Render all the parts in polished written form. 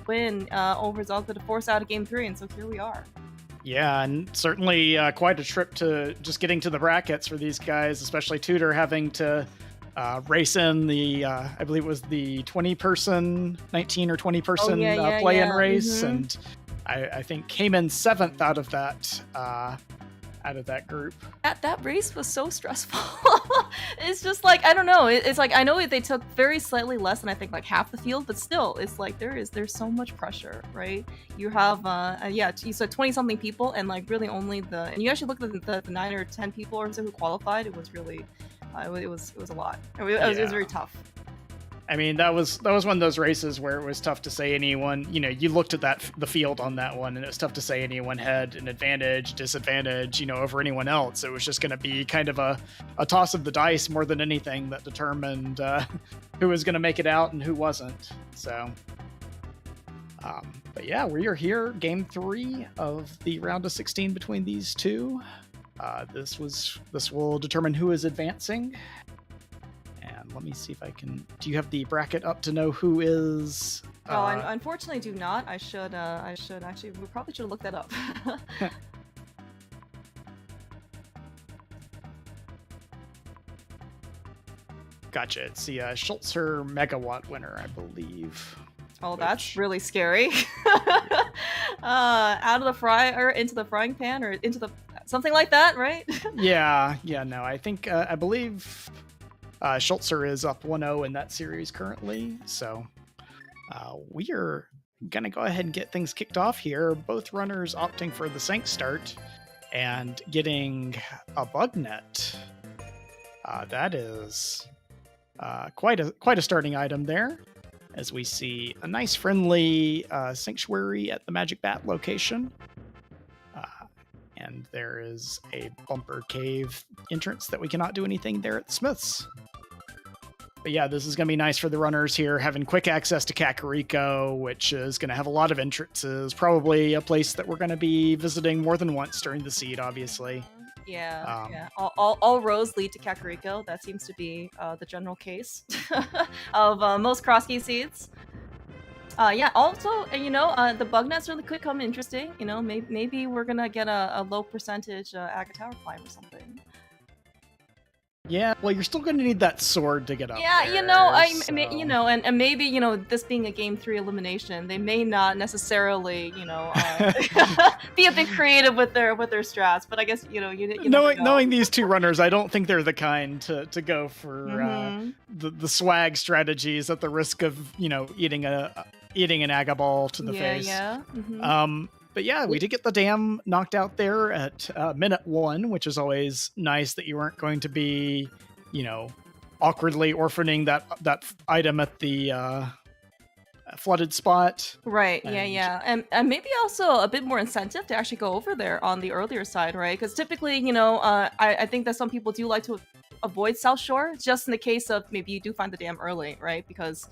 win over Zelda to force out of Game 3, and so here we are. Yeah, and certainly quite a trip to just getting to the brackets for these guys, especially Tudor having to race in the, I believe it was the 20-person, 19 or 20-person play-in race, and I think came in 7th out of that group. That race was so stressful. It's just like, I don't know. It's like, I know they took very slightly less than I think like half the field, but still, it's like there's so much pressure, right? You have you said 20-something people, and like really only and you actually look at the 9 or 10 people or so who qualified. It was really, it was a lot. It was very tough. I mean, that was one of those races where it was tough to say anyone, you looked at the field on that one, and it was tough to say anyone had an advantage, disadvantage, over anyone else. It was just going to be kind of a toss of the dice more than anything that determined who was going to make it out and who wasn't. So, but yeah, we are here, Game 3 of the round of 16 between these two. This will determine who is advancing. Let me see if I can. Do you have the bracket up to know who is? Oh, I unfortunately do not. I should actually. We probably should have looked that up. Gotcha. It's the Schultzer Megawatt winner, I believe. Oh, that's really scary. Out of the fryer into the frying pan, or into the something like that, right? Yeah. No, I think I believe. Schultzer is up 1-0 in that series currently, so we are going to go ahead and get things kicked off here. Both runners opting for the sync start and getting a bug net. That is quite a starting item there, as we see a nice friendly sanctuary at the Magic Bat location. And there is a bumper cave entrance that we cannot do anything there at the Smiths. But yeah, this is going to be nice for the runners here, having quick access to Kakariko, which is going to have a lot of entrances. Probably a place that we're going to be visiting more than once during the seed, obviously. Yeah. All roads lead to Kakariko. That seems to be the general case of most Crosskeys seeds. Also, the bug nets really could come interesting. Maybe we're gonna get a low percentage Aga Tower climb or something. Yeah, well, you're still gonna need that sword to get up. Yeah, there, and maybe this being a Game 3 elimination, they may not necessarily, be a bit creative with their strats. But I guess knowing these two runners, I don't think they're the kind to go for the swag strategies at the risk of eating an Aga ball to the face. Yeah. But yeah, we did get the dam knocked out there at minute 1, which is always nice that you weren't going to be, awkwardly orphaning that item at the flooded spot. Right, and maybe also a bit more incentive to actually go over there on the earlier side, right? Because typically, I think that some people do like to avoid South Shore, just in the case of maybe you do find the dam early, right? Because,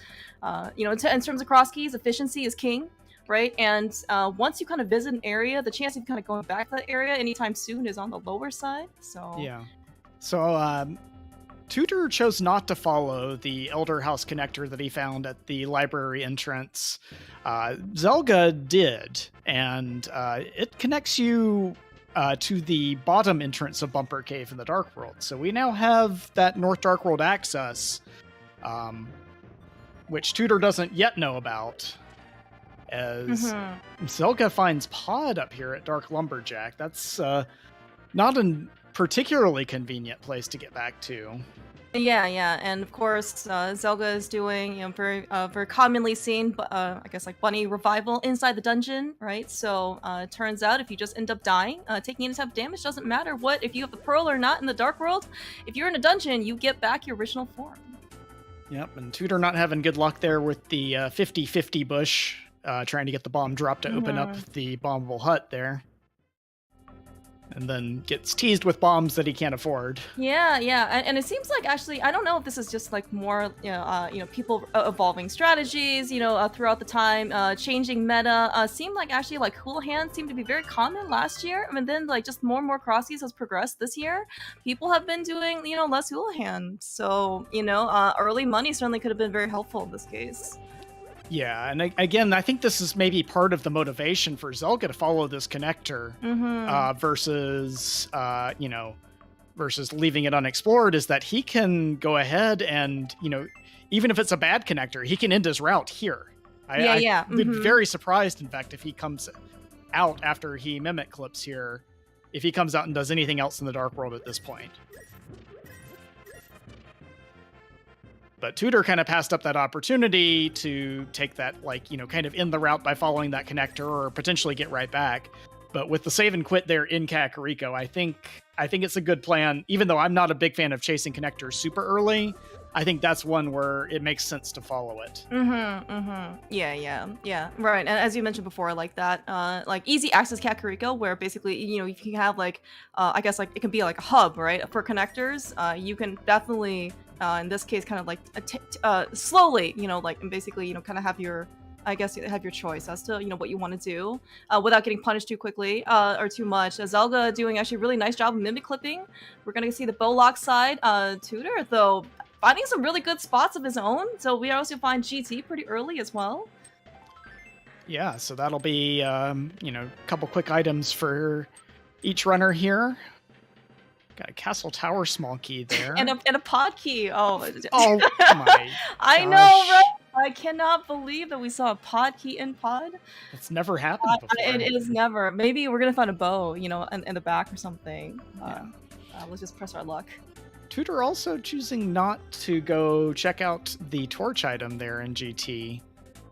in terms of Crosskeys, efficiency is king. Right, and once you kind of visit an area, the chance of kind of going back to that area anytime soon is on the lower side. So yeah, so Tudor chose not to follow the Elder House connector that he found at the library entrance. Zelga did, and it connects you to the bottom entrance of Bumper Cave in the Dark World. So we now have that North Dark World access, which Tudor doesn't yet know about. As Zelga finds Pod up here at Dark Lumberjack. That's not a particularly convenient place to get back to. Yeah, and of course, Zelga is doing very commonly seen, I guess like bunny revival inside the dungeon, right? So it turns out if you just end up dying, taking any type of damage doesn't matter if you have the pearl or not in the Dark World. If you're in a dungeon, you get back your original form. Yep, and Tudor not having good luck there with the 50-50 bush. Trying to get the bomb drop to open up the bombable hut there. And then gets teased with bombs that he can't afford. Yeah, and it seems like actually, I don't know if this is just like more, people evolving strategies, throughout the time, changing meta. Seemed like actually like Houlihan seemed to be very common last year. I mean, then like just more and more Crosskeys has progressed this year. People have been doing, less Houlihan. So, early money certainly could have been very helpful in this case. Yeah, and again, I think this is maybe part of the motivation for Zelda to follow this connector versus, versus leaving it unexplored, is that he can go ahead and, even if it's a bad connector, he can end his route here. I'd be very surprised, in fact, if he comes out after he Mimic clips here, if he comes out and does anything else in the Dark World at this point. But Tutor kind of passed up that opportunity to take that, kind of end the route by following that connector or potentially get right back. But with the save and quit there in Kakariko, I think it's a good plan. Even though I'm not a big fan of chasing connectors super early, I think that's one where it makes sense to follow it. Yeah. Right. And as you mentioned before, like that, like easy access Kakariko, where basically, you can have I guess it can be like a hub, right, for connectors. You can definitely, in this case, kind of like slowly, and basically, kind of have your, I guess, have your choice as to what you want to do without getting punished too quickly or too much. Zelda doing actually a really nice job of mimic clipping. We're gonna see the bow lock side. Tutor though finding some really good spots of his own. So we also find GT pretty early as well. Yeah, so that'll be a couple quick items for each runner here. Got a castle tower small key there. and a pod key. Oh my I know, right? I cannot believe that we saw a pod key in pod. It's never happened before. It is never. Maybe we're gonna find a bow, in the back or something. Let's just press our luck. Tutor also choosing not to go check out the torch item there in GT.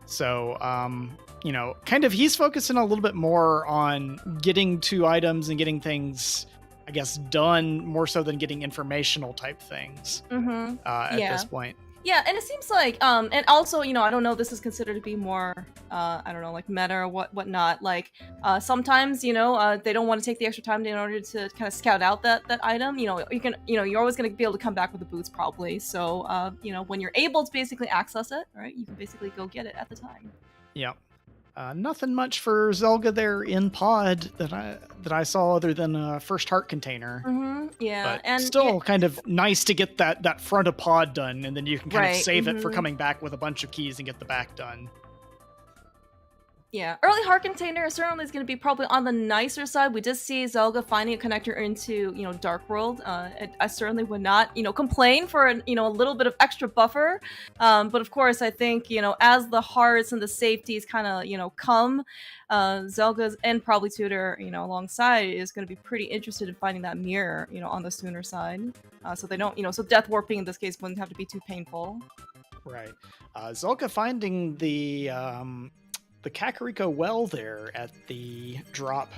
So, kind of he's focusing a little bit more on getting 2 items and getting things, I guess, done more so than getting informational type things at this point. Yeah, and it seems like, and also, I don't know, this is considered to be more, I don't know, like meta or whatnot. Like, sometimes, they don't want to take the extra time in order to kind of scout out that item. You're always going to be able to come back with the boots probably. So, when you're able to basically access it, right, you can basically go get it at the time. Yeah. Nothing much for Zelda there in pod that I saw other than a first heart container. Yeah, but and still kind of nice to get that front of pod done, and then you can kind of save it for coming back with a bunch of keys and get the back done. Yeah, early heart container certainly is going to be probably on the nicer side. We did see Zelda finding a connector into, Dark World. I certainly would not, complain for, a little bit of extra buffer. But of course, I think, as the hearts and the safeties kind of, come, Zelda's and probably Tutor, alongside is going to be pretty interested in finding that mirror, on the sooner side. So they don't, so death warping in this case wouldn't have to be too painful. Right. Zelda finding the Kakariko well there at the drop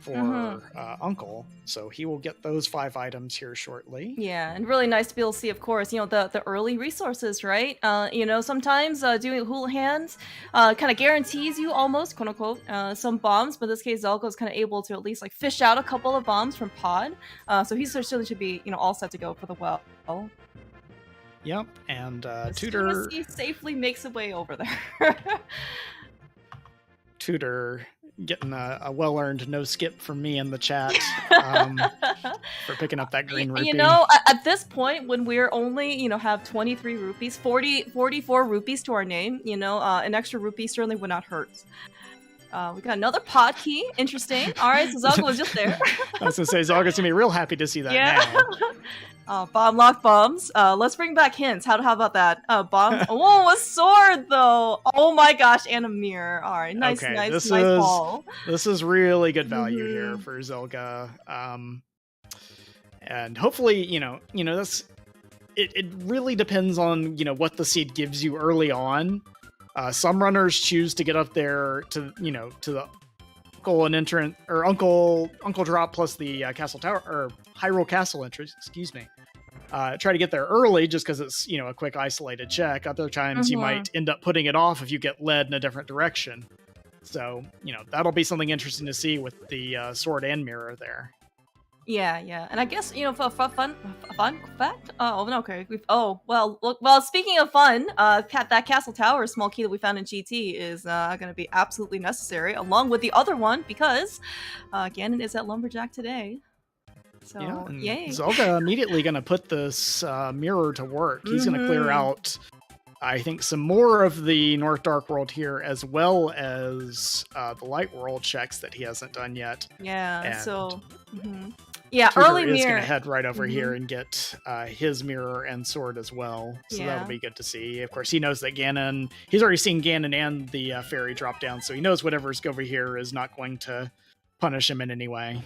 for Uncle, so he will get those 5 items here shortly. Yeah, and really nice to be able to see, of course, the early resources, right? Sometimes doing hula hands kind of guarantees you almost, quote unquote, some bombs, but in this case, Zelda is kind of able to at least fish out a couple of bombs from pod, so he certainly should be, all set to go for the well. Yep, and Tutor... As soon as he safely makes his way over there. Tutor getting a well-earned no skip from me in the chat for picking up that green rupee. At this point, when we're only, have 23 rupees, 44 rupees to our name, an extra rupee certainly would not hurt. We got another pod key. Interesting. All right, so Zelda was just there. I was going to say, Zelda's going to be real happy to see that now. Bomb lock bombs. Let's bring back hints. How about that? Bomb. Oh, a sword though. Oh my gosh, and a mirror. All right, nice ball. This is really good value here for Zelda. And hopefully, that's it really depends on what the seed gives you early on. Some runners choose to get up there to the Uncle and entrant or Uncle drop plus the Castle Tower or Hyrule Castle entrance. Excuse me. Try to get there early just because it's a quick isolated check. Other times you might end up putting it off if you get led in a different direction. So that'll be something interesting to see with the sword and mirror there. Yeah, and I guess for a fun fact. Oh no, okay. Speaking of fun, that Castle Tower small key that we found in GT is going to be absolutely necessary, along with the other one because Ganon is at Lumberjack today. So yay! Zelda immediately going to put this mirror to work. He's going to clear out I think some more of the North Dark World here, as well as the Light World checks that he hasn't done yet. Yeah, And so... Yeah, Tutor early is mirror. going to head right over here and get his mirror and sword as well. So that'll be good to see. Of course, he knows that Ganon... He's already seen Ganon and the fairy drop down, so he knows whatever's over here is not going to punish him in any way.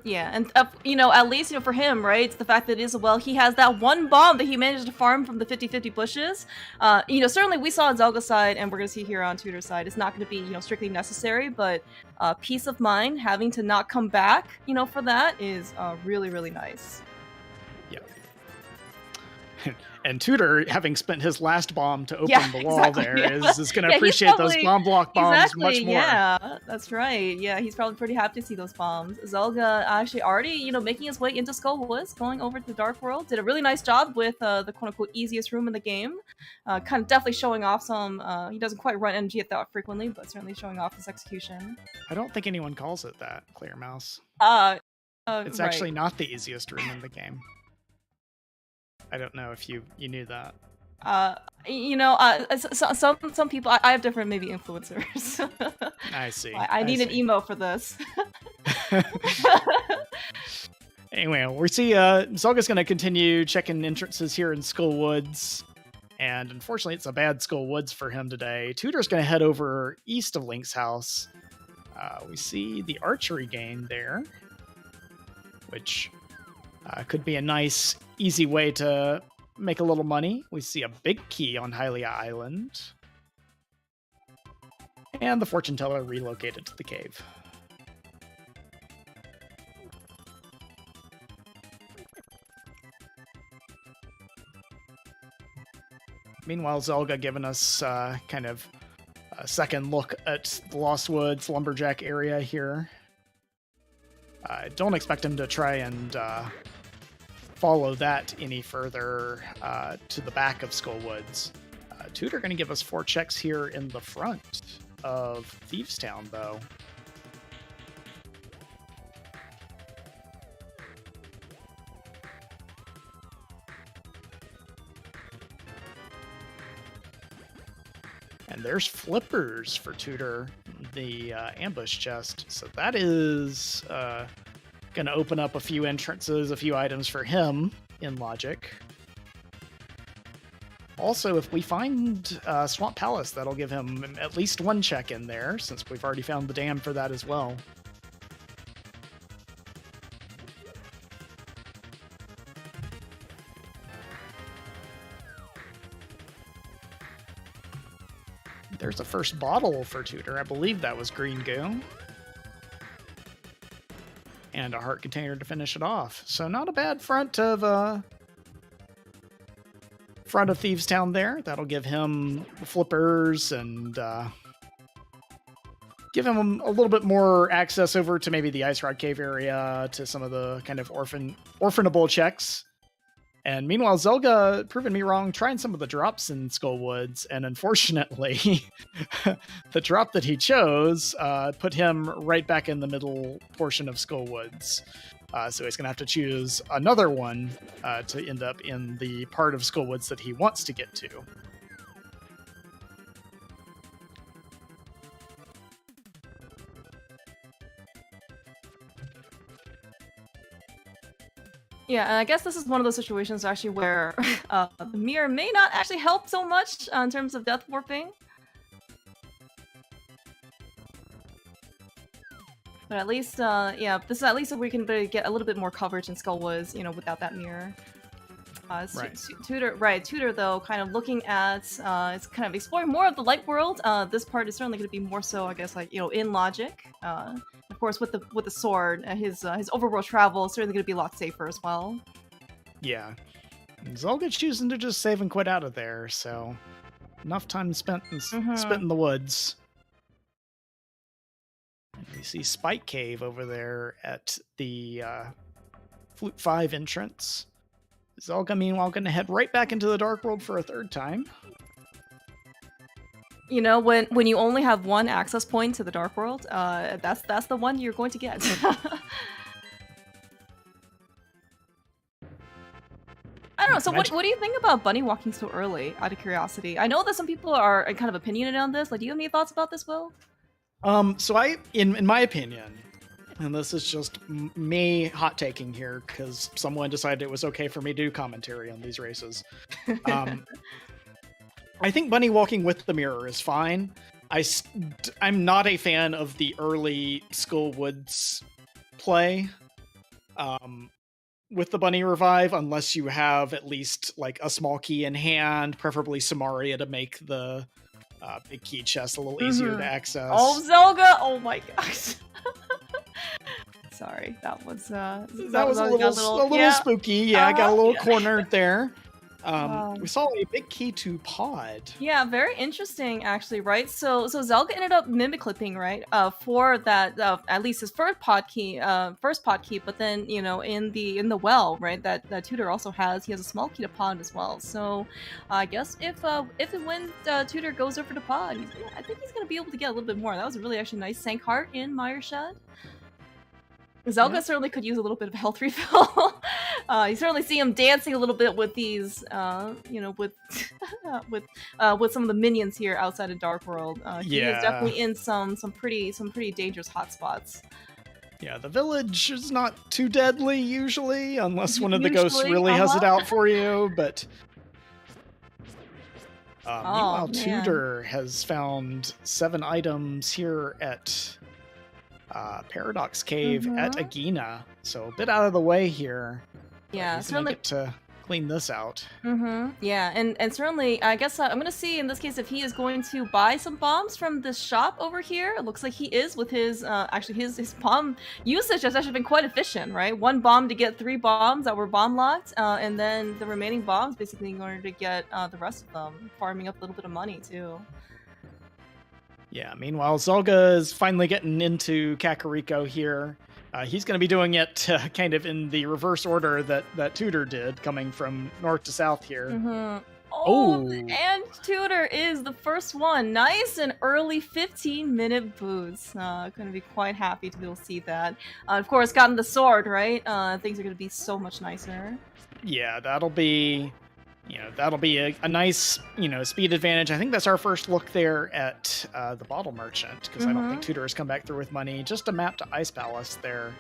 Yeah, and at least for him, right? It's the fact that it is he has that one bomb that he managed to farm from the 50/50 bushes. Certainly we saw on Zelda's side, and we're gonna see here on Tutor's side. It's not gonna be strictly necessary, but peace of mind having to not come back, for that is really really nice. Yeah. And Tutor, having spent his last bomb to open the wall is going to appreciate those bomb block bombs much more. Yeah, that's right. Yeah, he's probably pretty happy to see those bombs. Zelda actually already, making his way into Skull Woods, going over to the Dark World. Did a really nice job with the quote-unquote easiest room in the game. Kind of definitely showing off some... he doesn't quite run MG at that frequently, but certainly showing off his execution. I don't think anyone calls it that, Clear Mouse. It's actually not the easiest room in the game. I don't know if you knew that. Some people, I have different maybe influencers. I see. I need an emo for this. Anyway, we see Zelga's going to continue checking entrances here in Skull Woods. And unfortunately, it's a bad Skull Woods for him today. Tutor's going to head over east of Link's house. We see the archery game there, which could be a nice, easy way to make a little money. We see a big key on Hylia Island. And the fortune teller relocated to the cave. Meanwhile, Zelda giving us kind of a second look at the Lost Woods Lumberjack area here. I don't expect him to try and follow that any further to the back of Skull Woods. Tutor going to give us 4 checks here in the front of Thieves Town, though. And there's flippers for Tutor, the ambush chest. So that is going to open up a few entrances, a few items for him in logic. Also, if we find Swamp Palace, that'll give him at least 1 check in there, since we've already found the dam for that as well. There's the first bottle for Tutor. I believe that was green goo. And a heart container to finish it off. So not a bad front of Thieves Town there. That'll give him flippers and give him a little bit more access over to maybe the Ice Rod Cave area, to some of the kind of orphanable checks. And meanwhile, Zelda proving me wrong, trying some of the drops in Skull Woods, and unfortunately, the drop that he chose put him right back in the middle portion of Skull Woods. So he's going to have to choose another one to end up in the part of Skull Woods that he wants to get to. Yeah, and I guess this is one of those situations actually where the mirror may not actually help so much in terms of death warping. But at least, yeah, this is at least we can get a little bit more coverage in Skull Woods, without that mirror. Right. Tutor though, kind of looking at, it's kind of exploring more of the light world. This part is certainly going to be more so, I guess, like in logic. Of course, with the sword, his overworld travel is certainly going to be a lot safer as well. Yeah, Zelda's choosing to just save and quit out of there, so enough time spent in the woods. And we see Spike Cave over there at the Flute 5 entrance. Zelda, meanwhile, going to head right back into the Dark World for a 3rd time. When you only have 1 access point to the Dark World, that's the one you're going to get. don't know. So Imagine- what do you think about bunny walking so early, out of curiosity? I know that some people are kind of opinionated on this. Like, do you have any thoughts about this, Will? So in my opinion, and this is just me hot taking here because someone decided it was okay for me to do commentary on these races. I think bunny walking with the mirror is fine. I'm not a fan of the early Skullwoods play with the bunny revive, unless you have at least like a small key in hand, preferably Samaria, to make the big key chest a little easier to access. Oh, Zelda! Oh my gosh. Sorry, that was that was a little spooky. Yeah, I got a little cornered there. We saw a big key to pod. Yeah, very interesting, actually, right? So Zelda ended up mimic clipping, right? For that, at least his first pod key. But then in the well, right? That Tutor also has. He has a small key to pod as well. So I guess if and when Tutor goes over to pod, I think he's gonna be able to get a little bit more. That was a really actually nice Sank Heart in Meyer Shed. Zelda certainly could use a little bit of health refill. You certainly see him dancing a little bit with these, with some of the minions here outside of Dark World. He is definitely in some pretty dangerous hotspots. Yeah, the village is not too deadly usually, unless one of the ghosts really has it out for you. But meanwhile, Tudor has found 7 items here at Paradox Cave at Agina, so a bit out of the way here. Yeah, certainly get to clean this out. Yeah, and certainly, I guess I'm gonna see in this case if he is going to buy some bombs from this shop over here. It looks like he is with his actually his bomb usage has actually been quite efficient, right? 1 bomb to get 3 bombs that were bomb locked, and then the remaining bombs basically in order to get the rest of them, farming up a little bit of money too. Yeah, meanwhile, Zelda is finally getting into Kakariko here. He's going to be doing it kind of in the reverse order that Tudor did, coming from north to south here. Oh, and Tudor is the first one. Nice and early 15-minute boots. Going to be quite happy to be able to see that. Of course, gotten the sword, right? Things are going to be so much nicer. Yeah, that'll be a nice, speed advantage. I think that's our first look there at the Bottle Merchant, because I don't think Tudor has come back through with money. Just a map to Ice Palace there.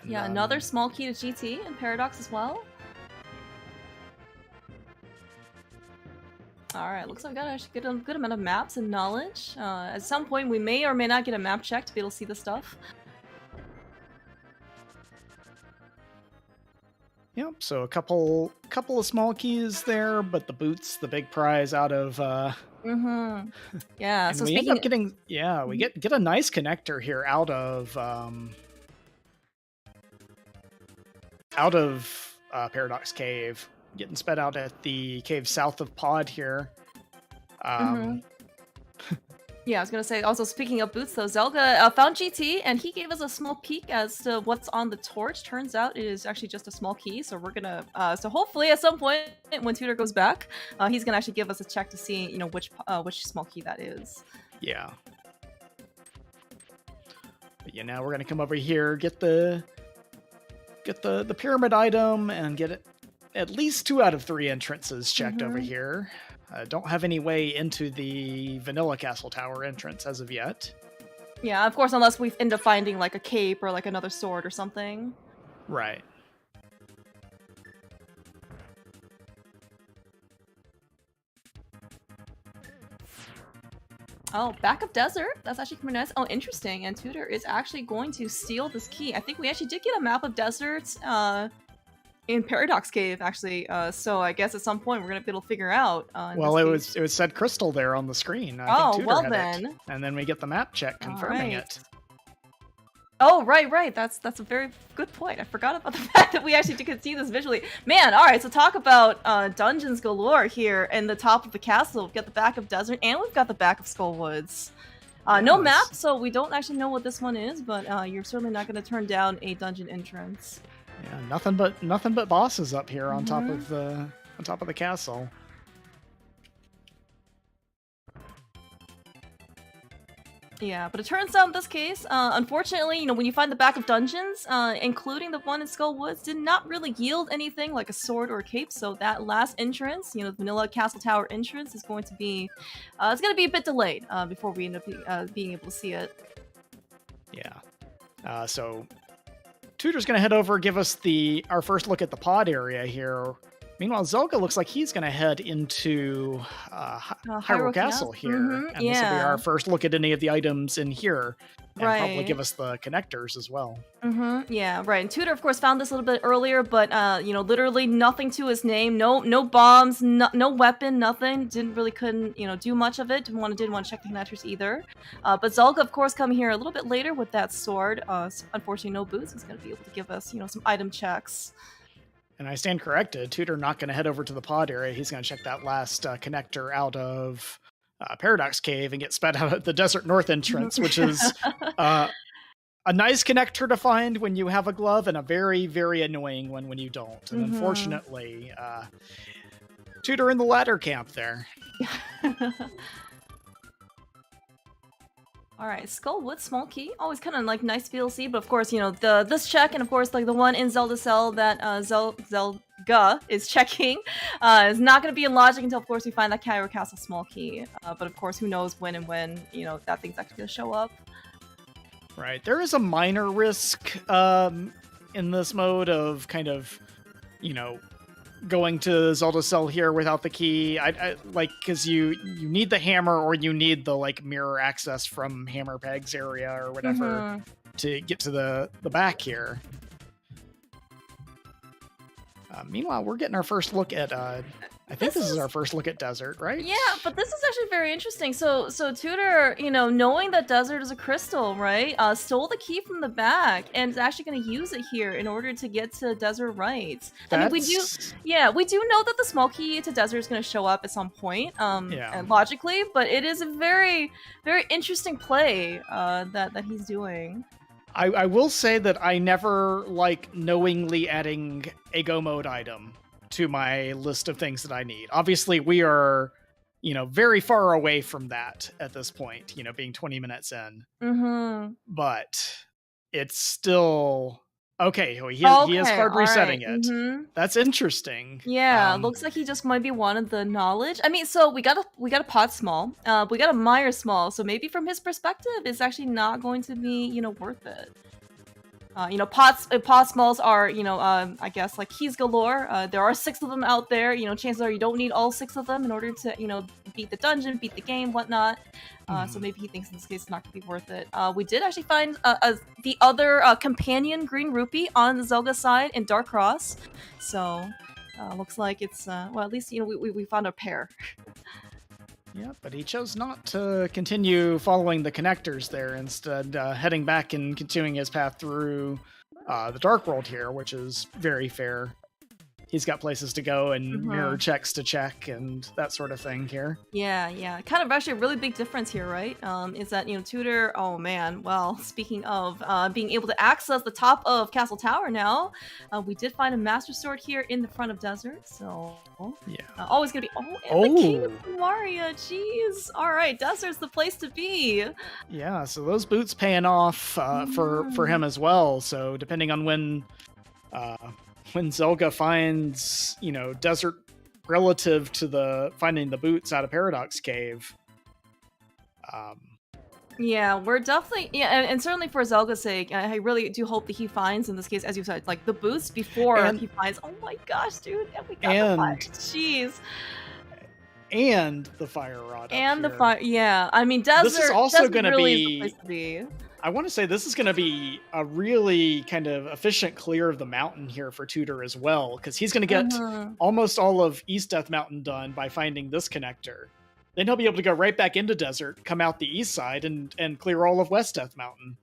And, yeah, another small key to GT and Paradox as well. Alright, looks like we got actually get a good amount of maps and knowledge. At some point, we may or may not get a map check to be able to see the stuff. Yep, so a couple of small keys there, but the boots, the big prize out of Yeah, and so we end up getting we get a nice connector here out of Paradox Cave, getting sped out at the cave south of Pod here. Yeah, I was gonna say, also speaking of boots though, Zelda found GT and he gave us a small peek as to what's on the torch. Turns out it is actually just a small key, so we're gonna, so hopefully at some point when Tudor goes back, he's gonna actually give us a check to see, which small key that is. Yeah. But yeah, now we're gonna come over here, get the pyramid item and get it at least 2 out of 3 entrances checked over here. Don't have any way into the Vanilla Castle Tower entrance as of yet. Yeah, of course, unless we end up finding like a cape or like another sword or something. Right. Oh, backup desert. That's actually pretty nice. Oh, interesting. And Tudor is actually going to steal this key. I think we actually did get a map of deserts in Paradox Cave, actually. So I guess at some point we're gonna be able to figure out. Well, it was said crystal there on the screen. I think Tudor had it. And then we get the map check confirming it. Oh, right. That's a very good point. I forgot about the fact that we actually could see this visually. Man, all right. So talk about dungeons galore here in the top of the castle. We've got the back of desert, and we've got the back of Skullwoods. No map, so we don't actually know what this one is, but you're certainly not going to turn down a dungeon entrance. Yeah, nothing but bosses up here on top of the castle. Yeah, but it turns out in this case, unfortunately, when you find the back of dungeons, including the one in Skull Woods, did not really yield anything like a sword or a cape. So that last entrance, the vanilla Castle Tower entrance, is going to be, it's going to be a bit delayed before we end up being able to see it. Yeah. So Tutor's gonna head over, give us our first look at the pod area here. Meanwhile, Zelda looks like he's gonna head into Hyrule Castle here, and this will be our first look at any of the items in here, and probably give us the connectors as well. Yeah, right. And Tutor, of course, found this a little bit earlier, but literally nothing to his name. No bombs, no weapon, nothing. Couldn't do much of it. Didn't want to check the connectors either. But Zelda, of course, coming here a little bit later with that sword. Unfortunately, no boots. He's gonna be able to give us some item checks. And I stand corrected. Tutor not going to head over to the pod area. He's going to check that last connector out of Paradox Cave and get sped out at the Desert North entrance, which is a nice connector to find when you have a glove, and a very, very annoying one when you don't. And unfortunately, Tutor in the ladder camp there. All right, Skullwood, small key, always kind of like nice VLC, but of course, this check, and of course, like the one in Zelda Cell that Zelga is checking, is not going to be in logic until, of course, we find that Hyrule Castle small key. But of course, who knows when that thing's actually going to show up. Right, there is a minor risk in this mode of kind of, going to Zelda Cell here without the key. I like, because you need the hammer, or you need the like mirror access from Hammer Peg's area or whatever to get to the back here. Meanwhile, we're getting our first look at I think this is our first look at Desert, right? Yeah, but this is actually very interesting. So Tutor, knowing that Desert is a crystal, right, stole the key from the back and is actually going to use it here in order to get to Desert Rights. I mean, we do know that the small key to Desert is going to show up at some point, and logically, but it is a very, very interesting play that he's doing. I will say that I never like knowingly adding a go mode item to my list of things that I need. Obviously, we are, very far away from that at this point, being 20 minutes in. But it's still okay. He is hard resetting it. That's interesting. Yeah, looks like he just might be wanted the knowledge. I mean, so we got a pot small, we got a mire small. So maybe from his perspective, it's actually not going to be worth it. Pot smalls are, I guess, like keys galore. There are 6 of them out there. Chances are you don't need all 6 of them in order to, beat the dungeon, beat the game, whatnot. So maybe he thinks in this case it's not going to be worth it. We did actually find the other companion green rupee on the Zelda side in Dark Cross. So looks like it's, well, at least, we found a pair. Yeah, but he chose not to continue following the connectors there, instead heading back and continuing his path through the Dark World here, which is very fair. He's got places to go and mirror checks to check and that sort of thing here. Yeah. Kind of actually a really big difference here, right? Is that, Tutor, oh man, well, speaking of being able to access the top of Castle Tower now, we did find a Master Sword here in the front of Desert, so... Yeah. Always gonna be... the King of Maria, jeez! Alright, Desert's the place to be! Yeah, so those boots paying off for him as well, so depending on when Zelga finds, Desert relative to finding the boots out of Paradox Cave. Yeah, we're definitely, and certainly for Zelga's sake, I really do hope that he finds, in this case, as you said, like the boots before he finds, oh my gosh, dude, and we got the fire, jeez. And the fire rod. And the fire, yeah. I mean, Desert, this is also going to really is the place to be. I want to say this is going to be a really kind of efficient clear of the mountain here for Tutor as well, because he's going to get almost all of East Death Mountain done by finding this connector. Then he'll be able to go right back into Desert, come out the east side, and clear all of West Death Mountain.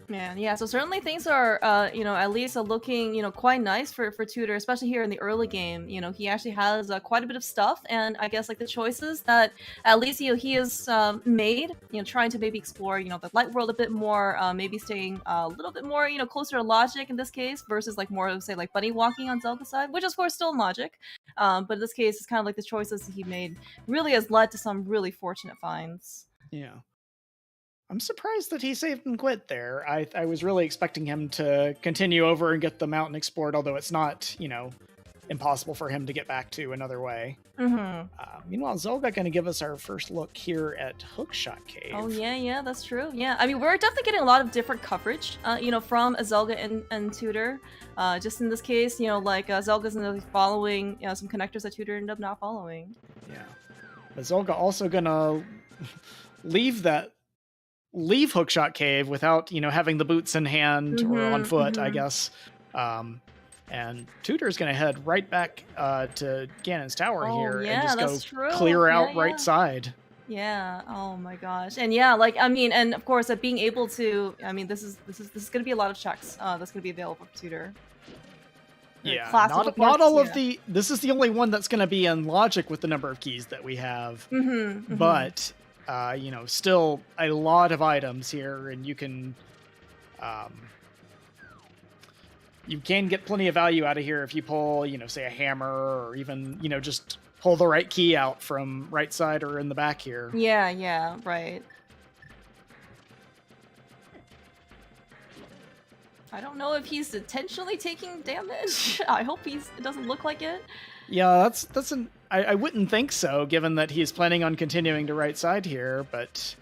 Man, yeah, so certainly things are, at least looking, quite nice for Tutor, especially here in the early game. He actually has quite a bit of stuff, and I guess, like, the choices that at least, he has made, trying to maybe explore, the light world a bit more, maybe staying a little bit more, closer to logic in this case, versus, like, more of, say, like, bunny walking on Zelda's side, which is, of course, still in logic. But in this case, it's kind of like the choices that he made really has led to some really fortunate finds. Yeah. I'm surprised that he saved and quit there. I was really expecting him to continue over and get the mountain explored, although it's not, impossible for him to get back to another way. Mm-hmm. Meanwhile, Zelda going to give us our first look here at Hookshot Cave. Oh yeah, that's true. Yeah, I mean, we're definitely getting a lot of different coverage, from Zelda and Tutor. Just in this case, Zelda's following, some connectors that Tutor ended up not following. Yeah, but Zelda also gonna leave Hookshot Cave without, having the boots in hand or on foot, I guess. And Tutor's going to head right back to Ganon's Tower here and just go clear out right side. Yeah. Oh my gosh. And yeah, and of course, being able to, this is going to be a lot of checks that's going to be available for Tutor. Yeah, not all of the. This is the only one that's going to be in logic with the number of keys that we have. But still a lot of items here, and you can get plenty of value out of here if you pull, say a hammer, or even, just pull the right key out from right side or in the back here. Yeah, right. I don't know if he's intentionally taking damage. I hope it doesn't look like it. Yeah, I wouldn't think so, given that he's planning on continuing to right side here, but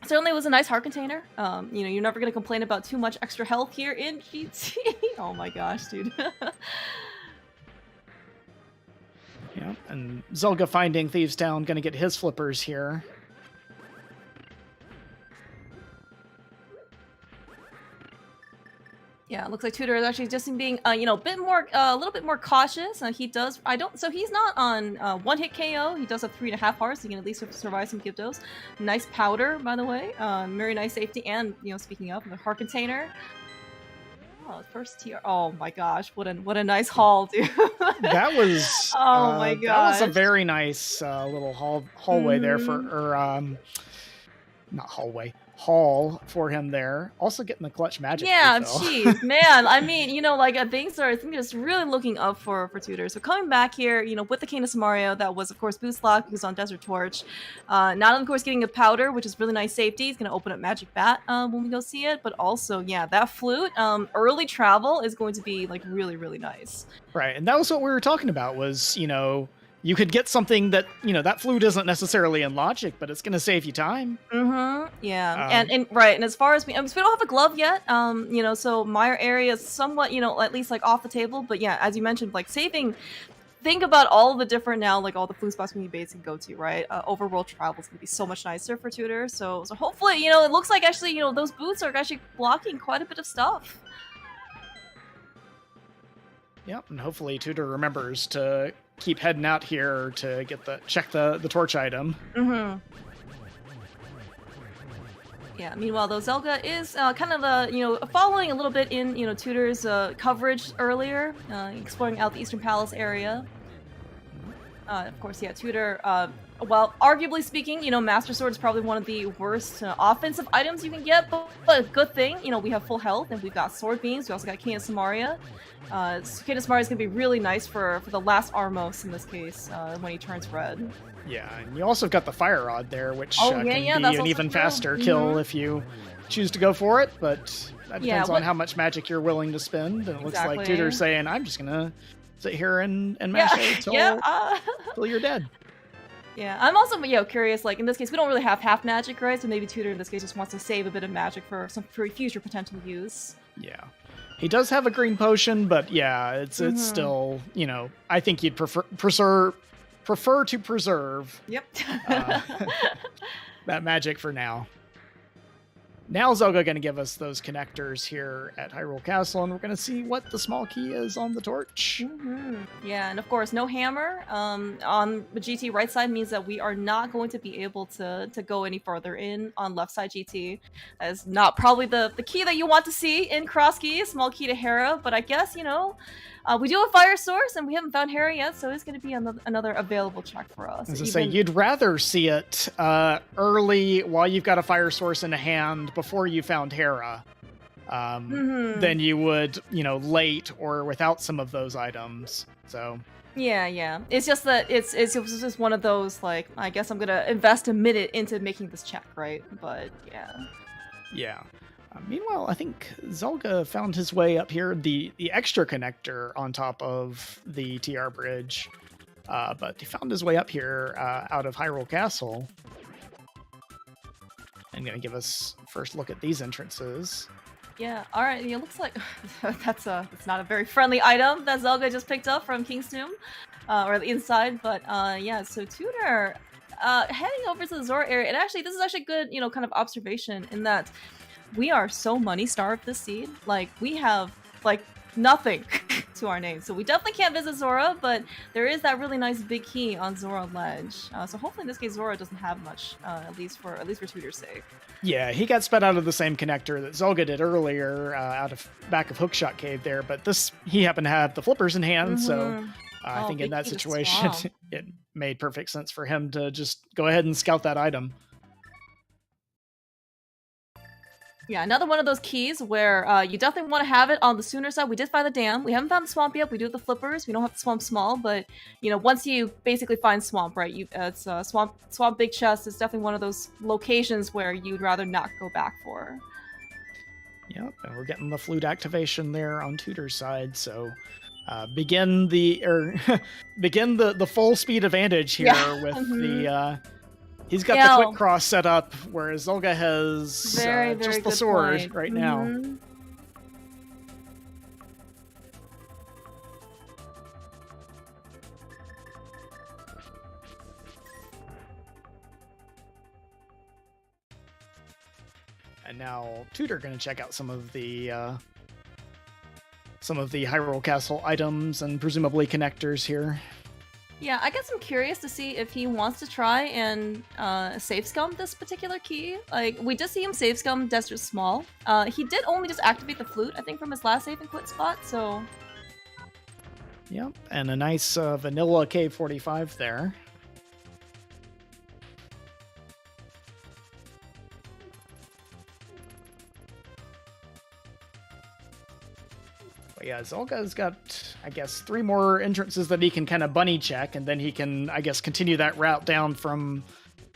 certainly was a nice heart container. You're never going to complain about too much extra health here in GT. Oh my gosh, dude. Yeah, and Zelda finding Thieves Town, going to get his flippers here. Yeah, it looks like Tutor is actually just being, a little bit more cautious. So he's not on one-hit KO. He does have 3.5 hearts. So he can at least survive some Gyptos. Nice powder, by the way. Very nice safety. And, speaking of, the heart container. Oh, first tier. Oh my gosh, what a nice haul, dude. That was, oh my gosh. That was a very nice little hallway there haul for him there. Also getting the clutch magic. Yeah, jeez, man. I mean, things are just really looking up for Tutor. So coming back here, with the Cane of Samaria, that was of course boost lock because on Desert Torch. Not of course getting a powder, which is really nice safety. It's gonna open up Magic Bat when we go see it. But also, yeah, that flute, early travel is going to be really, really nice. Right, and that was what we were talking about. Was you could get something that, that flute isn't necessarily in logic, but it's going to save you time. Yeah. And as far as we don't have a glove yet, so Meyer area is somewhat, at least off the table. But yeah, as you mentioned, saving, think about all the different now, all the flute spots we need base can go to, right? Overworld travel is going to be so much nicer for Tutor. So hopefully, it looks like actually, those boots are actually blocking quite a bit of stuff. Yep, and hopefully Tutor remembers to keep heading out here to check the torch item. Yeah, meanwhile, though, Zelda is kind of, following a little bit in, Tutor's coverage earlier, exploring out the Eastern Palace area. Of course, yeah, Tutor, well, arguably speaking, Master Sword is probably one of the worst offensive items you can get, but a good thing, we have full health, and we've got Sword Beams, we also got Cane of Samaria. Cane of Samaria is going to be really nice for the last Armos in this case, when he turns red. Yeah, and you also got the Fire Rod there, which can be an even faster kill if you choose to go for it, but that depends on how much magic you're willing to spend, and it looks like Tutor's saying, I'm just going to sit here and mash it till you're dead. Yeah, I'm also curious, in this case, we don't really have half magic, right? So maybe Tutor in this case just wants to save a bit of magic for future potential use. Yeah. He does have a green potion, but yeah, it's still, I think you'd prefer to preserve that magic for now. Now Zelda going to give us those connectors here at Hyrule Castle, and we're going to see what the small key is on the torch. Yeah, and of course, no hammer on the GT right side means that we are not going to be able to go any further in on left side GT. That is not probably the key that you want to see in Crosskeys, small key to Hera, but I guess, we do have Fire Source, and we haven't found Hera yet, so it's going to be another available check for us. As I say, you'd rather see it early while you've got a Fire Source in hand before you found Hera. than you would, late or without some of those items. So yeah. It's just that it's just one of those, like, I guess I'm gonna invest a minute into making this check, right? But yeah. Yeah. Meanwhile, I think Zelga found his way up here, the extra connector on top of the TR bridge. But he found his way up here out of Hyrule Castle. I'm going to give us first look at these entrances. Yeah, alright, it looks like it's not a very friendly item that Zelga just picked up from King's Tomb, or the inside, but yeah, so Tutor, heading over to the Zora area, and actually, this is actually good, kind of observation in that we are so money-starved this seed. Like, we have, like, nothing to our name, so we definitely can't visit Zora, but there is that really nice big key on Zora Ledge, so hopefully in this case Zora doesn't have much, at least for Tutor's sake. Yeah, he got sped out of the same connector that Zelga did earlier, out of back of Hookshot Cave there, but he happened to have the flippers in hand, so I think in that situation it made perfect sense for him to just go ahead and scout that item. Yeah, another one of those keys where you definitely want to have it on the sooner side. We did find the dam. We haven't found the swamp yet. We do have the flippers. We don't have the swamp small, but once you basically find swamp, right? It's swamp big chest is definitely one of those locations where you'd rather not go back for. Yep, and we're getting the flute activation there on Tutor's side, so begin the full speed advantage here with the. He's got the quick cross set up, whereas Zelga has very just the sword right now. And now Tutor going to check out some of the Hyrule Castle items and presumably connectors here. Yeah, I guess I'm curious to see if he wants to try and save scum this particular key. Like, we did see him save scum Desert Small. He did only just activate the flute, I think, from his last save and quit spot, so... Yep, and a nice vanilla K45 there. But yeah, Zelga's got, I guess, 3 more entrances that he can kind of bunny check, and then he can, I guess, continue that route down from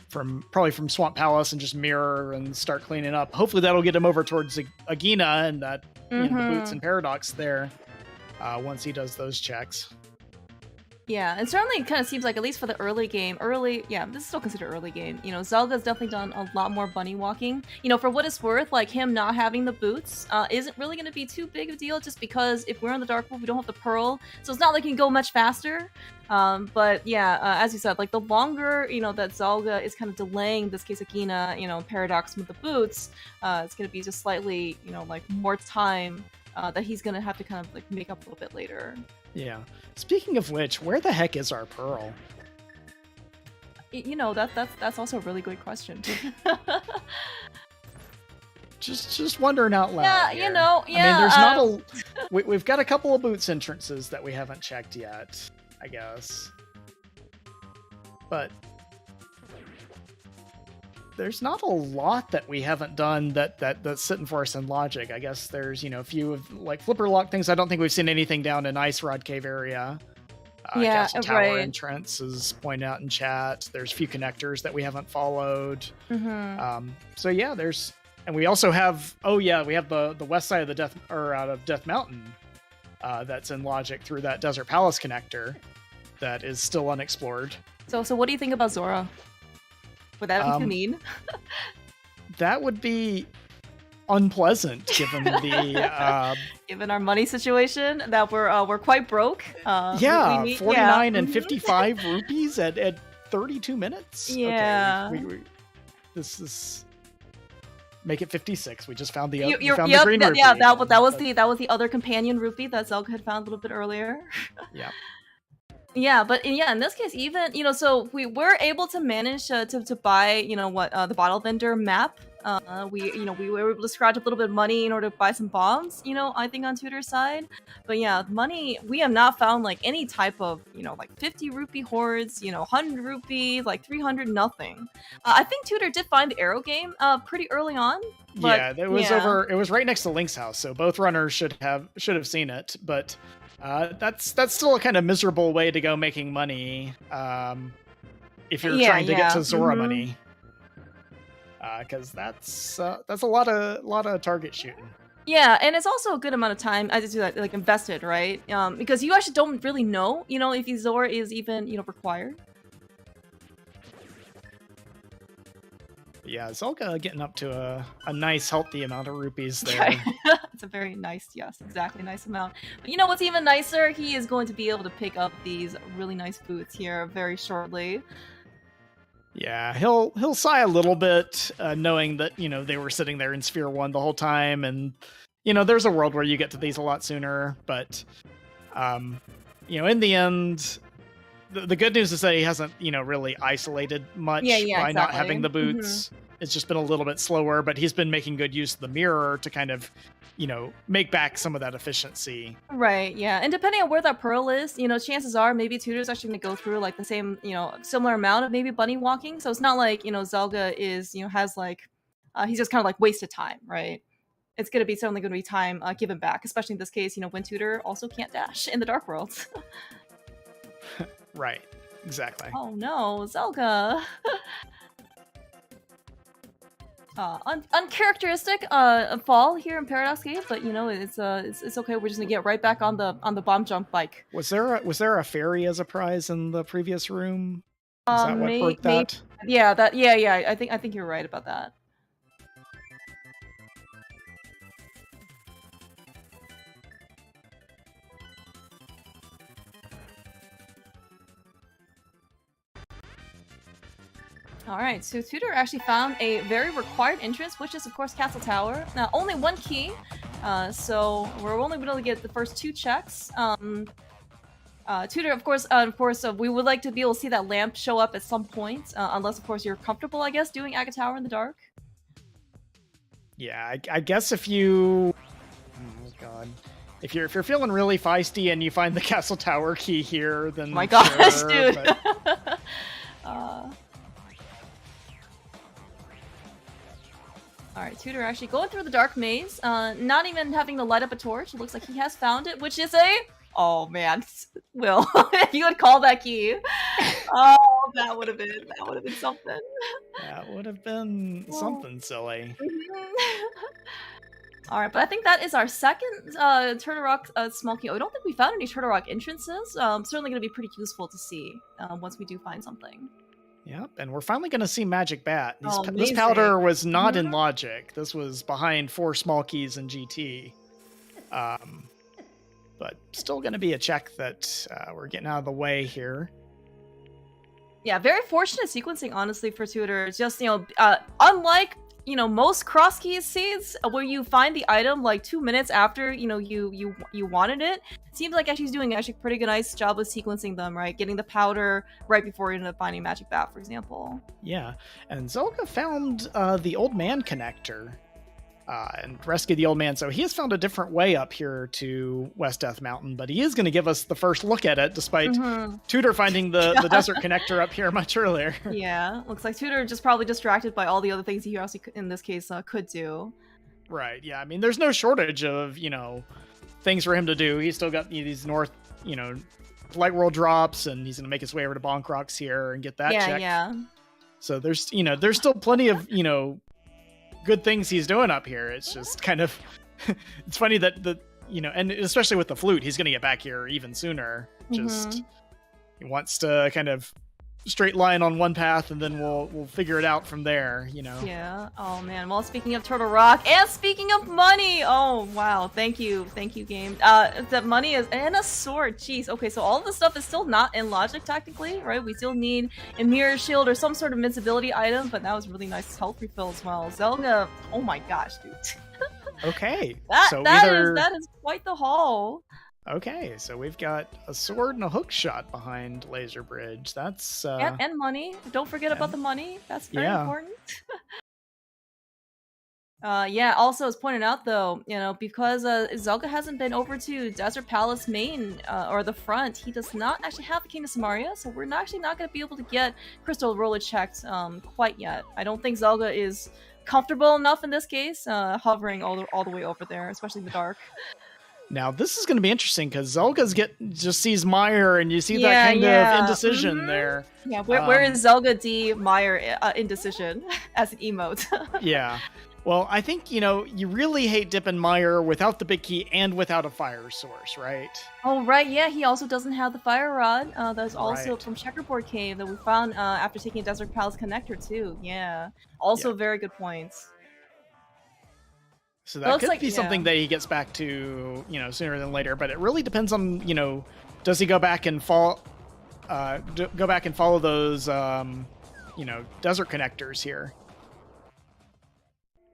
Swamp Palace and just mirror and start cleaning up. Hopefully that'll get him over towards Agina and that the boots and Paradox there once he does those checks. Yeah, and certainly it kind of seems like, at least for the early game, this is still considered early game, Zelda's definitely done a lot more bunny walking. For what it's worth, like, him not having the boots isn't really going to be too big of a deal, just because if we're in the Dark Pool, we don't have the Pearl, so it's not like he can go much faster. But yeah, as you said, like, the longer, that Zelda is kind of delaying this case Agina, Paradox with the boots, it's going to be just slightly, like, more time that he's going to have to kind of, like, make up a little bit later. Yeah. Speaking of which, where the heck is our Pearl? That's also a really good question. just wondering out loud. Yeah, here. Yeah. I mean, there's not we've got a couple of boots entrances that we haven't checked yet, I guess. But there's not a lot that we haven't done that's sitting for us in logic. I guess there's, a few of, like, flipper lock things. I don't think we've seen anything down in Ice Rod Cave area. Castle Tower entrance is pointed out in chat. There's a few connectors that we haven't followed. So yeah, and we also have, we have the west side of out of Death Mountain that's in logic through that Desert Palace connector that is still unexplored. So what do you think about Zora? Would that be mean? That would be unpleasant, given the given our money situation, that we're quite broke. 49 and 55 rupees at 32 minutes. Yeah. Okay, this is make it 56. We just found the green rupee. Yeah, that was the other companion rupee that Zelga had found a little bit earlier. Yeah. Yeah, but in this case, even so we were able to manage to buy the bottle vendor map. We were able to scratch up a little bit of money in order to buy some bombs. I think on Tutor's side, but yeah, money, we have not found like any type of like 50 rupee hoards. 100 rupees, like 300, nothing. I think Tutor did find the arrow game pretty early on. But, yeah, it was over. It was right next to Link's house, so both runners should have seen it. But that's still a kind of miserable way to go making money if you're trying to get to Zora money, because that's a lot of target shooting. Yeah, and it's also a good amount of time as you like invested, right? Because you actually don't really know, if Zora is even required. Yeah, Zelda getting up to a nice, healthy amount of rupees there. It's a very nice, yes, exactly, nice amount. But you know what's even nicer? He is going to be able to pick up these really nice boots here very shortly. Yeah, he'll sigh a little bit, knowing that they were sitting there in Sphere 1 the whole time, and there's a world where you get to these a lot sooner. But in the end, the good news is that he hasn't really isolated much by not having the boots. It's just been a little bit slower, but he's been making good use of the mirror to kind of make back some of that efficiency. Right, yeah. And depending on where that pearl is, chances are maybe Tutor's actually going to go through like the same, similar amount of maybe bunny walking. So it's not like, Zelda is, has like, he's just kind of like wasted time, right? It's going to be certainly going to be time given back, especially in this case, when Tutor also can't dash in the Dark World. Right, exactly. Oh no, Zelda! Uncharacteristic fall here in Paradox Gate, but it's okay. We're just gonna get right back on the bomb jump bike. Was there a fairy as a prize in the previous room? Is that what broke that? Yeah, yeah. I think you're right about that. Alright, so Tutor actually found a very required entrance, which is, of course, Castle Tower. Now, only one key, so we're only able to get the first 2 checks. Tutor, of course, we would like to be able to see that lamp show up at some point, unless, of course, you're comfortable, I guess, doing Aga Tower in the dark. Yeah, I guess if you... Oh, God. If you're feeling really feisty and you find the Castle Tower key here, then... My gosh, sure, dude! But... Alright, Tutor actually going through the dark maze, not even having to light up a torch. It looks like he has found it, which is a... Oh man, Will, if you would call that key. Oh, that would have been something. That would have been something silly. Alright, but I think that is our second Turtle Rock small key. I don't think we found any Turtle Rock entrances. Certainly going to be pretty useful to see once we do find something. Yep, and we're finally going to see Magic Bat. This powder was not in Logic. This was behind 4 small keys in GT. But still going to be a check that we're getting out of the way here. Yeah, very fortunate sequencing, honestly, for Tutor. Just, unlike, most Crosskeys seeds, where you find the item like 2 minutes after, you wanted it. Seems like she's doing a pretty good, nice job of sequencing them, right? Getting the powder right before you end up finding Magic Bat, for example. Yeah, and Zelda found the Old Man connector and rescued the Old Man. So he has found a different way up here to West Death Mountain, but he is going to give us the first look at it, despite Tutor finding the desert connector up here much earlier. Yeah, looks like Tutor just probably distracted by all the other things he also, in this case, could do. Right, yeah. I mean, there's no shortage of, things for him to do. He's still got these north, Light World drops, and he's going to make his way over to Bonk Rocks here and get that checked. Yeah. So there's still plenty of, good things he's doing up here. It's just kind of, it's funny that and especially with the flute, he's going to get back here even sooner. Just, he wants to kind of straight line on one path, and then we'll figure it out from there, Yeah. Oh man. Well, speaking of Turtle Rock, and speaking of money, oh wow, thank you, game. The money is and a sword. Jeez. Okay, so all of this stuff is still not in Logic technically, right? We still need a mirror shield or some sort of invincibility item, but that was really nice health refill as well. Zelda. Oh my gosh, dude. Okay. That is quite the haul. Okay, so we've got a sword and a hook shot behind Laser Bridge. That's and money. Don't forget about the money. That's very important. Yeah, also as pointed out though, because Zelda hasn't been over to Desert Palace main or the front, he does not actually have the Kingdom Samaria, so we're actually not going to be able to get Crystal Roller checked quite yet. I don't think Zelda is comfortable enough in this case, hovering all the way over there, especially in the dark. Now this is going to be interesting because Zelga's just sees Meyer, and you see that kind of indecision there. Yeah, where is Zelga D Meyer indecision as an emote? Yeah. Well, I think, you really hate dipping Meyer without the big key and without a fire source, right? Oh, right, yeah, he also doesn't have the fire rod. That's also Right. from Checkerboard Cave that we found after taking a Desert Palace connector, too. Yeah. Also, very good points. So that could be something that he gets back to, sooner than later, but it really depends on, does he go back and follow those, desert connectors here.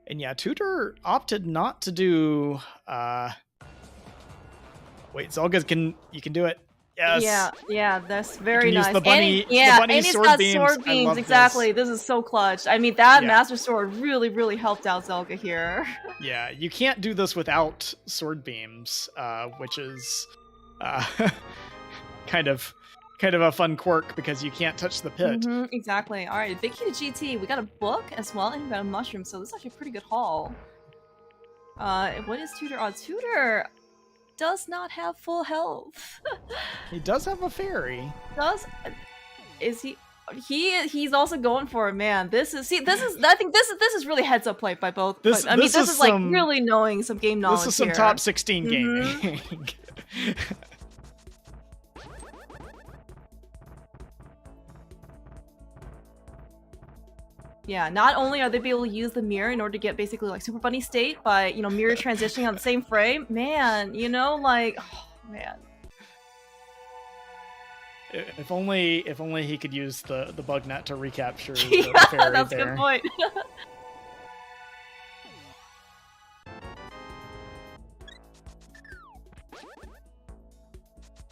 And yeah, Tutor opted not to do, wait, Zelga you can do it. Yes. Yeah, that's very nice. Use the bunny, and he's got sword beams. Exactly. This is so clutch. I mean, that Master Sword really, really helped out Zelga here. Yeah, you can't do this without sword beams, which is kind of a fun quirk because you can't touch the pit. Exactly. All right, big key to GT. We got a book as well, and we got a mushroom. So this is actually a pretty good haul. What is Tutor on? Tutor does not have full health. He does have a fairy. Is he? He's also going for it, man. I think this is really heads up play by both. This is like really knowing some game knowledge. This is some here. top 16 gaming. Yeah, not only are they able to use the mirror in order to get basically like Super Bunny state by, mirror transitioning on the same frame, man, oh, man. If only he could use the bug net to recapture the fairy that's there. A good point.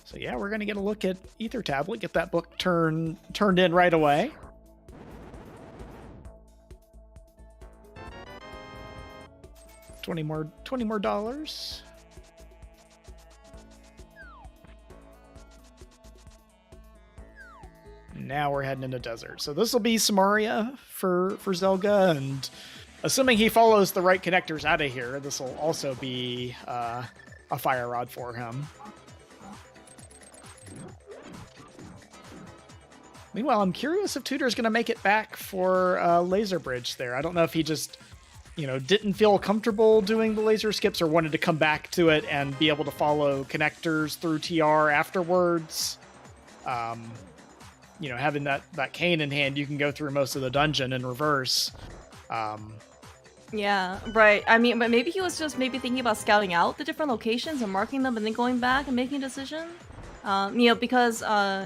So yeah, we're gonna get a look at Ether Tablet, get that book turned in right away. $20 more dollars. Now we're heading into desert. So this will be Samaria for Zelga, and assuming he follows the right connectors out of here, this will also be a fire rod for him. Meanwhile, I'm curious if Tutor's going to make it back for Laser Bridge there. I don't know if he just, didn't feel comfortable doing the laser skips or wanted to come back to it and be able to follow connectors through TR afterwards. Having that cane in hand, you can go through most of the dungeon in reverse. Yeah, right. I mean, but maybe he was just thinking about scouting out the different locations and marking them and then going back and making a decision. Because,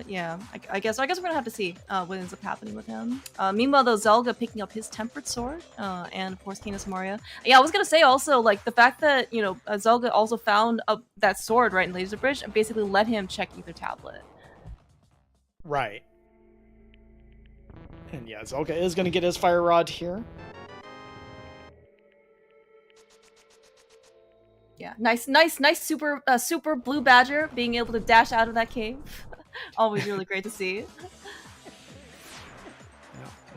yeah, I guess we're gonna have to see what ends up happening with him. Meanwhile, though, Zelga picking up his Tempered Sword, and of course, Canis Moria. Yeah, I was gonna say also, like, the fact that, Zelga also found that sword, right, in Laser Bridge, and basically let him check Ether Tablet. Right. And yeah, Zelga is gonna get his Fire Rod here. Yeah, nice super blue badger being able to dash out of that cave. Always really great to see. Yeah.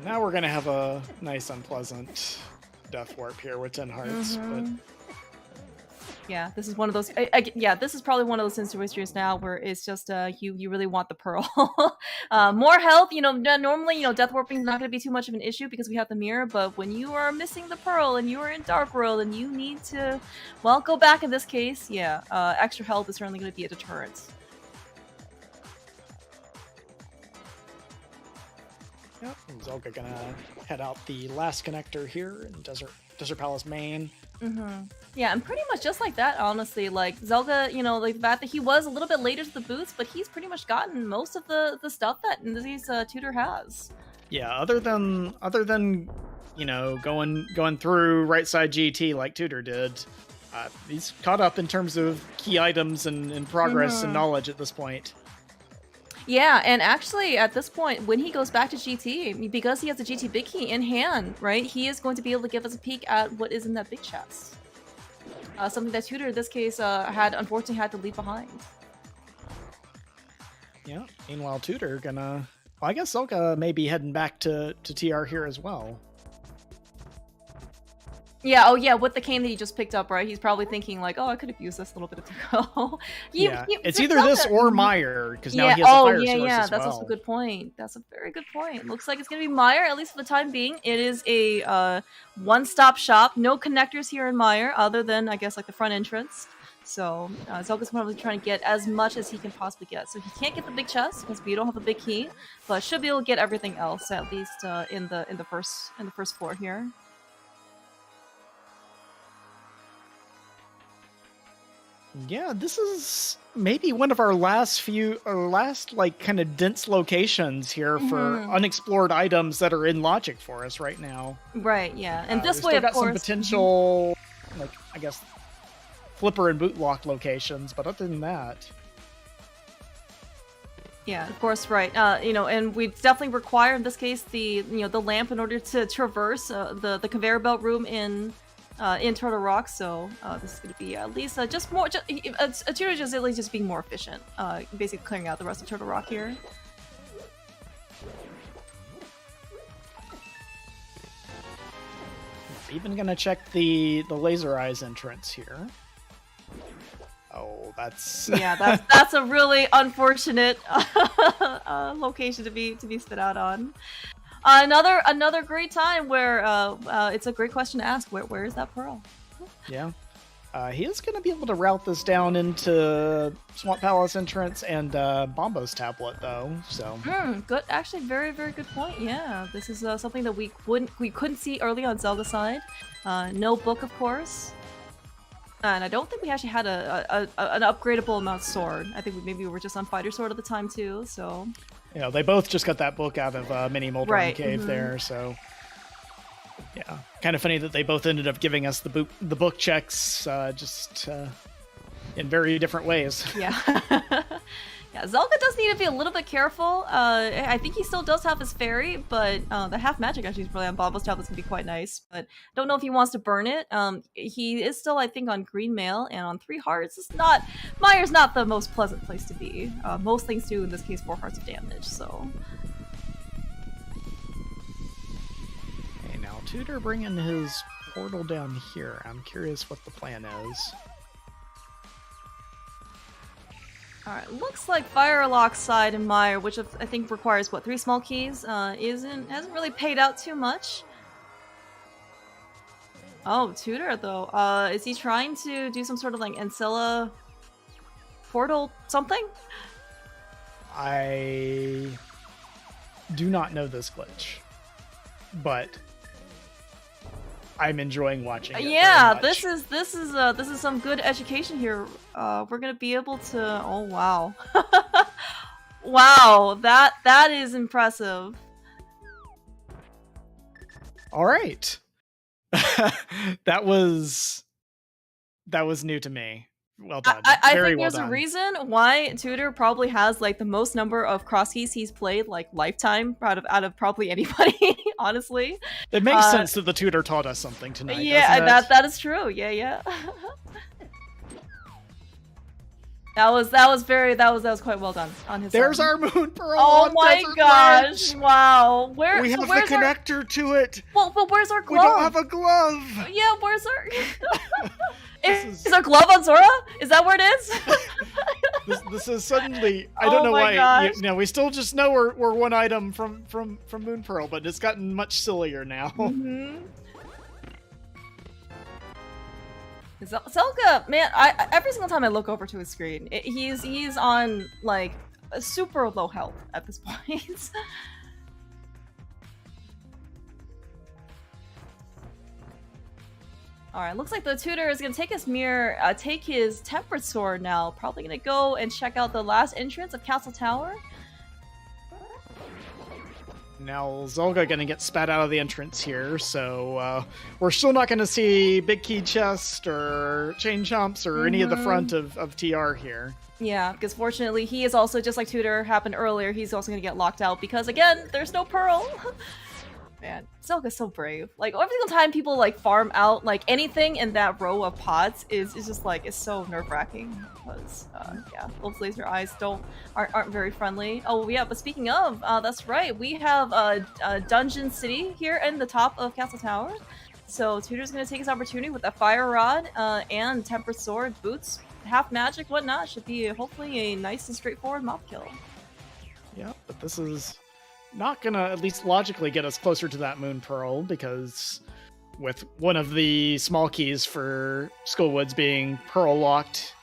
Now we're gonna have a nice unpleasant death warp here with 10 hearts, but yeah, this is one of those. This is probably one of those situations now where it's just you really want the pearl. More health, normally death warping is not going to be too much of an issue because we have the mirror. But when you are missing the pearl and you are in Dark World and you need to, well, go back in this case, yeah, extra health is certainly going to be a deterrent. Yep, and Zelga gonna head out the last connector here in Desert Palace Main. Yeah, and pretty much just like that, honestly. Like, Zelga, like the fact that he was a little bit later to the booths, but he's pretty much gotten most of the stuff that Nizzy's Tutor has. Yeah, other than going through right side GT like Tutor did, he's caught up in terms of key items and progress and knowledge at this point. Yeah, and actually, at this point, when he goes back to GT, because he has the GT Big Key in hand, right, he is going to be able to give us a peek at what is in that big chest. Something that Tutor, in this case, unfortunately had to leave behind. Yeah, meanwhile, Tutor gonna... Well, I guess Zelga may be heading back to TR here as well. Yeah, oh yeah, with the cane that he just picked up, right? He's probably thinking like, oh, I could have used this a little bit ago. It's either this or Meyer, because now yeah, he has a fire yeah, source yeah, as that's well. also a good point. That's a very good point. Looks like it's gonna be Meyer, at least for the time being. It is a one-stop shop. No connectors here in Meyer, other than, I guess, like the front entrance. So Zelga's probably trying to get as much as he can possibly get. So he can't get the big chest because we don't have a big key, but should be able to get everything else at least in the first floor here. Yeah, this is maybe one of our last like kind of dense locations here for unexplored items that are in logic for us right now. Right, yeah. And this way, still of got course, some potential, like, I guess, flipper and boot lock locations, but other than that. Yeah, of course, right. You know, and we definitely require, in this case, the lamp in order to traverse the conveyor belt room in Turtle Rock. So this is going to be at least just more. A tutor just at least just being more efficient. Basically clearing out the rest of Turtle Rock here. Even gonna check the laser eyes entrance here. Oh, that's yeah, that's a really unfortunate location to be stood out on. Another great time where it's a great question to ask. Where is that pearl? Yeah, he is gonna be able to route this down into Swamp Palace entrance and Bombo's tablet though. So good, actually, very good point. Yeah, this is something that we couldn't see early on Zelda's side. No book, of course. And I don't think we actually had an upgradable amount sword. I think maybe we were just on fighter sword at the time too. So yeah, they both just got that book out of Mini Moldorm Cave there. So yeah, kind of funny that they both ended up giving us the book checks just in very different ways. Yeah. Yeah, Zelda does need to be a little bit careful. I think he still does have his fairy, but the half magic actually is really on Bombo's tablet's gonna be quite nice. But don't know if he wants to burn it. He is still, I think, on green mail and on 3 hearts. It's not Meyer's not the most pleasant place to be. Most things do in this case 4 hearts of damage. So. Okay, now Tutor bringing his portal down here. I'm curious what the plan is. Alright, looks like Firelock's side in Meyer, which I think requires, what, 3 small keys, hasn't really paid out too much. Oh, Tutor, though. Is he trying to do some sort of, like, Ancilla portal something? I do not know this glitch, but I'm enjoying watching it. Yeah, this is some good education here. We're gonna be able to. Oh wow, wow, that is impressive. All right, that was new to me. Well done. I Very think well there's done. a reason why Tutor probably has like the most number of crosskeys he's played like lifetime out of probably anybody. Honestly, it makes sense that the Tutor taught us something tonight. Yeah, that is true. Yeah. That was quite well done on his. There's our moon pearl. Oh my gosh! Ledge. Wow. We have the connector to it. Well, but where's our glove? We don't have a glove. Yeah, where's our? Is our glove on Zora? Is that where it is? this is suddenly. I don't know why. We still just know we're one item from Moon Pearl, but it's gotten much sillier now. Mm-hmm. Zelda, man, every single time I look over to his screen, he's on like a super low health at this point. Alright, looks like the Tutor is gonna take his mirror, take his Tempered Sword now. Probably gonna go and check out the last entrance of Castle Tower. Now Zelga gonna get spat out of the entrance here, so we're still not gonna see big key chest or chain chomps or any of the front of TR here. Yeah, because fortunately he is also, just like Tutor happened earlier, he's also gonna get locked out because again, there's no pearl. Man, Zelga's so brave. Like every single time people like farm out like anything in that row of pods is just like it's so nerve-wracking because yeah, those laser eyes aren't very friendly. Oh yeah, but speaking of, that's right, we have Dungeon City here in the top of Castle Tower. So Tutor's going to take his opportunity with that Fire Rod and Tempered Sword, Boots, half magic, whatnot. Should be hopefully a nice and straightforward mob kill. Yeah, but this is not gonna, at least logically, get us closer to that Moon Pearl, because with one of the small keys for Skullwoods being Pearl locked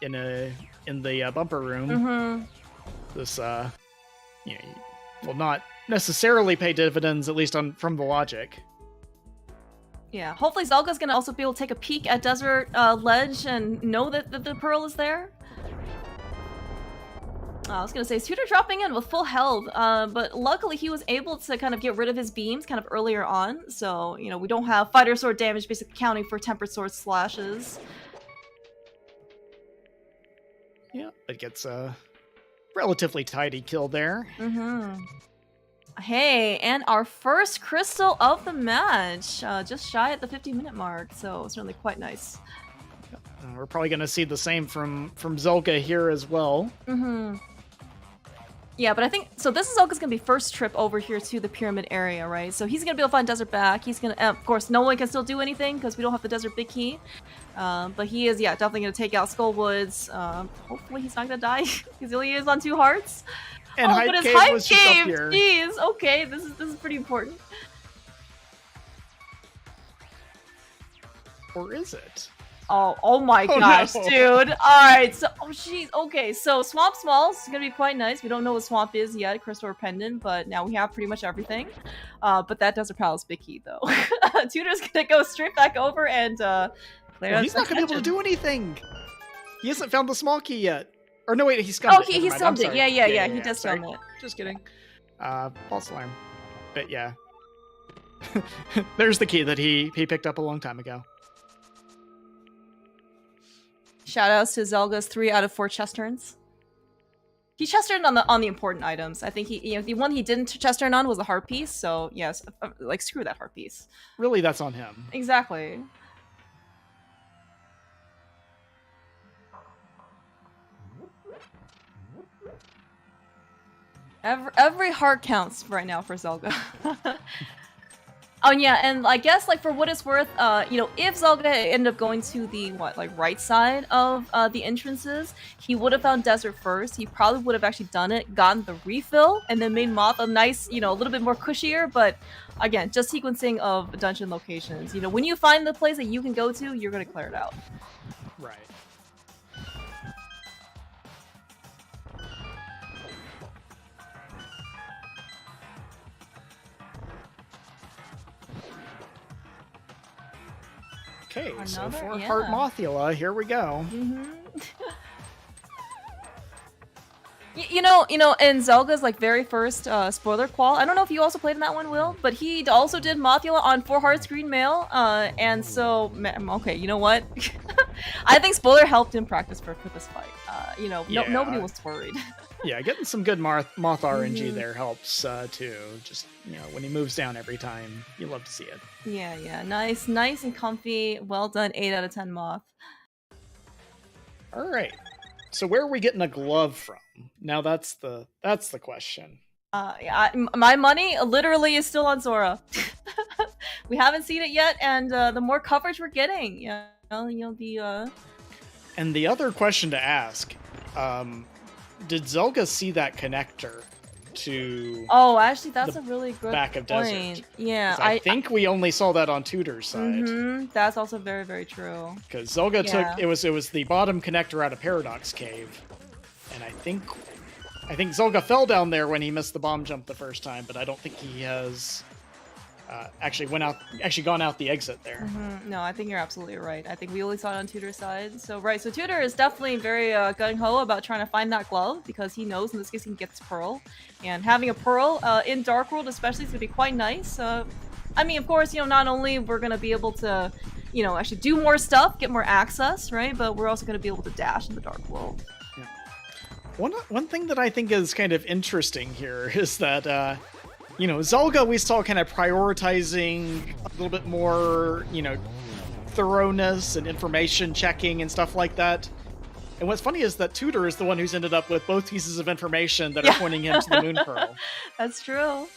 in the bumper room, this will not necessarily pay dividends, at least from the logic. Yeah, hopefully Zelga's gonna also be able to take a peek at Desert Ledge and know that the Pearl is there. I was gonna say, Tutor dropping in with full health, but luckily he was able to kind of get rid of his beams kind of earlier on, so, you know, we don't have Fighter Sword damage basically counting for Tempered Sword slashes. Yeah, it gets a relatively tidy kill there. Hey, and our first crystal of the match, just shy at the 50-minute mark, so it's really quite nice. We're probably going to see the same from Zelga here as well. Yeah, but I think, so this is Zelga's going to be first trip over here to the pyramid area, right? So he's going to be able to find Desert back. He's going to, of course, no one can still do anything because we don't have the Desert Big Key. But he is, yeah, definitely going to take out Skullwoods. Hopefully he's not going to die because he only is on 2 hearts. And but his hype was just up here. Jeez, okay, this is pretty important. Or is it? Oh my gosh, no. Dude. Alright, so, oh jeez, okay, so Swamp Smalls is gonna be quite nice. We don't know what Swamp is yet, Crystal or Pendant, but now we have pretty much everything. But that Desert Palace Big Key, though. Tutor's gonna go straight back over and clear out. He's not gonna be able to do anything! He hasn't found the small key yet. Or no, wait, he scummed it. Oh, he scummed it. Yeah, he does scum it. Just kidding. False alarm. But yeah. There's the key that he picked up a long time ago. Shoutouts to Zelga's 3 out of 4 chest turns. He chest turned on the important items. I think the one he didn't chest turn on was the heart piece. So yes, like screw that heart piece. Really, that's on him. Exactly. Every heart counts right now for Zelga. Oh yeah, and I guess like for what it's worth, if Zelga ended up going to the right side of the entrances, he would have found Desert first. He probably would have actually done it, gotten the refill, and then made Moth a nice, a little bit more cushier. But again, just sequencing of dungeon locations. When you find the place that you can go to, you're gonna clear it out. Right. Okay, so for Heart Mothula, here we go. In Zelga's very first spoiler qual, I don't know if you also played in that one, Will, but he also did Mothula on 4 Hearts Green Mail, and so, okay, you know what? I think spoiler helped him practice for this fight. Nobody was worried. Yeah, getting some good Moth RNG there helps too. Just when he moves down every time, you love to see it. Yeah, nice and comfy. Well done, 8 out of 10 Moth. All right, so where are we getting a glove from? Now that's the question. My money literally is still on Zora. We haven't seen it yet, and the more coverage we're getting, the. And the other question to ask. Did Zelga see that connector to? Oh, actually, that's a really good back of point. Desert. Yeah, I think we only saw that on Tutor's side. That's also very, very true. Because Zelga took it was the bottom connector out of Paradox Cave, and I think Zelga fell down there when he missed the bomb jump the first time, but I don't think he has actually gone out the exit there. No, I think you're absolutely right. I think we only saw it on Tutor's side. So Tutor is definitely very gung-ho about trying to find that glove because he knows in this case he can get this Pearl. And having a Pearl in Dark World especially is going to be quite nice. I mean, of course, not only we're going to be able to, actually do more stuff, get more access, right? But we're also going to be able to dash in the Dark World. Yeah. One thing that I think is kind of interesting here is that Zelga we saw kind of prioritizing a little bit more, thoroughness and information checking and stuff like that. And what's funny is that Tutor is the one who's ended up with both pieces of information that are pointing him to the Moon Pearl. That's true.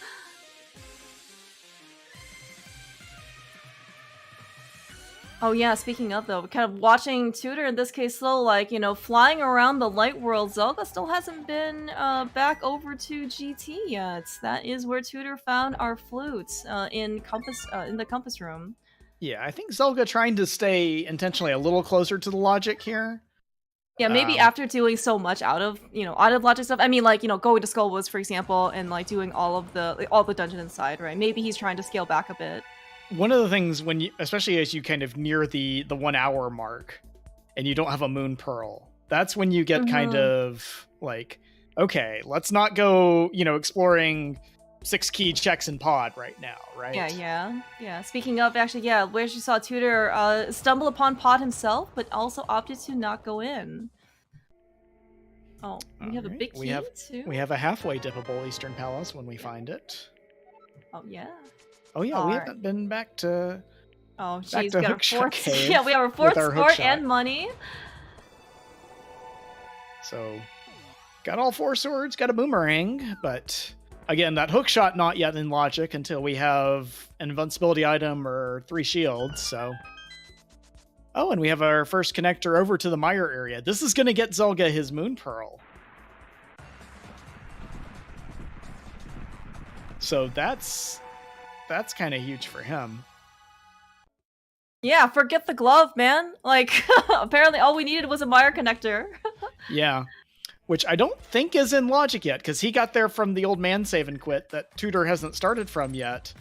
Oh yeah, speaking of though, kind of watching Tutor in this case though, like, you know, flying around the light world, Zelda still hasn't been back over to GT yet. That is where Tutor found our flutes in the compass room. Yeah, I think Zelda trying to stay intentionally a little closer to the logic here. Yeah, maybe after doing so much out of logic stuff. I mean, like, you know, going to Skullwoods, for example, and like doing all the dungeon inside, right? Maybe he's trying to scale back a bit. One of the things when you, especially as you kind of near the 1 hour mark and you don't have a moon pearl, that's when you get kind of like, okay, let's not go, you know, exploring 6 key checks in pod right now, right? Yeah. Speaking of, actually, yeah, where she saw Tutor stumble upon pod himself, but also opted to not go in. Oh, we have a big key too. We have a halfway dippable Eastern Palace when we find it. Oh yeah. Oh yeah, we haven't been back to. Oh, she's got a fourth. Yeah, we have our fourth score and money. So, got all 4 swords, got a boomerang, but again, that hook shot not yet in logic until we have an invincibility item or 3 shields. So, oh, and we have our first connector over to the mire area. This is going to get Zelda his moon pearl. So that's kind of huge for him. Yeah, forget the glove, man. Like, apparently all we needed was a mire connector. Yeah, which I don't think is in logic yet, because he got there from the old man save and quit that Tutor hasn't started from yet.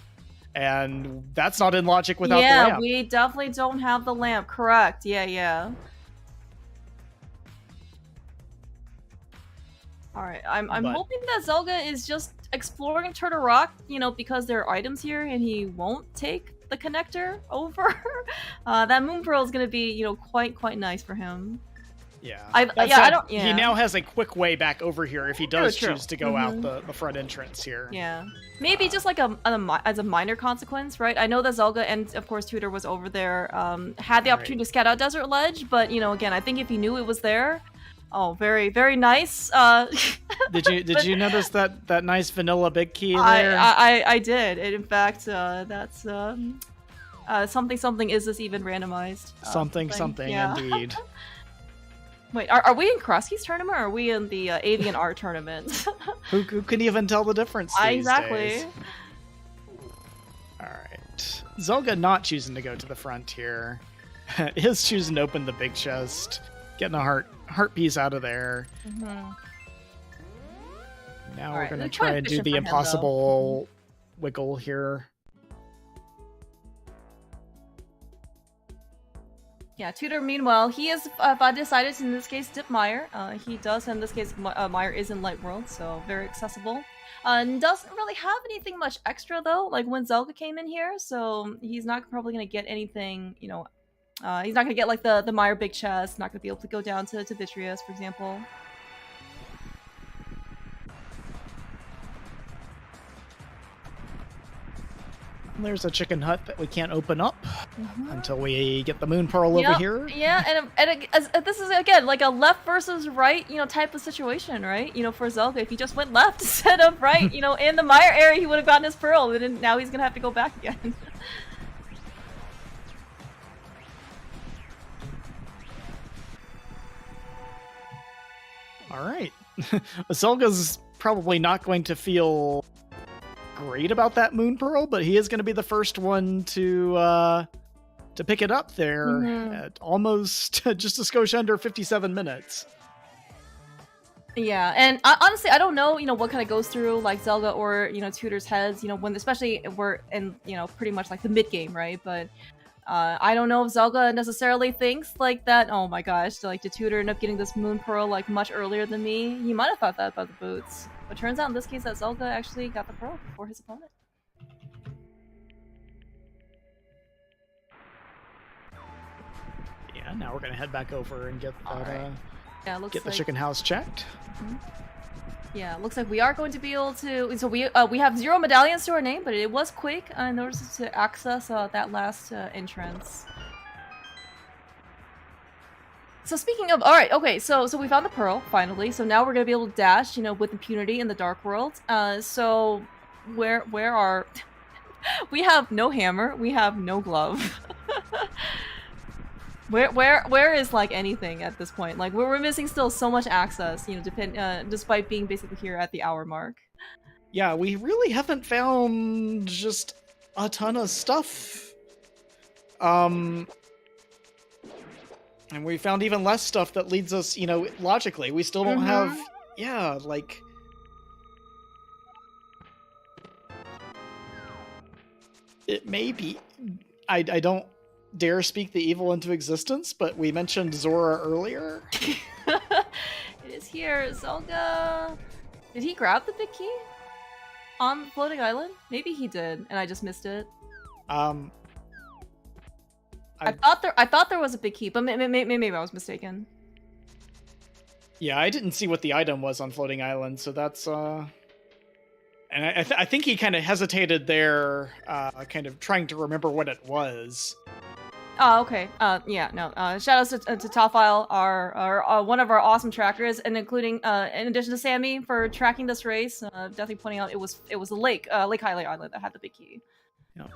And that's not in logic without the lamp. Yeah, we definitely don't have the lamp, correct. Yeah. Alright, I'm hoping that Zelda is just exploring Turtle Rock, you know, because there are items here and he won't take the connector over. That moon pearl is gonna be, you know, quite nice for him. Yeah. He now has a quick way back over here if he does choose to go out the front entrance here. Yeah. Maybe just like as a minor consequence, right? I know that Zelda and of course Tutor was over there, had the opportunity to scout out Desert Ledge, but you know, again, I think if he knew it was there, oh, very nice. Did you notice that nice vanilla big key there? I did. And in fact, that's something. Is this even randomized? Something yeah. Indeed. Wait, are we in Crosskeys Tournament or are we in the Avian Art Tournament? who can even tell the difference these exactly. days? Alright. Zelda not choosing to go to the front here. Is choosing to open the big chest. Getting a heart piece out of there. Now we're going to try and do the impossible wiggle here. Yeah, Tutor, meanwhile, he has decided to, in this case, dip Mire. He does, in this case, Mire is in Light World, so very accessible. Doesn't really have anything much extra, though, like when Zelda came in here, so he's not probably going to get anything, you know, he's not going to get, like, the Mire big chest, not going to be able to go down to Vitreous, for example. There's a chicken hut that we can't open up until we get the moon pearl over here. Yeah, and this is, again, like a left versus right, you know, type of situation, right? You know, for Zelda, if he just went left instead of right, you know, in the Mire area, he would have gotten his pearl, and now he's going to have to go back again. All right. Zelda's probably not going to feel great about that moon pearl, but he is going to be the first one to pick it up there at almost just a skosh under 57 minutes. Yeah, and honestly, I don't know, you know, what kind of goes through like Zelda or, you know, Tutor's heads, you know, when especially we're in, you know, pretty much like the mid game, right? But I don't know if Zelda necessarily thinks like that. Oh my gosh, like did Tutor end up getting this moon pearl like much earlier than me? He might have thought that about the boots. But turns out in this case that Zelda actually got the pearl before his opponent. Yeah, now we're gonna head back over and get that, get the like... chicken house checked. Yeah, looks like we are going to be able to. So we have 0 medallions to our name, but it was quick in order to access that last entrance. So speaking of, all right, okay, so we found the pearl finally. So now we're gonna be able to dash, you know, with impunity in the Dark World. So where are we have no hammer, we have no glove. Where is like anything at this point? Like we're missing still so much access, you know, despite being basically here at the hour mark. Yeah, we really haven't found just a ton of stuff. And we found even less stuff that leads us, you know, logically. We still don't have, yeah, like... It may be... I don't dare speak the evil into existence, but we mentioned Zora earlier. It is here, Zelda. Did he grab the big key on the floating island? Maybe he did, and I just missed it. I thought there was a big key, but maybe I was mistaken. Yeah, I didn't see what the item was on floating island, so that's and I think he kind of hesitated there, kind of trying to remember what it was. Oh, okay. Yeah, no. Shout outs to Tofile, our one of our awesome trackers, and including in addition to Sammy for tracking this race. Definitely pointing out it was the Lake Highlight Island that had the big key.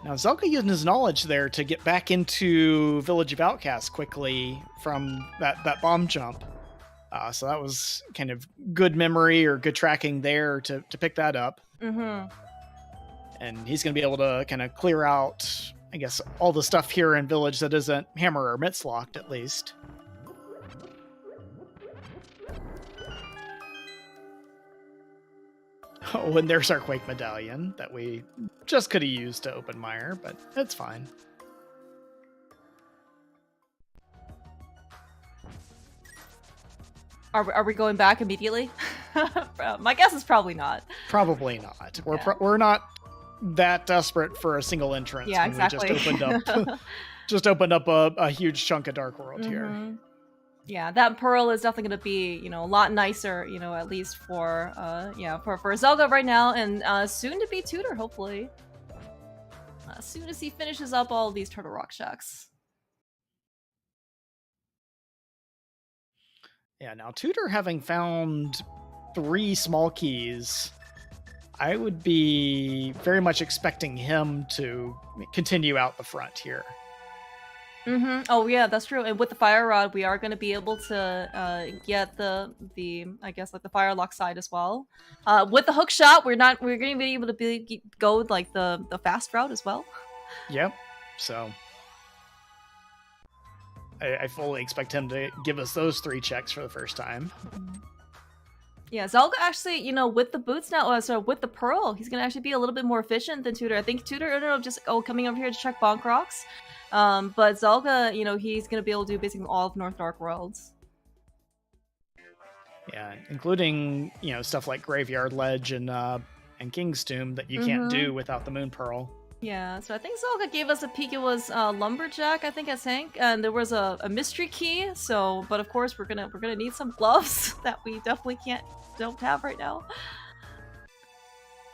Now Zelda using his knowledge there to get back into Village of Outcasts quickly from that bomb jump. So that was kind of good memory or good tracking there to pick that up. Mm-hmm. And he's going to be able to kind of clear out, I guess, all the stuff here in Village that isn't hammer or mitts locked, at least. Oh, and there's our Quake Medallion that we just could have used to open Mire, but it's fine. Are we going back immediately? My guess is probably not. Probably not. We're not that desperate for a single entrance. Yeah, exactly. We just opened up a huge chunk of Dark World here. Yeah, that pearl is definitely going to be, you know, a lot nicer, you know, at least for for Zelda right now, and soon to be Tutor, hopefully. As soon as he finishes up all of these Turtle Rock Shacks. Yeah, now Tutor having found 3 small keys, I would be very much expecting him to continue out the front here. Oh yeah, that's true. And with the fire rod, we are going to be able to get the I guess like the fire lock side as well. With the hook shot, we're going to be able to go like the fast route as well. Yep. So I fully expect him to give us those 3 checks for the first time. Yeah, Zelda actually, you know, with the boots now, so with the pearl, he's gonna actually be a little bit more efficient than Tutor. I think Tutor ended up just coming over here to check bonk rocks. But Zelda, you know, he's gonna be able to do basically all of North Dark Worlds. Yeah, including, you know, stuff like Graveyard Ledge and King's Tomb that you can't do without the Moon Pearl. Yeah, so I think Zelda gave us a peek. It was Lumberjack, I think, as Hank, and there was a mystery key. So, but of course, we're gonna need some gloves that we definitely don't have right now.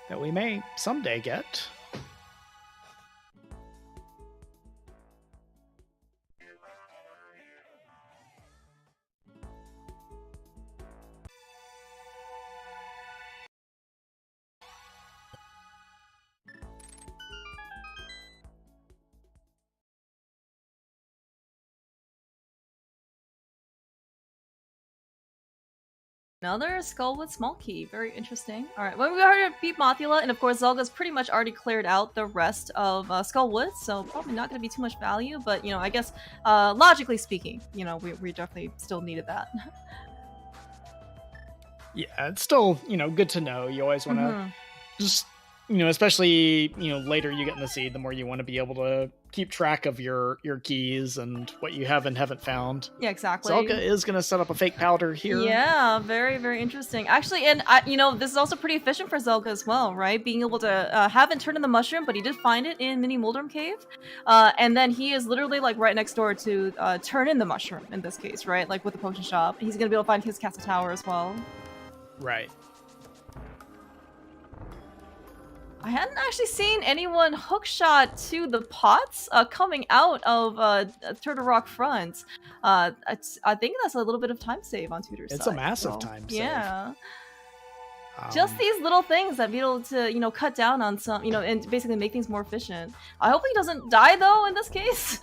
That we may someday get. Another Skullwood small key, very interesting. All right, well, we already beat Mothula, and of course Zelda's pretty much already cleared out the rest of Skullwood, so probably not going to be too much value. But you know, I guess logically speaking, you know, we definitely still needed that. Yeah, it's still, you know, good to know. You always want to just, you know, especially, you know, later you get in the seed, the more you want to be able to keep track of your keys and what you have and haven't found. Yeah, exactly. Zelda is going to set up a fake powder here. Yeah, very, very interesting. Actually, and you know, this is also pretty efficient for Zelda as well, right? Being able to haven't turned in the mushroom, but he did find it in Mini Moldrum Cave. And then he is literally like right next door to turn in the mushroom in this case, right? Like with the potion shop. He's going to be able to find his castle tower as well. Right. I hadn't actually seen anyone hookshot to the pots coming out of Turtle Rock front. I think that's a little bit of time save on Tutor's side. It's a massive time save. Yeah. Just these little things that be able to, you know, cut down on some, you know, and basically make things more efficient. I hope he doesn't die though in this case.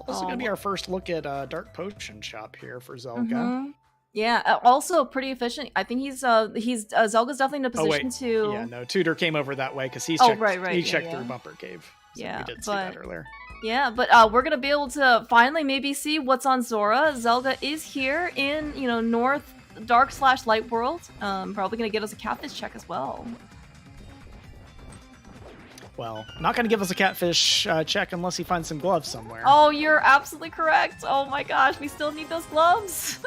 It's also going to be our first look at Dark Potion Shop here for Zelda. Mm-hmm. Yeah, also pretty efficient. I think he's Zelga's definitely in a position to. Yeah, no, Tutor came over that way because he checked through Bumper Cave. So we did see that earlier. Yeah, but we're gonna be able to finally maybe see what's on Zora. Zelda is here in North Dark / Light World. Probably gonna get us a catfish check as well. Well, not gonna give us a catfish check unless he finds some gloves somewhere. Oh, you're absolutely correct. Oh my gosh, we still need those gloves.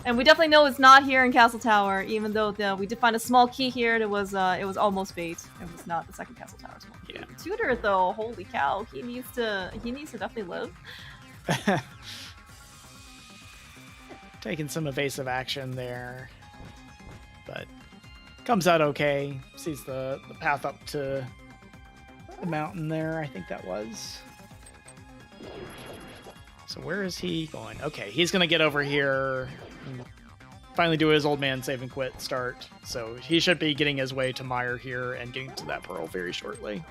And we definitely know it's not here in Castle Tower, even though we did find a small key here. And it was almost bait. It was not the second Castle Tower small key. Yeah. Tutor though, holy cow, he needs to definitely live. Taking some evasive action there, but comes out okay. Sees the path up to the mountain there. I think that was. So where is he going? Okay, he's gonna get over here. Finally do his old man save and quit start. So he should be getting his way to Meyer here and getting to that pearl very shortly.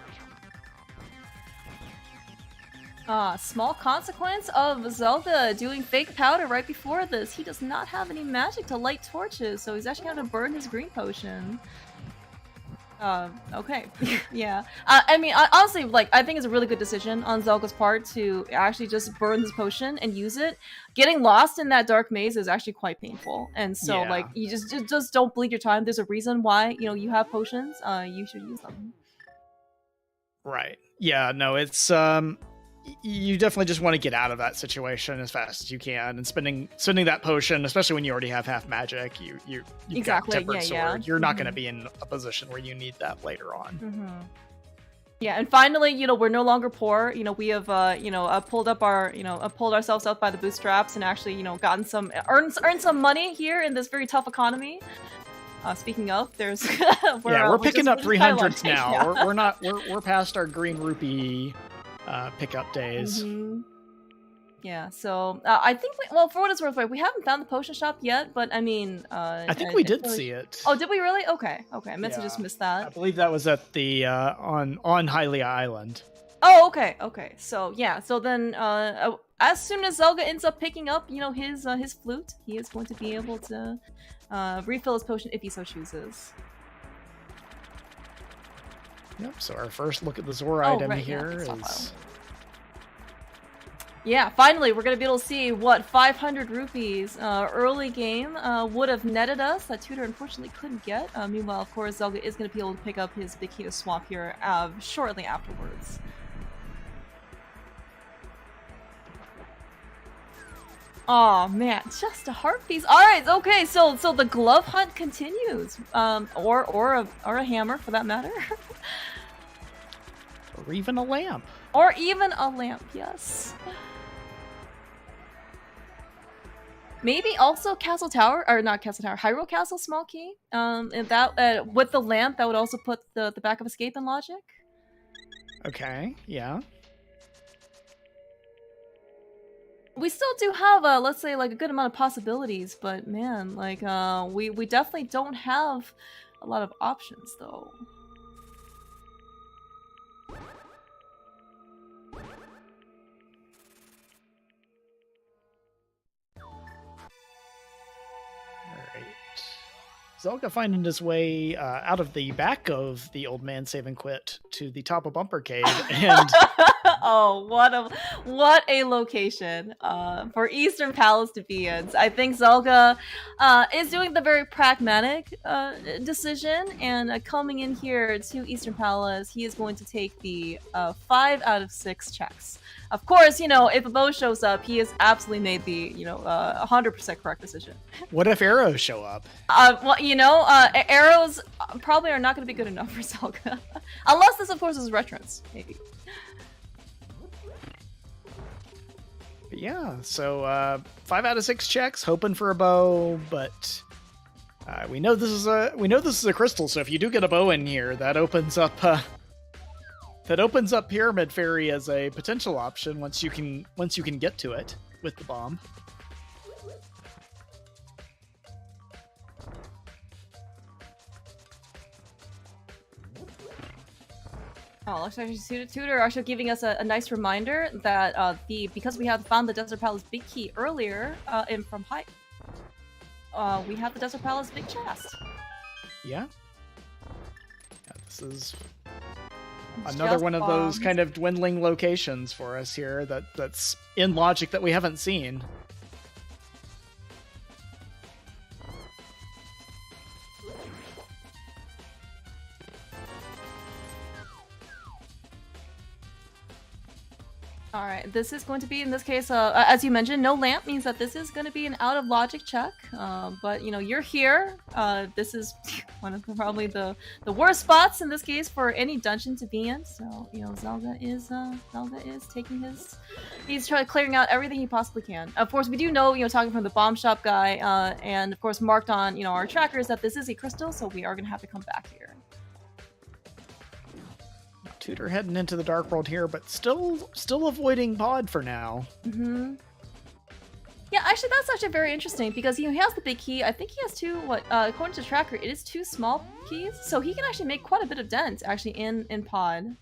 Small consequence of Zelda doing fake powder right before this. He does not have any magic to light torches, so he's actually going to burn his green potion. Okay. Yeah. I mean, honestly, I think it's a really good decision on Zelga's part to actually just burn this potion and use it. Getting lost in that dark maze is actually quite painful, and so you just don't bleed your time. There's a reason why you have potions. You should use them. Right. Yeah. No. It's you definitely just want to get out of that situation as fast as you can, and spending that potion, especially when you already have half magic, you've got Tempered Sword. You're not going to be in a position where you need that later on. Yeah, and finally, we're no longer poor. We have pulled ourselves up by the bootstraps and actually gotten earned some money here in this very tough economy. Speaking of, there's we're picking up 300s now. Yeah. We're past our green rupee pickup days. Yeah, so I think for what it's worth, we haven't found the potion shop yet, but I mean, I think we did see it. Oh, did we really? Okay, I meant to just miss that. I believe that was at the on Hylia Island. Oh, okay. So yeah, so then as soon as Zelda ends up picking up, his flute, he is going to be able to refill his potion if he so chooses. Yep, so our first look at the Zora item here is... Yeah, finally, we're going to be able to see what 500 rupees early game would have netted us that Tutor unfortunately couldn't get. Meanwhile, of course, Zelda is going to be able to pick up his Bikita swap here shortly afterwards. Oh man, just a heart piece. All right, okay, so the glove hunt continues, or a hammer for that matter, or even a lamp. Or even a lamp, yes. Maybe also Castle Tower, or not Castle Tower, Hyrule Castle small key. And that with the lamp, that would also put the back of escape in logic. Okay, yeah. We still do have, let's say, a good amount of possibilities, but man, we definitely don't have a lot of options, though. Zelda finding his way out of the back of the old man save and quit to the top of Bumper Cave, and oh, what a location for Eastern Palace to be in. I think Zelda is doing the very pragmatic decision, and coming in here to Eastern Palace, he is going to take the 5 out of 6 checks. Of course, if a bow shows up, he has absolutely made the 100% correct decision. What if arrows show up? Arrows probably are not going to be good enough for Zelda. Unless this, of course, is retrance, maybe. But yeah, so 5 out of 6 checks, hoping for a bow, but we know this is a crystal. So if you do get a bow in here, that opens up Pyramid Fairy as a potential option once you can get to it with the bomb. Oh, looks like Tutor actually giving us a nice reminder that because we have found the Desert Palace big key earlier in from height, we have the Desert Palace big chest. Yeah. This is another one of those kind of dwindling locations for us here that's in logic that we haven't seen. Alright, this is going to be, in this case, as you mentioned, no lamp means that this is going to be an out of logic check. But, you know, you're here. This is one of probably the worst spots in this case for any dungeon to be in. So, you know, Zelda is taking he's trying clearing out everything he possibly can. Of course, we do know, you know, talking from the bomb shop guy, and of course marked on, you know, our trackers that this is a crystal, so we are going to have to come back here. Tutor heading into the Dark World here, but still avoiding Pod for now. Mm-hmm. Yeah, actually, that's actually very interesting because he has the big key. I think he has two. According to Tracker, it is 2 small keys, so he can actually make quite a bit of dent actually in Pod.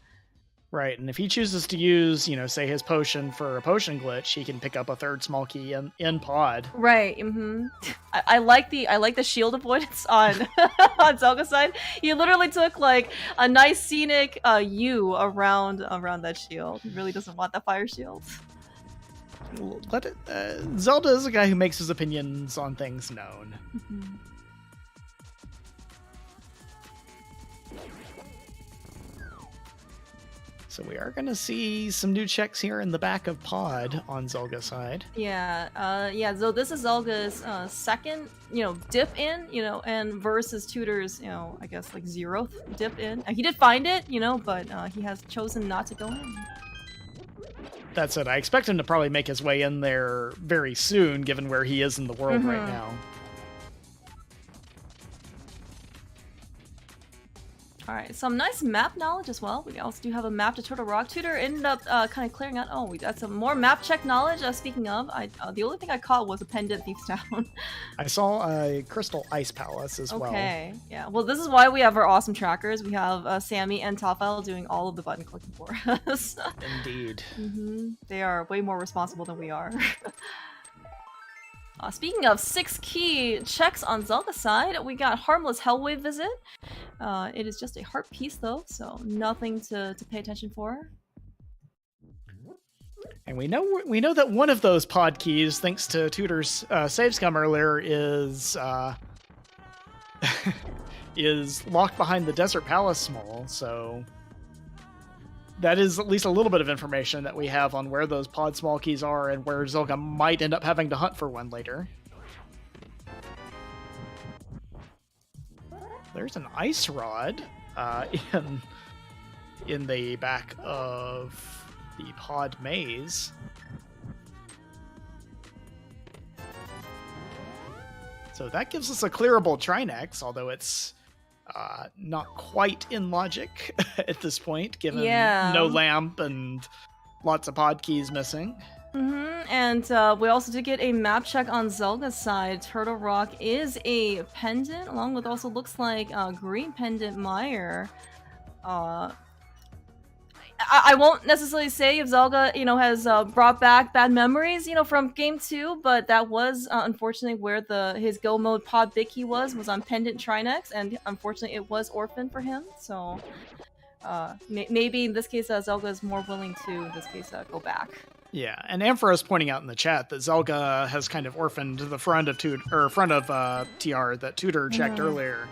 Right, and if he chooses to use, you know, say his potion for a potion glitch, he can pick up a 3rd small key in Pod. Right. Mm-hmm. I like the shield avoidance on on Zelga's side. He literally took like a nice scenic U around that shield. He really doesn't want that fire shield. Let it. Zelda is a guy who makes his opinions on things known. Mm-hmm. So we are going to see some new checks here in the back of Pod on Zelga's side. Yeah, yeah. So this is Zelga's second, you know, dip in, you know, and versus Tutor's, you know, I guess like 0th dip in. He did find it, you know, but he has chosen not to go in. That's it. I expect him to probably make his way in there very soon, given where he is in the world right now. Alright, some nice map knowledge as well. We also do have a map to Turtle Rock. Tutor ended up kind of clearing out. Oh, we got some more map check knowledge. Speaking of, the only thing I caught was a pendant Thief's Town. I saw a Crystal Ice Palace as well. Okay, yeah. Well, this is why we have our awesome trackers. We have Sammy and Topfile doing all of the button clicking for us. Indeed. They are way more responsible than we are. Speaking of 6 key checks on Zelda's side, we got Harmless Hellwave Visit. It is just a heart piece though, so nothing to pay attention for. And we know that one of those pod keys, thanks to Tutor's save scum earlier, is is locked behind the Desert Palace Mole, so that is at least a little bit of information that we have on where those pod small keys are and where Zelda might end up having to hunt for one later. There's an ice rod in the back of the pod maze. So that gives us a clearable Trinex, although it's not quite in logic at this point, given no lamp and lots of pod keys missing. And we also did get a map check on Zelda's side. Turtle Rock is a pendant, along with also looks like green pendant mire. I won't necessarily say if Zelda, you know, has brought back bad memories, you know, from Game 2, but that was unfortunately where his go mode pod Bicky was on Pendant Trinex, and unfortunately it was orphaned for him, so maybe in this case Zelda is more willing to, in this case, go back. Yeah, and Ampharos pointing out in the chat that Zelda has kind of orphaned the front of TR that Tutor checked earlier,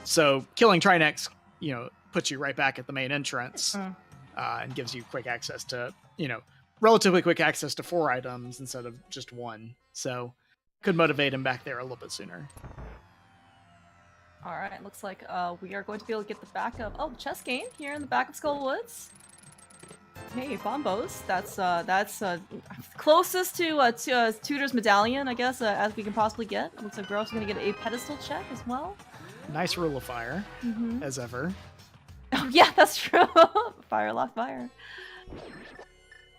so killing Trinex, you know, puts you right back at the main entrance. And gives you quick access to, you know, relatively quick access to 4 items instead of just 1. So could motivate him back there a little bit sooner. All right, looks like we are going to be able to get the back of chess game here in the back of Skull Woods. Hey, bombos. That's closest to Tutor's medallion, I guess, as we can possibly get. It looks like we're also going to get a pedestal check as well. Nice rule of fire, as ever. Oh yeah, that's true. Fire lock fire.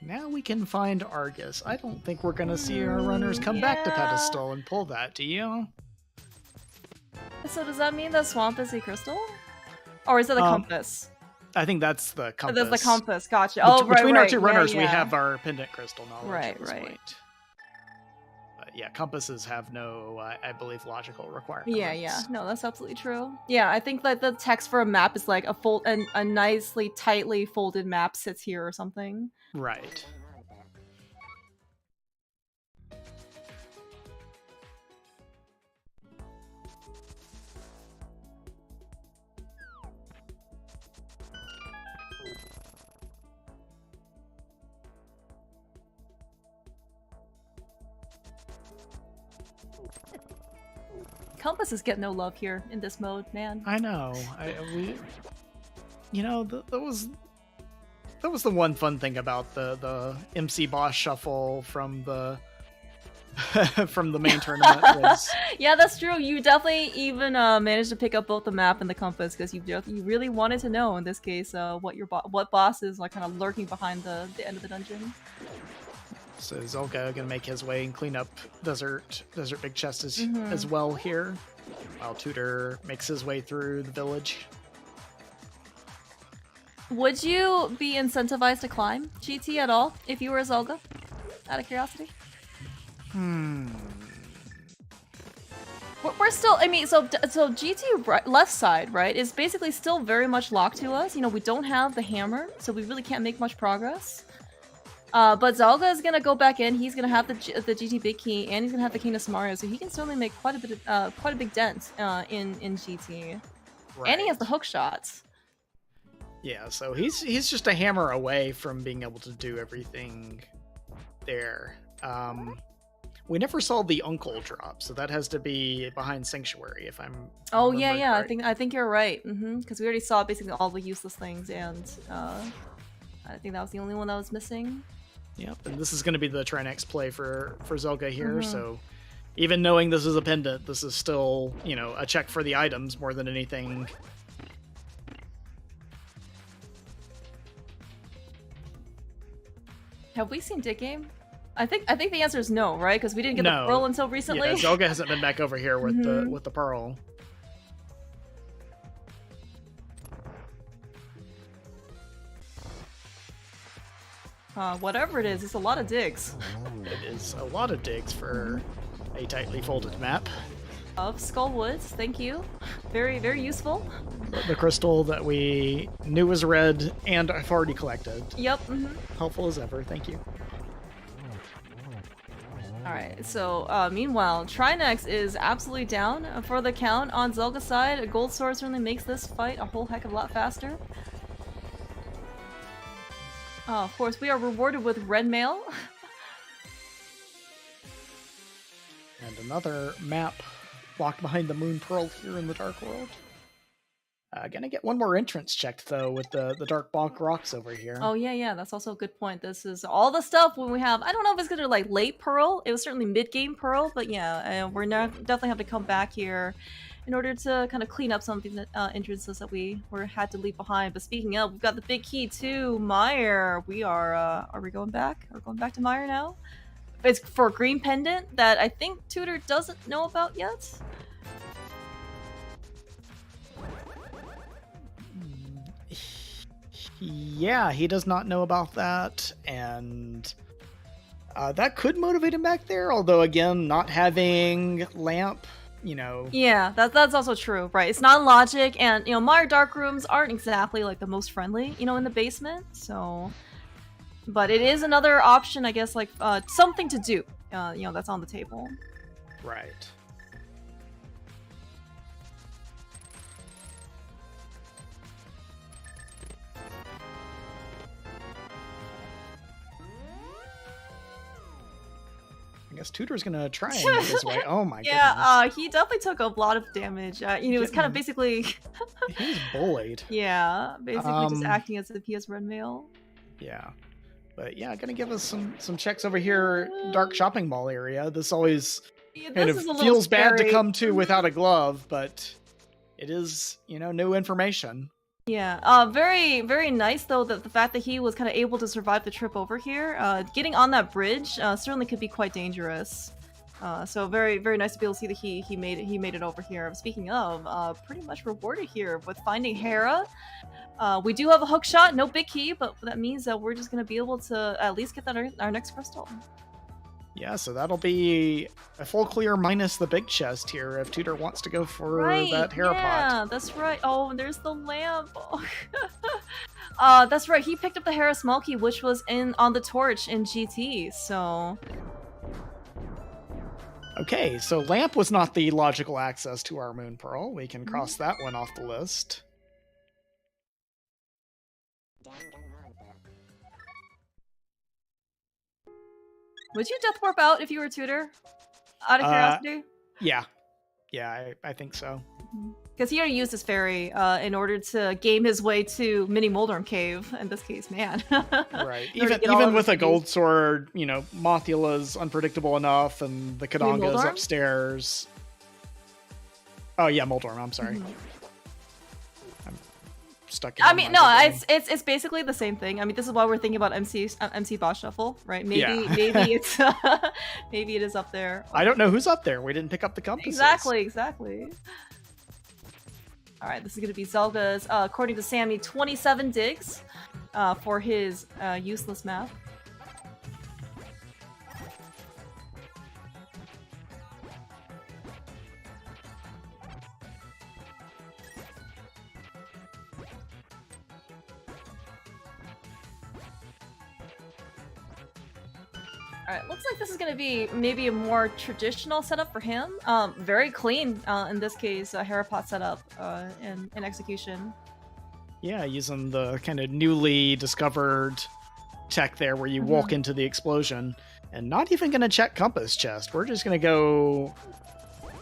Now we can find Argus. I don't think we're gonna see our runners come back to pedestal and pull that, do you? So does that mean that Swamp is a crystal? Or is it a compass? I think that's the compass. That's the compass. Gotcha. Oh, right, Between our right. two runners, yeah. we have our pendant crystal knowledge Right, at this right. point. But yeah, compasses have no, I believe, logical requirements. Yeah. No, that's absolutely true. Yeah, I think that the text for a map is like a nicely, tightly folded map sits here or something. Right. Compasses get no love here in this mode, man. I know. You know, that was the one fun thing about the MC boss shuffle from the from the main tournament. Was... Yeah, that's true. You definitely even managed to pick up both the map and the compass because you really wanted to know in this case what boss is like kind of lurking behind the end of the dungeon. So Zelga gonna make his way and clean up Desert Big Chest as well here, while Tutor makes his way through the village. Would you be incentivized to climb GT at all if you were a Zelga? Out of curiosity. We're still. I mean, so GT left side, right, is basically still very much locked to us. You know, we don't have the hammer, so we really can't make much progress. But Zelda is gonna go back in. He's gonna have the GT big key, and he's gonna have the King of Samaria, so he can certainly make quite a big dent in GT. Right. And he has the hook shots. Yeah, so he's just a hammer away from being able to do everything there. We never saw the Uncle drop, so that has to be behind Sanctuary. If I'm. Oh yeah. Right. I think you're right. Because we already saw basically all the useless things, and I think that was the only one that was missing. Yep, and this is going to be the Trinex play for Zelga here, so even knowing this is a pendant, this is still, you know, a check for the items more than anything. Have we seen Dick Game? I think the answer is no, right? Because we didn't get the pearl until recently. Yeah, Zelga hasn't been back over here with the pearl. Whatever it is, it's a lot of digs. It is a lot of digs for a tightly folded map. Of Skull Woods, thank you. Very, very useful. The crystal that we knew was red and I've already collected. Yep. Helpful as ever, thank you. Alright, so meanwhile, Trinex is absolutely down for the count on Zelga's side. A gold sword certainly makes this fight a whole heck of a lot faster. Of course, we are rewarded with red mail. And another map locked behind the Moon Pearl here in the Dark World. Gonna get one more entrance checked, though, with the Dark Bonk Rocks over here. Oh, yeah, that's also a good point. This is all the stuff when we have... I don't know if it's gonna, like, late Pearl. It was certainly mid-game Pearl, but yeah, we're definitely have to come back here in order to kind of clean up some of the entrances that we had to leave behind. But speaking of, we've got the big key to Mire. We are we going back? We're going back to Mire now? It's for a green pendant that I think Tutor doesn't know about yet. Yeah, he does not know about that, and that could motivate him back there, although again, not having lamp, you know. Yeah, that's also true, right? It's not logic, and you know, Mire dark rooms aren't exactly like the most friendly, you know, in the basement, so... But it is another option, I guess, like something to do, you know, that's on the table. Right. I guess Tutor's gonna try and make his way. Oh my goodness. Yeah, he definitely took a lot of damage. You know, it was kind of basically... He was bullied. Yeah, basically just acting as if he has red mail. Yeah. But yeah, gonna give us some checks over here, Dark Shopping Mall area. This always kind of feels bad to come to without a glove, but it is, you know, new information. Yeah, very, very nice though that the fact that he was kind of able to survive the trip over here. Getting on that bridge certainly could be quite dangerous. So very, very nice to be able to see that he made it over here. Speaking of, pretty much rewarded here with finding Hera. We do have a hook shot, no big key, but that means that we're just gonna be able to at least get that our next crystal. Yeah, so that'll be a full clear minus the big chest here if Tutor wants to go for that Hera pot. Yeah, that's right. Oh, and there's the lamp. That's right. He picked up the Hera small key, which was on the torch in GT. So. Okay, so lamp was not the logical access to our Moon Pearl. We can cross that one off the list. Would you death warp out if you were Tutor? Out of curiosity? Yeah. Yeah, I think so. Because he already used his fairy in order to game his way to Mini Moldorm Cave. In this case, man. Right. Even with a gold sword, you know, Mothula's unpredictable enough, and the Kadonga's upstairs. Oh yeah, Moldorm. I'm sorry. I'm stuck. I mean, no, it's basically the same thing. I mean, this is why we're thinking about MC boss shuffle, right? Maybe it's maybe it is up there. I don't know who's up there. We didn't pick up the compasses. Exactly. All right, this is going to be Zelda's, according to Sammy, 27 digs for his useless map. Alright, looks like this is going to be maybe a more traditional setup for him. Very clean, in this case, a Herapot setup in execution. Yeah, using the kind of newly discovered tech there where you walk into the explosion and not even going to check compass chest. We're just going to go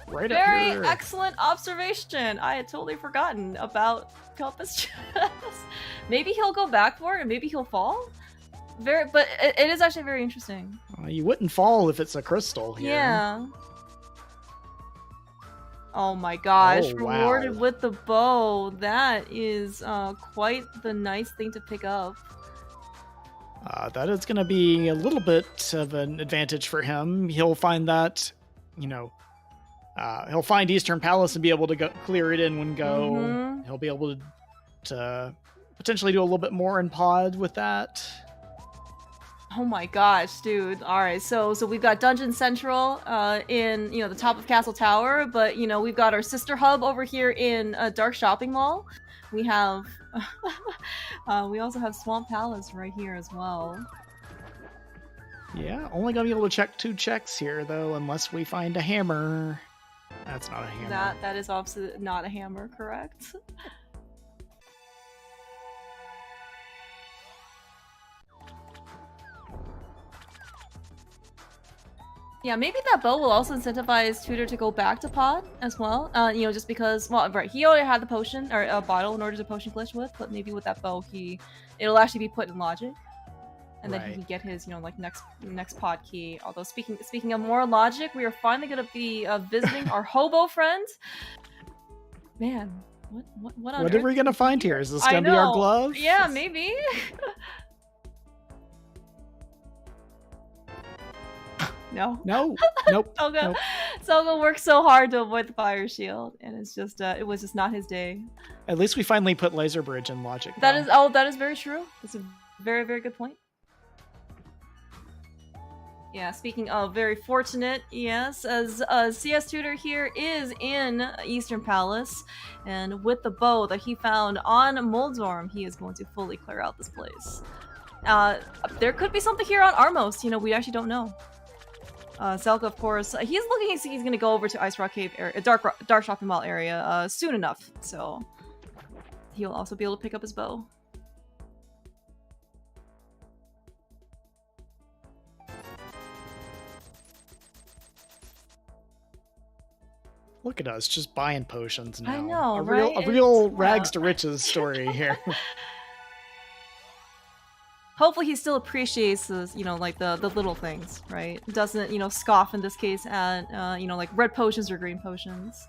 right up here. Very excellent observation. I had totally forgotten about compass chest. Maybe he'll go back for it and maybe he'll fall? But it is actually very interesting. You wouldn't fall if it's a crystal here. Yeah. Oh my gosh, rewarded with the bow. That is quite the nice thing to pick up. That is going to be a little bit of an advantage for him. He'll find that, you know, he'll find Eastern Palace and be able to clear it in one go. He'll be able to potentially do a little bit more in pod with that. Oh my gosh, dude. Alright, so we've got Dungeon Central in, you know, the top of Castle Tower, but, you know, we've got our sister hub over here in Dark Shopping Mall. We have... we also have Swamp Palace right here as well. Yeah, only gonna be able to check 2 checks here, though, unless we find a hammer. That's not a hammer. That is obviously not a hammer, correct? Yeah, maybe that bow will also incentivize Tutor to go back to pod as well. You know, just because, well, right, he already had the potion, or a bottle in order to potion glitch with, but maybe with that bow, it'll actually be put in logic. And then he can get his, you know, like, next pod key. Although, speaking of more logic, we are finally going to be visiting our hobo friend. Man, what on earth? What are we going to find here? Is this going to be our glove? Yeah, maybe. No. Nope. Zelda worked so hard to avoid the fire shield, and it's just it was just not his day. At least we finally put Laser Bridge in logic. That is very true. That's a very, very good point. Yeah, speaking of very fortunate, yes, as CS Tutor here is in Eastern Palace, and with the bow that he found on Moldorm, he is going to fully clear out this place. There could be something here on Armos, you know, we actually don't know. Zelda, of course, he's going to go over to Ice Rock Cave area, Dark Shopping Mall area soon enough, so he'll also be able to pick up his bow. Look at us, just buying potions now. I know, a right? real rags to riches story here. Hopefully he still appreciates the, you know, like the little things, right? Doesn't, you know, scoff in this case at, you know, like red potions or green potions.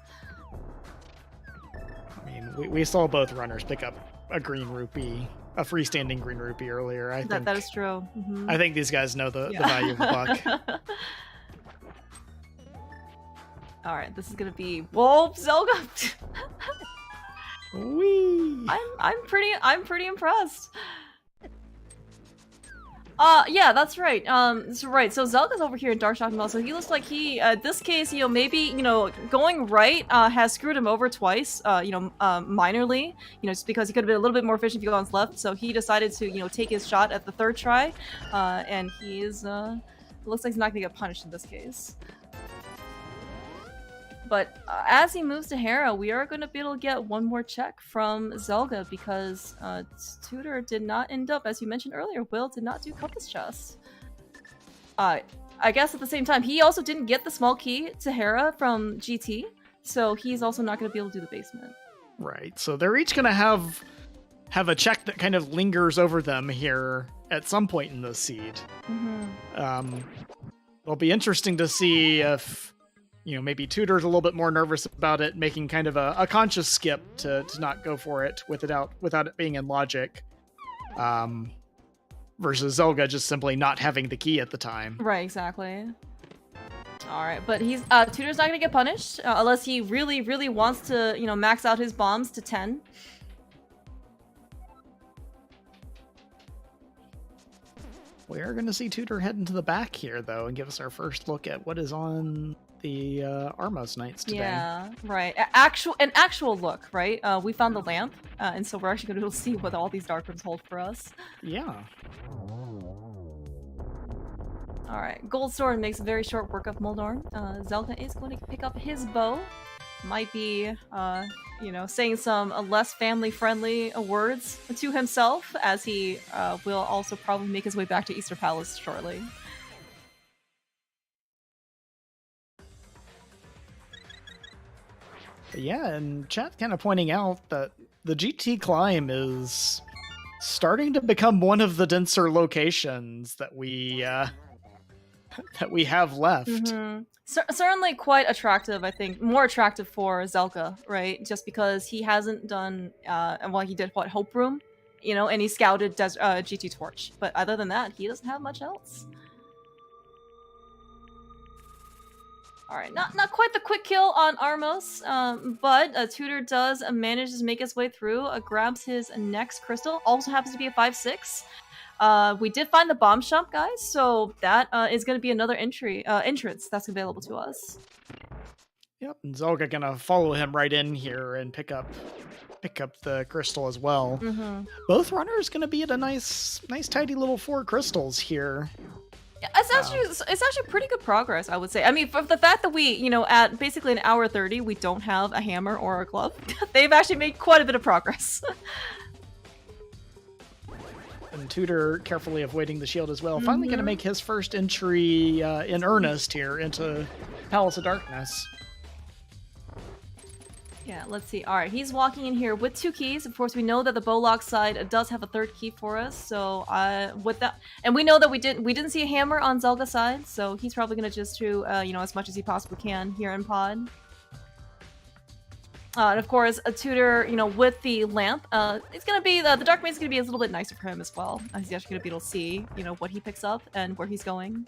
I mean, we saw both runners pick up a green rupee, a freestanding green rupee earlier. I think that is true. I think these guys know the value of the buck. All right, this is gonna be whoa, Zelda. Wee. I'm pretty impressed. Yeah, that's right. So Zelda's over here in Dark Shock Mall, so he looks like he, this case, you know, maybe, you know, going right, has screwed him over twice, minorly, you know, just because he could have been a little bit more efficient if he gone left, so he decided to, you know, take his shot at the third try, and he is, looks like he's not gonna get punished in this case. But as he moves to Hera, we are going to be able to get one more check from Zelda because Tutor did not end up, as you mentioned earlier, Will did not do Compass Chess. I guess at the same time, he also didn't get the small key to Hera from GT, so he's also not going to be able to do the basement. Right, so they're each going to have a check that kind of lingers over them here at some point in the seed. It'll be interesting to see if, you know, maybe Tutor's a little bit more nervous about it, making kind of a conscious skip to not go for it without it being in logic, versus Zelda just simply not having the key at the time. Right, exactly. All right, but he's Tutor's not gonna get punished unless he really, really wants to, you know, max out his bombs to 10. We are going to see Tutor head into the back here, though, and give us our first look at what is on the Armos Knights today. Yeah, right. An actual look, right? We found the lamp, and so we're actually going to be able to see what all these dark rooms hold for us. Yeah. All right, Gold Sword makes very short work of Moldorm. Zelda is going to pick up his bow. Might be, you know, saying some less family-friendly words to himself, as he will also probably make his way back to Easter Palace shortly. Yeah, and chat kind of pointing out that the GT climb is starting to become one of the denser locations that we have left. Certainly quite attractive, I think. More attractive for Zelda, right? Just because he hasn't done, well, he did, what, Hope Room? You know, and he scouted GT Torch. But other than that, he doesn't have much else. Alright, not quite the quick kill on Armos, but Tutor does manage to make his way through, grabs his next crystal, also happens to be a 5-6. We did find the bomb shop, guys, so that is going to be another entrance that's available to us. Yep, and Zelda gonna follow him right in here and pick up the crystal as well. Both runners gonna be at a nice tidy little 4 crystals here. Yeah, it's actually pretty good progress, I would say. I mean, for the fact that we, you know, at basically an hour 30, we don't have a hammer or a glove, they've actually made quite a bit of progress. And Tutor carefully avoiding the shield as well. Finally going to make his first entry in earnest here into Palace of Darkness. Yeah, let's see. All right, he's walking in here with 2 keys. Of course, we know that the Bowlock side does have a 3rd key for us. So with that, and we know that we didn't see a hammer on Zelda's side. So he's probably gonna just do you know, as much as he possibly can here in Pod. And of course, a Tutor, you know, with the lamp, it's gonna be the Dark Maid's gonna be a little bit nicer for him as well. He's actually gonna be able to see, you know, what he picks up and where he's going.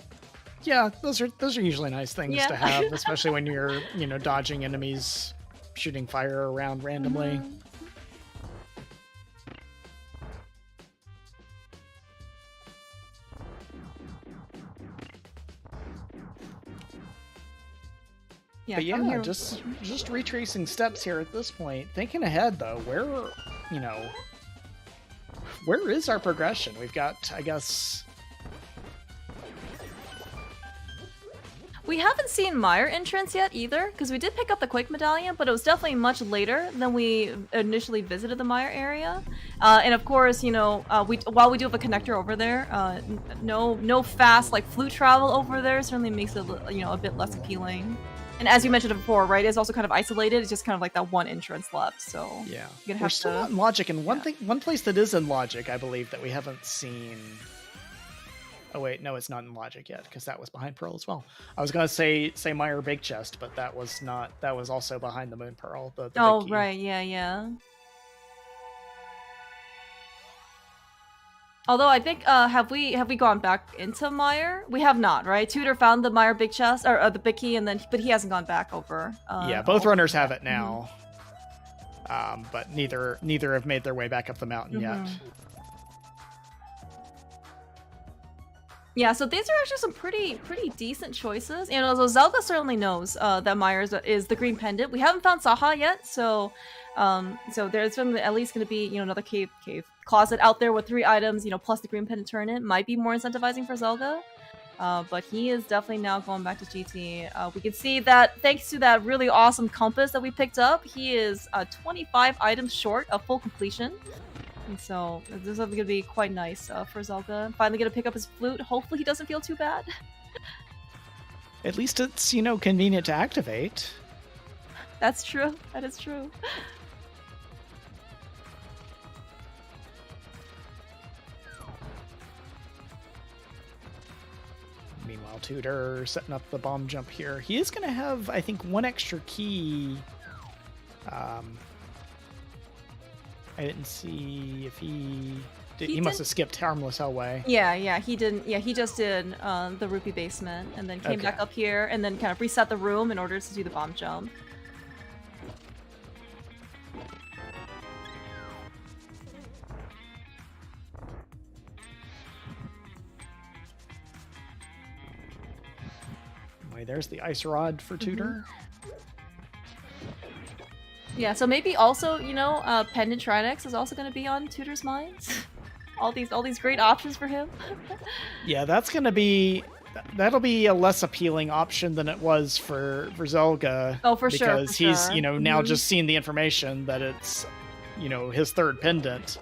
Yeah, those are usually nice things to have, especially when you're, you know, dodging enemies shooting fire around randomly. Yeah, but yeah, just retracing steps here at this point. Thinking ahead though, where is our progression? We've got, I guess, we haven't seen Meyer entrance yet either, because we did pick up the Quake Medallion, but it was definitely much later than we initially visited the Meyer area. And of course, you know, while we do have a connector over there, no fast like flute travel over there certainly makes it, you know, a bit less appealing. And as you mentioned before, right, it's also kind of isolated. It's just kind of like that one entrance left. So yeah, you're gonna we're still not in logic. And one place that is in logic, I believe, that we haven't seen. Oh wait, no, it's not in logic yet because that was behind Pearl as well. I was gonna say Meyer Big Chest, but that was not. That was also behind the Moon Pearl. The oh big key. Right, yeah. Although I think, have we gone back into Meyer? We have not, right? Tutor found the Meyer big chest, or the big key, and then, but he hasn't gone back over. Yeah, both runners have it now, but neither have made their way back up the mountain yet. Yeah, so these are actually some pretty decent choices. And also Zelda certainly knows that Myers is the green pendant. We haven't found Saha yet, so there's at least going to be, you know, another cave closet out there with 3 items, you know, plus the green pendant turn-in. Might be more incentivizing for Zelda. But he is definitely now going back to GT. We can see that thanks to that really awesome compass that we picked up, he is 25 items short of full completion. And so this is going to be quite nice for Zelda. Finally going to pick up his flute. Hopefully he doesn't feel too bad. At least it's, you know, convenient to activate. That's true. That is true. Meanwhile, Tutor setting up the bomb jump here. He is going to have, I think, 1 extra key. I didn't see if he did. He must have skipped Harmless Hellway. Yeah, he didn't. Yeah, he just did the rupee basement and then came back up here and then kind of reset the room in order to do the bomb jump. Wait, there's the ice rod for Tutor. Yeah, so maybe also, you know, Pendant Trinex is also going to be on Tutor's minds. all these great options for him. Yeah, that'll be a less appealing option than it was for Zelda. Oh, for sure. Because he's, you know, now just seen the information that it's, you know, his 3rd pendant.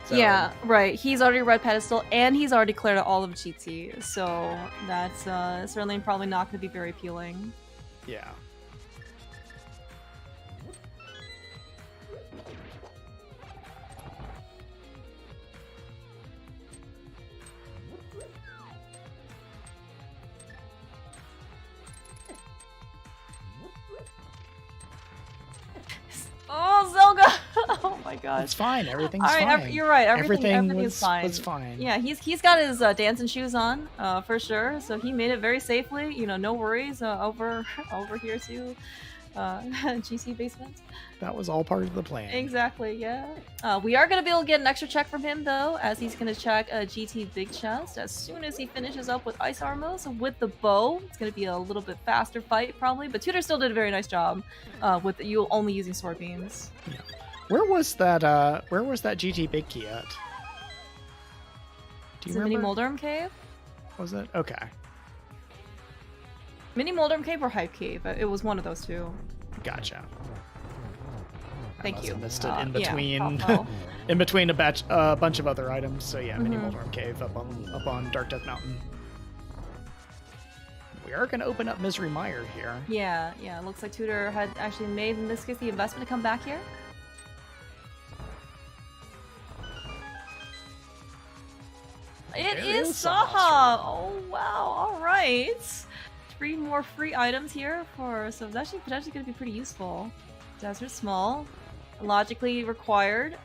So. Yeah, right. He's already red pedestal and he's already cleared out all of GT. So that's certainly probably not going to be very appealing. Yeah. Oh, Zelda! Oh my god. It's fine. Everything's fine. You're right. Everything was fine. Was fine. Yeah, he's got his dancing shoes on, for sure. So he made it very safely. You know, no worries over here to GC basement. That was all part of the plan. Exactly. Yeah. We are gonna be able to get an extra check from him though, as he's gonna check a GT big chest as soon as he finishes up with ice armor. So with the bow, it's gonna be a little bit faster fight probably. But Tutor still did a very nice job with you only using sword beams. Yeah. Where was that GT big key at? Do you remember? Mini Moldorm Cave? Was it? Okay. Mini Moldorm Cave or Hype Cave? It was one of those two. Gotcha. Thank you. Missed it in between, yeah, in between a bunch of other items. So yeah, Mini Moldorm Cave up on Dark Death Mountain. We are going to open up Misery Mire here. Yeah. It looks like Tutor had actually made, in this case, the investment to come back here. It is Saha! Oh, wow. All right. 3 more free items here so it's actually potentially going to be pretty useful. Desert Small. Logically required.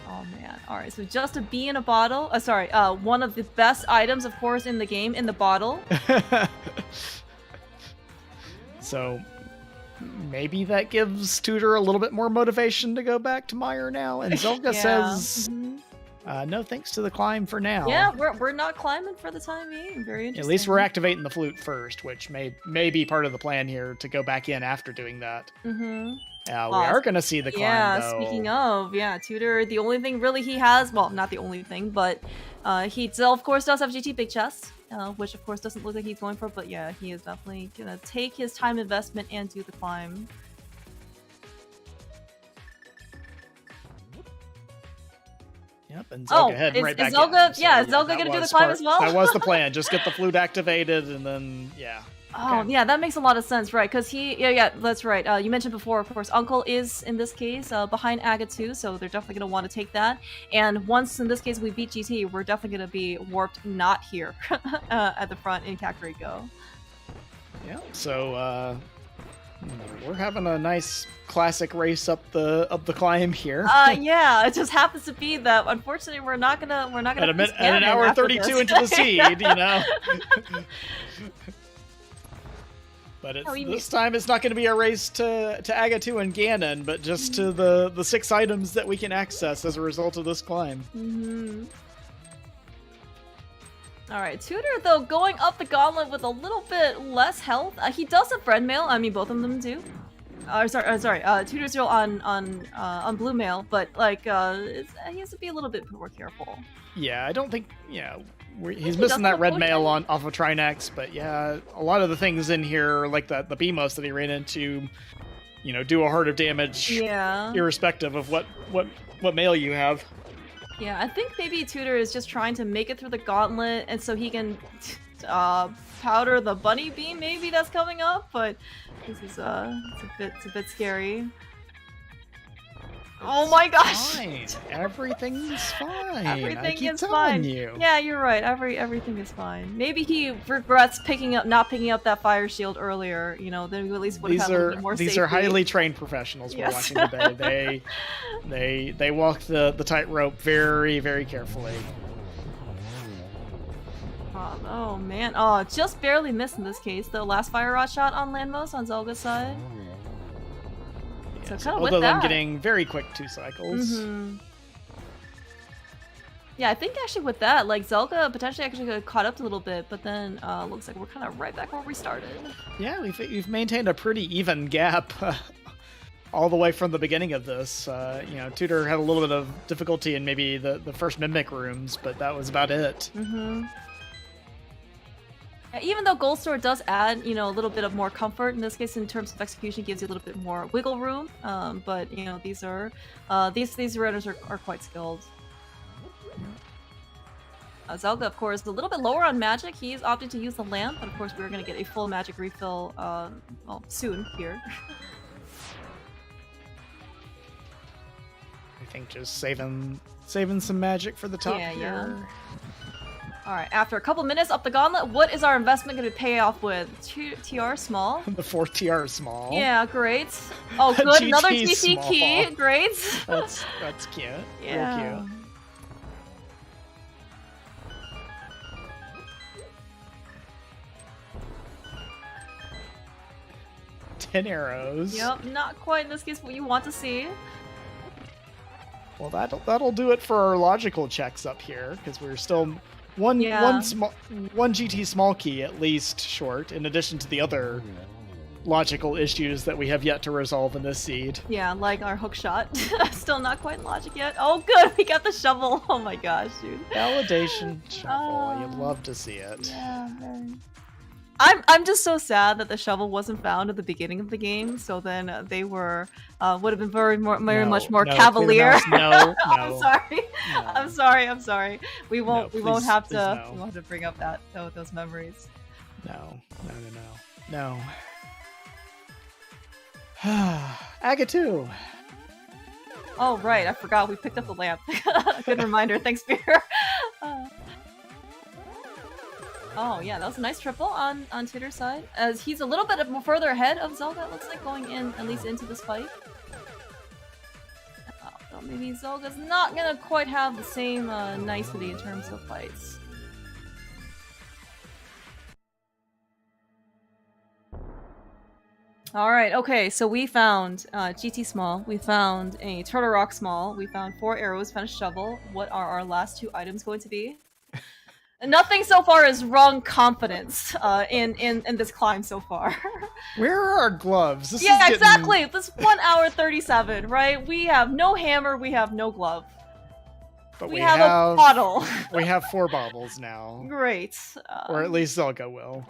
Oh, man. All right, so just a bee in a bottle. Sorry, one of the best items, of course, in the game, in the bottle. So maybe that gives Tutor a little bit more motivation to go back to Meyer now. And Zelda says, no thanks to the climb for now. Yeah, we're not climbing for the time being. Very interesting. At least we're activating the flute first, which may be part of the plan here to go back in after doing that. We are going to see the climb, though. Speaking of, Tutor, the only thing really he has, well, not the only thing, but he still, of course, does have GT Big Chest, which, of course, doesn't look like he's going for, but yeah, he is definitely going to take his time investment and do the climb. Yep, and Zelda heading right back Zelda, in. So, Zelda going to do the climb as well? That was the plan. Just get the flute activated and then, Oh, yeah, that makes a lot of sense, right? Because that's right. You mentioned before, of course, Uncle is, in this case, behind Aga 2, so they're definitely going to want to take that. And once, in this case, we beat GT, we're definitely going to be warped not here at the front in Kakariko. Yeah, so We're having a nice classic race up the climb here. Yeah, it just happens to be that unfortunately we're not gonna at an hour 32 into the seed, you know. But this time it's not going to be a race to Agatu and Ganon, but just to the 6 items that we can access as a result of this climb. Mm-hmm. All right, Tutor though going up the gauntlet with a little bit less health. He does have red mail. I mean, both of them do. Sorry. Tutor's still on blue mail, but like he has to be a little bit more careful. Yeah, I don't think. Yeah, he's missing that red mail off of Trinex, but yeah, a lot of the things in here, like the BMOS that he ran into, you know, do a heart of damage. Yeah. Irrespective of what mail you have. Yeah, I think maybe Tutor is just trying to make it through the gauntlet, and so he can powder the bunny beam. Maybe that's coming up, but this is it's a bit scary. Oh my gosh! Fine. Everything's fine. Everything is fine. You. Yeah, you're right. Everything is fine. Maybe he regrets not picking up that fire shield earlier. You know, then we at least would have had a little bit more safety. These are highly trained professionals we're watching today. They walk the tightrope very, very carefully. Oh man! Oh, just barely missed in this case. The last fire rod shot on Landmos on Zelga's side. So both of them getting very quick 2 cycles. Mm-hmm. Yeah, I think actually with that, like Zelda potentially actually got caught up a little bit, but then looks like we're kind of right back where we started. Yeah, we've maintained a pretty even gap all the way from the beginning of this. You know, Tutor had a little bit of difficulty in maybe the first Mimic rooms, but that was about it. Mm-hmm. Even though Gold Sword does add, you know, a little bit of more comfort in this case in terms of execution, gives you a little bit more wiggle room. But you know, these runners are quite skilled. Zelda, of course, a little bit lower on magic. He's opted to use the lamp, but of course, we're going to get a full magic refill well, soon here. I think just saving some magic for the top here. Yeah. Alright, after a couple minutes up the gauntlet, what is our investment going to pay off with? TR small? The 4th TR small. Yeah, great. Oh, good. Another GT key. Great. That's cute. Yeah. Real cute. Ten arrows. Yep, not quite in this case what you want to see. Well, that'll do it for our logical checks up here, because we're still one GT small key at least short, in addition to the other logical issues that we have yet to resolve in this seed. Yeah, like our hook shot. Still not quite logic yet. Oh, good, we got the shovel. Oh my gosh, dude. Validation shovel. You'd love to see it. Yeah, very. I'm just so sad that the shovel wasn't found at the beginning of the game. So then they would have been very much more cavalier. No, I'm sorry. No. I'm sorry. We won't have to bring up those memories. No. Agatu. Oh right, I forgot we picked up the lamp. Good reminder. Thanks, Beer. Oh yeah, that was a nice triple on Tutor's side. As he's a little bit further ahead of Zelda, it looks like, going in at least into this fight. So maybe Zelda's not gonna quite have the same nicety in terms of fights. Alright, okay, so we found GT small, we found a Turtle Rock small, we found 4 arrows, found a shovel. What are our last 2 items going to be? Nothing so far has wrung confidence in this climb so far. Where are our gloves? Exactly. This 1 hour 37, right? We have no hammer. We have no glove. But we have a bottle. We have 4 baubles now. Great. Or at least Zelga will.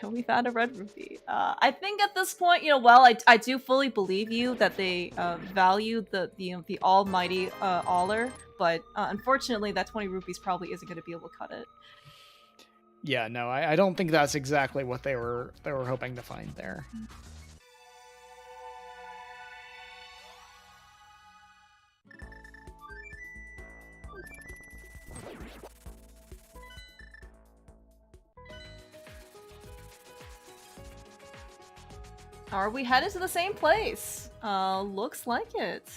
We found a red rupee. I think at this point, you know, while I do fully believe you that they value the almighty Aller, but unfortunately that 20 rupees probably isn't going to be able to cut it. Yeah, no, I don't think that's exactly what they were hoping to find there. Are we headed to the same place? Looks like it.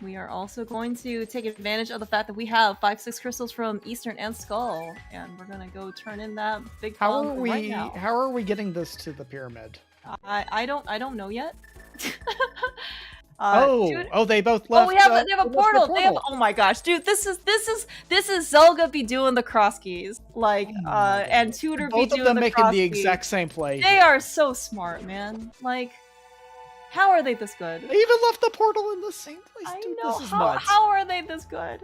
We are also going to take advantage of the fact that we have 5-6 crystals from Eastern and Skull, and we're gonna go turn in that big bomb right now. How are we getting this to the pyramid? I don't know yet. They both left. They have a portal. They have, oh my gosh, dude, this is Zelda be doing the cross keys, like, and Tutor be doing the cross keys. Both of them making the exact same play. They are so smart, man. Like, how are they this good? They even left the portal in the same place. I Dude, know. this is nuts. How are they this good?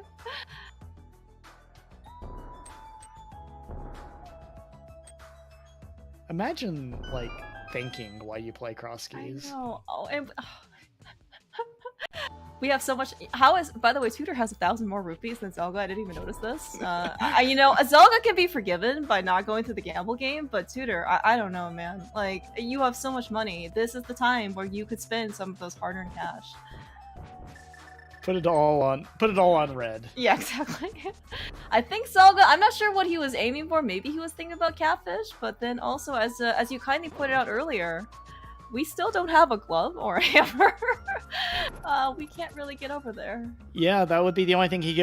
Imagine, like, thinking while you play cross keys. I know. We have so much. By the way, Tutor has 1,000 more rupees than Zelda. I didn't even notice this. Zelda can be forgiven by not going through the gamble game, but Tutor, I don't know, man. Like, you have so much money. This is the time where you could spend some of those hard-earned cash. Put it all on red. Yeah, exactly. I think Zelda, I'm not sure what he was aiming for. Maybe he was thinking about catfish, but then also, as you kindly pointed out earlier, we still don't have a glove or a hammer. We can't really get over there. Yeah, that would be the only thing he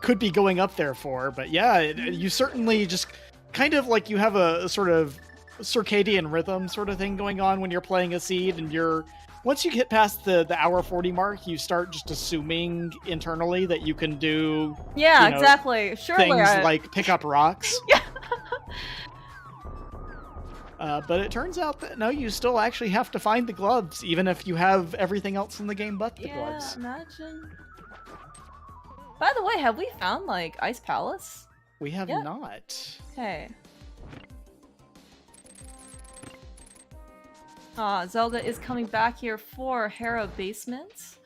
could be going up there for. But yeah, you certainly just kind of like you have a sort of circadian rhythm sort of thing going on when you're playing a seed, and once you get past the hour 40 mark, you start just assuming internally that you can do exactly. Surely things like pick up rocks. Yeah. But it turns out that no, you still actually have to find the gloves, even if you have everything else in the game but the gloves. Imagine. By the way, have we found, like, Ice Palace? We have not. Okay. Zelda is coming back here for Hera Basement.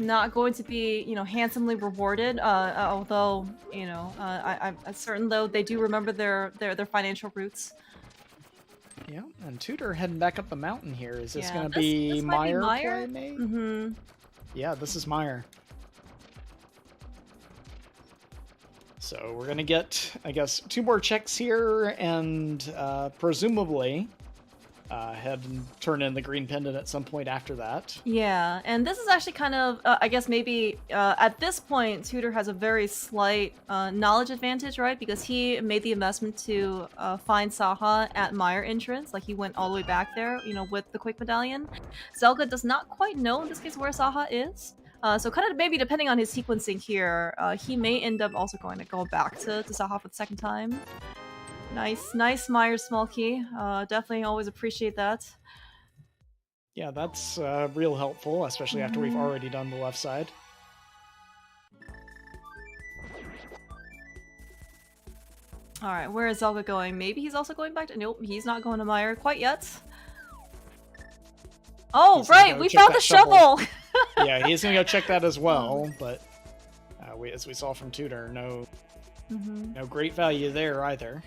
Not going to be, handsomely rewarded. Although, I'm certain though they do remember their financial roots. Yeah, and Tutor heading back up the mountain here. Is this gonna be Meyer? Mm-hmm. Yeah, this is Meyer. So we're gonna get, I guess, 2 more checks here, and presumably head and turn in the green pendant at some point after that. Yeah, and this is actually kind of, I guess maybe at this point, Tutor has a very slight knowledge advantage, right? Because he made the investment to find Saha at Meyer entrance, like he went all the way back there, with the Quick Medallion. Zelda does not quite know in this case where Saha is. So kind of maybe depending on his sequencing here, he may end up also going to go back to Saha for the second time. Nice Myers small key. Definitely always appreciate that. Yeah, that's real helpful, especially after we've already done the left side. Alright, where is Zelda going? Maybe he's also going back to... Nope, he's not going to Meyer quite yet. Oh, right! We found the shovel! Yeah, he's gonna go check that as well, but as we saw from Tutor, no great value there either.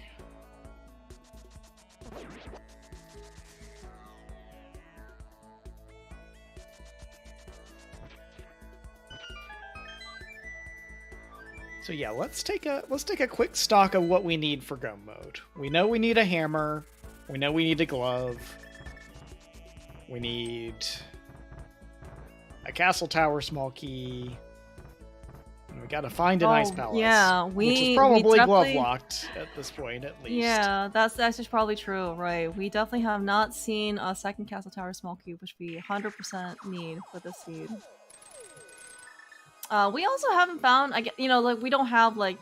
So yeah, let's take a quick stock of what we need for go mode. We know we need a hammer. We know we need a glove. We need a castle tower small key. And we gotta find an ice palace. Yeah, which is probably glove locked at this point, at least. Yeah, that's actually probably true, right? We definitely have not seen a second castle tower small key, which we 100% need for this seed. We also haven't found, we don't have, like,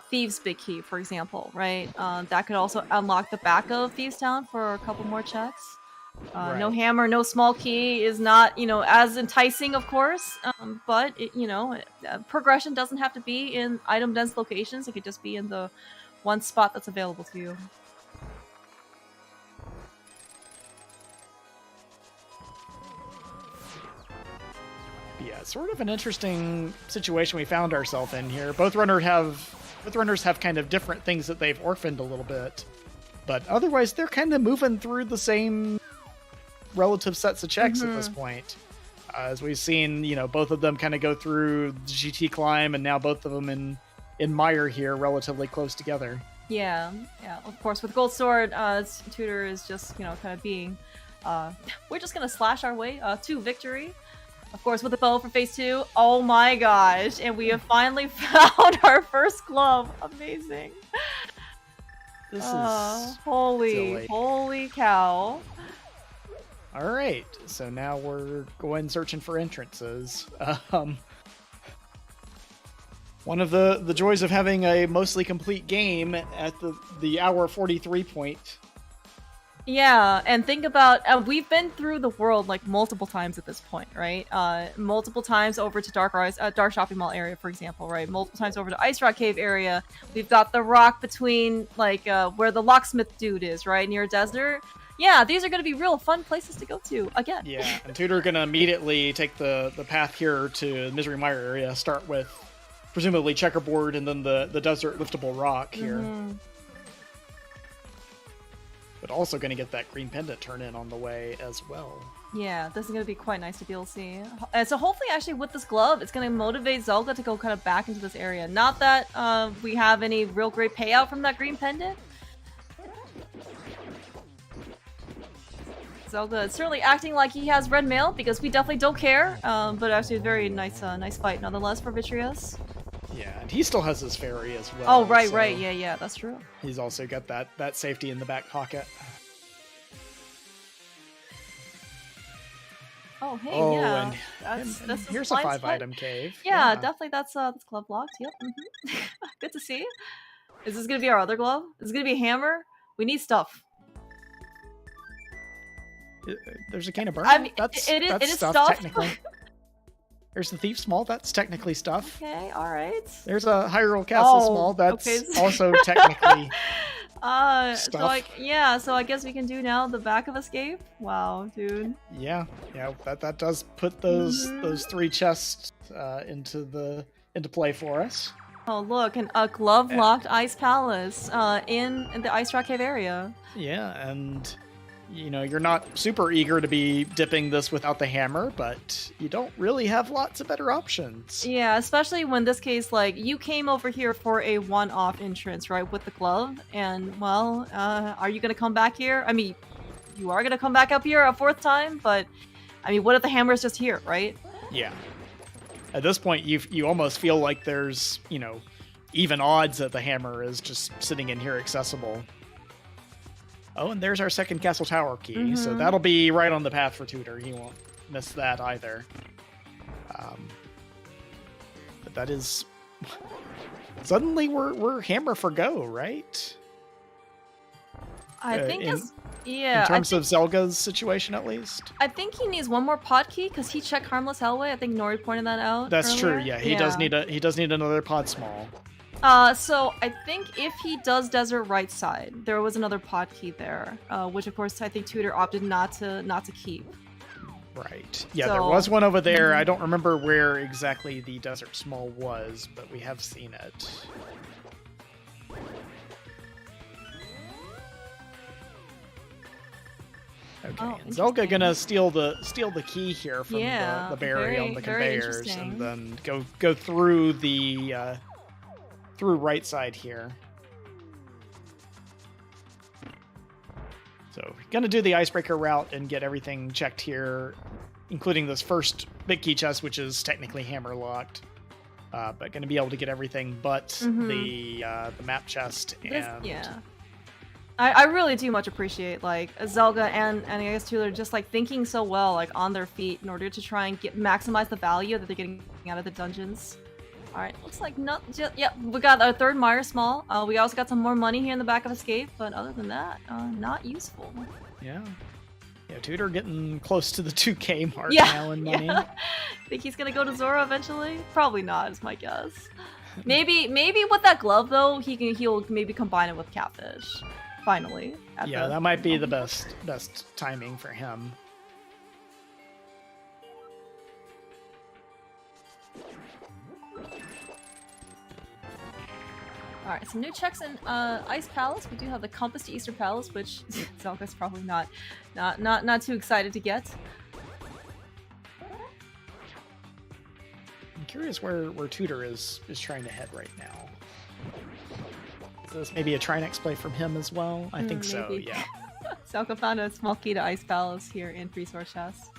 Thieves' Big Key, for example, right? That could also unlock the back of Thieves' Town for a couple more checks. Right. No hammer, no small key is not, as enticing, of course, but, progression doesn't have to be in item-dense locations. It could just be in the one spot that's available to you. Yeah, sort of an interesting situation we found ourselves in here. Both runners have kind of different things that they've orphaned a little bit, but otherwise they're kind of moving through the same relative sets of checks at this point. As we've seen, both of them kind of go through the GT climb, and now both of them in Meyer here relatively close together. Yeah, yeah. Of course, with Gold Sword, Tutor is just kind of being. We're just gonna slash our way to victory. Of course, with the bow for phase 2. Oh my gosh! And we have finally found our first glove. Amazing. This is holy cow! All right, so now we're going searching for entrances. One of the joys of having a mostly complete game at the hour 43 point. Yeah, and think about we've been through the world like multiple times at this point, right? Multiple times over to Dark Shopping Mall area, for example, right? Multiple times over to Ice Rock Cave area. We've got the rock between like where the locksmith dude is, right near a desert. Yeah, these are going to be real fun places to go to again. Yeah, and Tutor gonna immediately take the path here to the Misery Mire area. Start with presumably checkerboard and then the desert liftable rock here. Mm-hmm. But also going to get that green pendant turn in on the way as well. Yeah, this is going to be quite nice to be able to see. And so hopefully actually with this glove, it's going to motivate Zelda to go kind of back into this area. Not that we have any real great payout from that green pendant. Zelda is certainly acting like he has red mail because we definitely don't care. But actually a very nice fight nonetheless for Vitrios. Yeah, and he still has his fairy as well. Oh, right, so right. Yeah, that's true. He's also got that safety in the back pocket. Oh, hey, yeah. That's here's a 5-item cave. Yeah, definitely that's glove locked. Yep. Mm-hmm. Good to see. Is this going to be our other glove? Is this going to be a hammer? We need stuff. There's a can of burn. I mean, that's it is stuff, technically. There's the Thief's Maul, that's technically stuff. Okay, alright. There's a Hyrule Castle Small, that's also technically stuff. So I guess we can do now the back of escape. Wow, dude. Yeah, that does put those 3 chests into play for us. Oh look, a glove-locked Ice Palace in the Ice Rock Cave area. Yeah, and you're not super eager to be dipping this without the hammer, but you don't really have lots of better options. Yeah, especially when this case, like, you came over here for a one-off entrance, right, with the glove, and, well, are you gonna come back here? I mean, you are gonna come back up here a 4th time, but, I mean, what if the hammer's just here, right? Yeah. At this point, you almost feel like there's, even odds that the hammer is just sitting in here accessible. Oh, and there's our second castle tower key, so that'll be right on the path for Tutor. He won't miss that either. But that is... Suddenly we're hammer for go, right? I think in terms of Zelga's situation, at least. I think he needs one more pod key because he checked Harmless Hellway. I think Nori pointed that out. That's earlier. True. Yeah, he does need another pod small. So I think if he does Desert Right Side, there was another pod key there, which of course I think Tutor opted not to keep. Right. Yeah, there was one over there. I don't remember where exactly the Desert Small was, but we have seen it. Okay, and Zelga gonna steal the key here from the berry on the conveyors, and then go through the through right side here. So gonna do the icebreaker route and get everything checked here, including this first big key chest, which is technically hammer locked. But gonna be able to get everything but the map chest and I really do much appreciate like Zelga and I guess Tutor just like thinking so well like on their feet in order to try and maximize the value that they're getting out of the dungeons. All right, looks like we got our 3rd Mire Small. We also got some more money here in the back of Escape, but other than that, not useful. Yeah, Tutor getting close to the 2K mark now in money. Yeah. Think he's gonna go to Zora eventually? Probably not, is my guess. Maybe with that glove though, he'll maybe combine it with Catfish. Finally. That might be the best timing for him. Alright, some new checks in Ice Palace. We do have the Compass to Eastern Palace, which Zelga's probably not too excited to get. I'm curious where Tutor is trying to head right now. this maybe a Trinex play from him as well? I think so, maybe. yeah. Zelda found a small key to Ice Palace here in Resource Chest.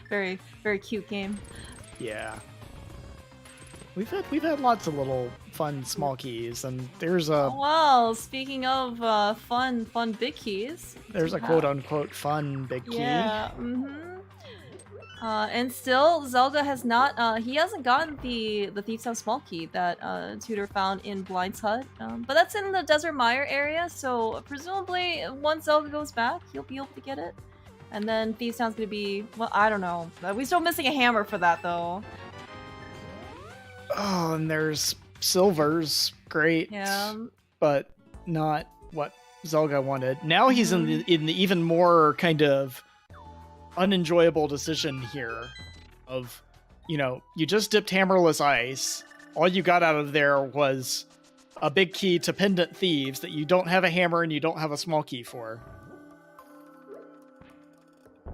Very, very cute game. Yeah. We've had lots of little fun small keys, and there's a well, speaking of fun big keys, there's a quote unquote fun big key. Yeah. And still, Zelda has not. He hasn't gotten the Thief's House small key that Tutor found in Blind's Hut. But that's in the Desert Mire area, so presumably once Zelda goes back, he'll be able to get it. And then Thief's Town's gonna be, well, I don't know. We're still missing a hammer for that though. Oh, and there's silvers, great. Yeah. But not what Zelda wanted. Now he's in the even more kind of unenjoyable decision here of, you just dipped hammerless ice. All you got out of there was a big key to Pendant Thieves that you don't have a hammer and you don't have a small key for.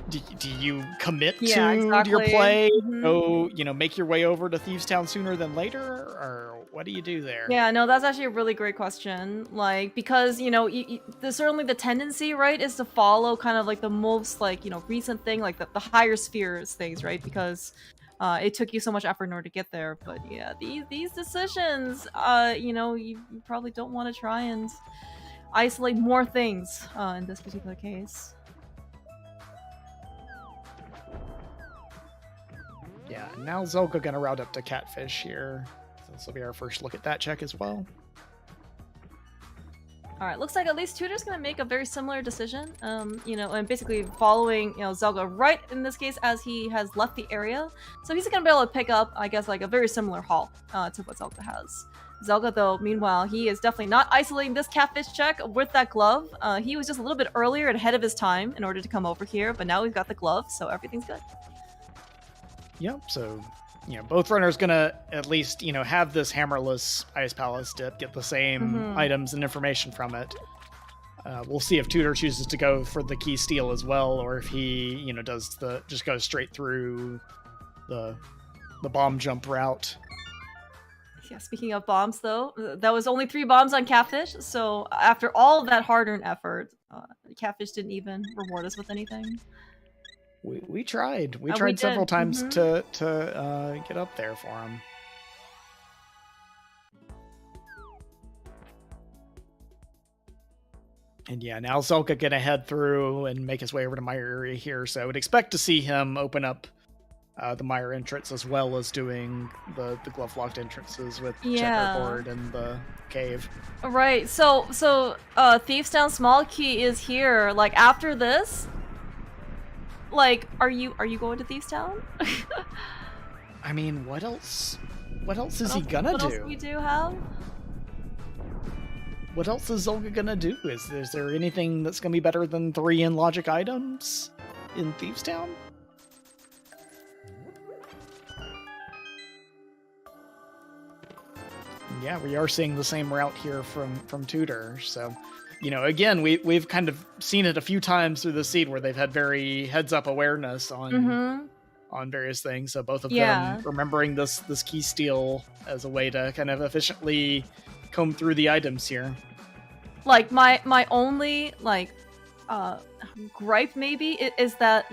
Do you commit to your play? Go, make your way over to Thieves Town sooner than later, or what do you do there? Yeah, no, that's actually a really great question. Like, because there's certainly the tendency, right, is to follow kind of like the most recent thing, like the higher spheres things, right? Because it took you so much effort in order to get there. But yeah, these decisions, you probably don't want to try and isolate more things in this particular case. Yeah, now Zelda gonna route up to Catfish here. So this will be our first look at that check as well. Alright, looks like at least Tutor's gonna make a very similar decision. And basically following, Zelda right in this case as he has left the area. So he's gonna be able to pick up, I guess, like a very similar haul to what Zelda has. Zelda, though, meanwhile, he is definitely not isolating this Catfish check with that glove. He was just a little bit earlier and ahead of his time in order to come over here, but now we've got the glove, so everything's good. Yep, so, both runners gonna at least, have this hammerless Ice Palace dip, get the same items and information from it. We'll see if Tutor chooses to go for the key steal as well, or if he, just goes straight through the bomb jump route. Yeah, speaking of bombs, though, that was only 3 bombs on Catfish, so after all of that hard-earned effort, Catfish didn't even reward us with anything. We tried. We tried several times to get up there for him. And yeah, now Zelda gonna head through and make his way over to Mire area here, so I would expect to see him open up the Mire entrance as well as doing the glove locked entrances with Checkerboard and the cave. Right. So Thieves Town small key is here. Like after this. Like, are you going to Thieves Town? I mean, what else is he gonna do? What else we do have? What else is Zelda gonna do? Is there anything that's gonna be better than 3 in logic items in Thieves Town? Yeah, we are seeing the same route here from Tutor, so again, we've kind of seen it a few times through the seed where they've had very heads-up awareness on various things. So both of them remembering this key steal as a way to kind of efficiently comb through the items here. Like my only gripe maybe is that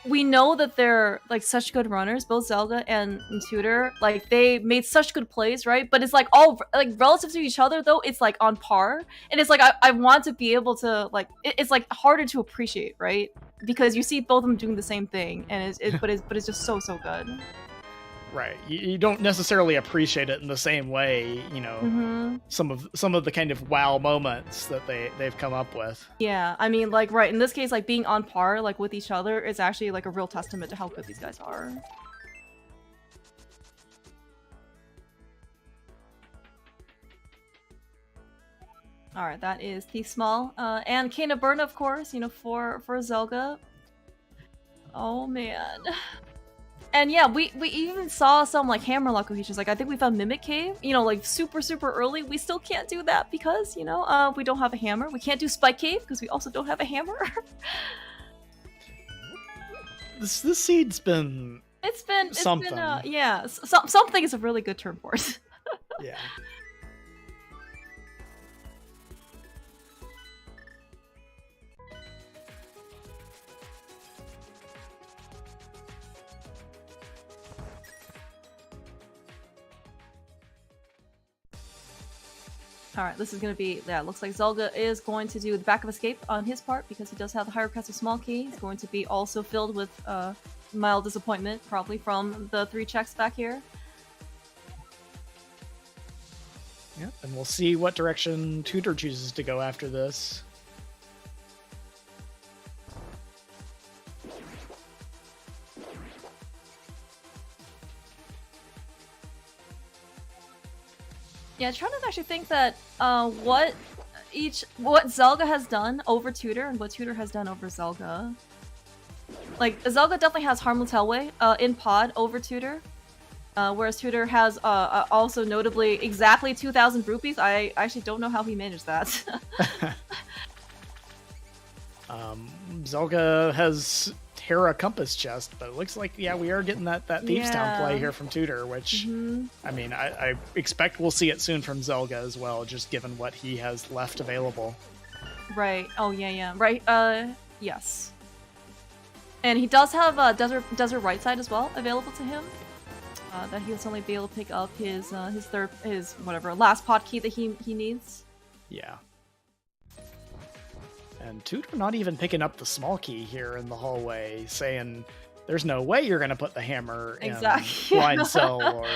we know that they're such good runners, both Zelda and Tutor. They made such good plays, right? But it's all relative to each other though, it's on par. And it's I want to be able to it's harder to appreciate, right? Because you see both of them doing the same thing, and but it's just so good. Right. You don't necessarily appreciate it in the same way, some of the kind of wow moments that they've come up with. Yeah, I mean, right, in this case, being on par, with each other is actually, a real testament to how good these guys are. Alright, that is Thief Small. And Cane of Burn, of course, for Zelda. Oh, man. And yeah, we even saw some hammerlock locations. I think we found Mimic Cave, super early. We still can't do that because, we don't have a hammer. We can't do Spike Cave because we also don't have a hammer. This seed's been something. Yeah, something is a really good term for it. Yeah. Alright, this is gonna be, yeah, looks like Zelda is going to do the back of escape on his part because he does have the higher crest of small key. He's going to be also filled with mild disappointment, probably from the 3 checks back here. Yep, and we'll see what direction Tutor chooses to go after this. Yeah, trying to actually think that what Zelda has done over Tutor and what Tutor has done over Zelda. Like, Zelda definitely has Harmless Hellway in pod over Tutor. Whereas Tutor has also notably exactly 2,000 rupees. I actually don't know how he managed that. Zelda has Terra Compass Chest, but it looks like, yeah, we are getting that Thieves Town play here from Tutor, which, I mean, I expect we'll see it soon from Zelda as well, just given what he has left available. Right. Oh, yeah. Right. Yes. And he does have Desert Right Side as well available to him. That he'll suddenly be able to pick up his last pod key that he needs. Yeah. And Tutor not even picking up the small key here in the hallway, saying there's no way you're gonna put the hammer in Blind Cell or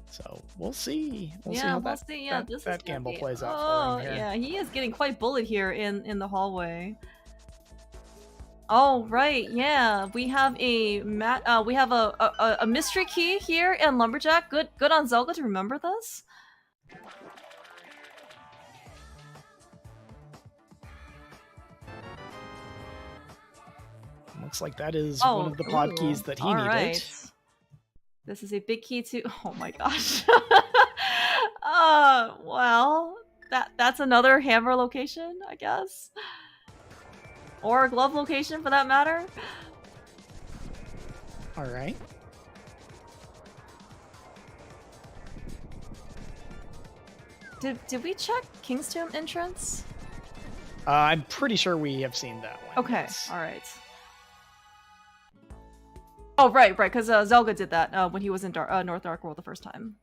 So we'll see. We'll see how that gamble plays out for him here. Yeah, he is getting quite bullied here in the hallway. Oh right, yeah. We have a mystery key here in Lumberjack. Good on Zelda to remember this. Looks like that is one of the pod keys that he needed. Right. This is a big key too. Oh my gosh. Well, that's another hammer location, I guess. Or a glove location for that matter. Alright. Did we check King's Tomb entrance? I'm pretty sure we have seen that one. Okay, yes. Alright. Oh, right, because Zelda did that when he was in North Dark World the first time.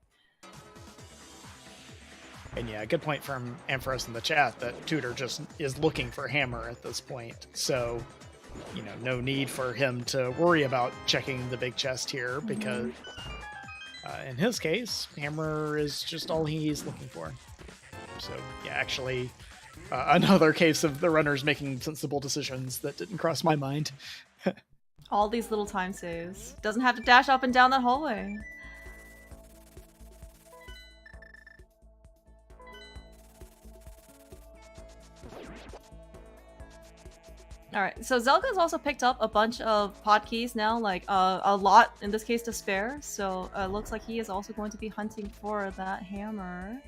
And yeah, good point from Ampharos in the chat that Tutor just is looking for hammer at this point. So, you know, no need for him to worry about checking the big chest here because in his case, hammer is just all he's looking for. So, yeah, actually, another case of the runners making sensible decisions that didn't cross my mind. All these little time saves. Doesn't have to dash up and down that hallway. Alright, so Zelda's also picked up a bunch of pod keys now, like a lot, in this case, to spare. So looks like he is also going to be hunting for that hammer.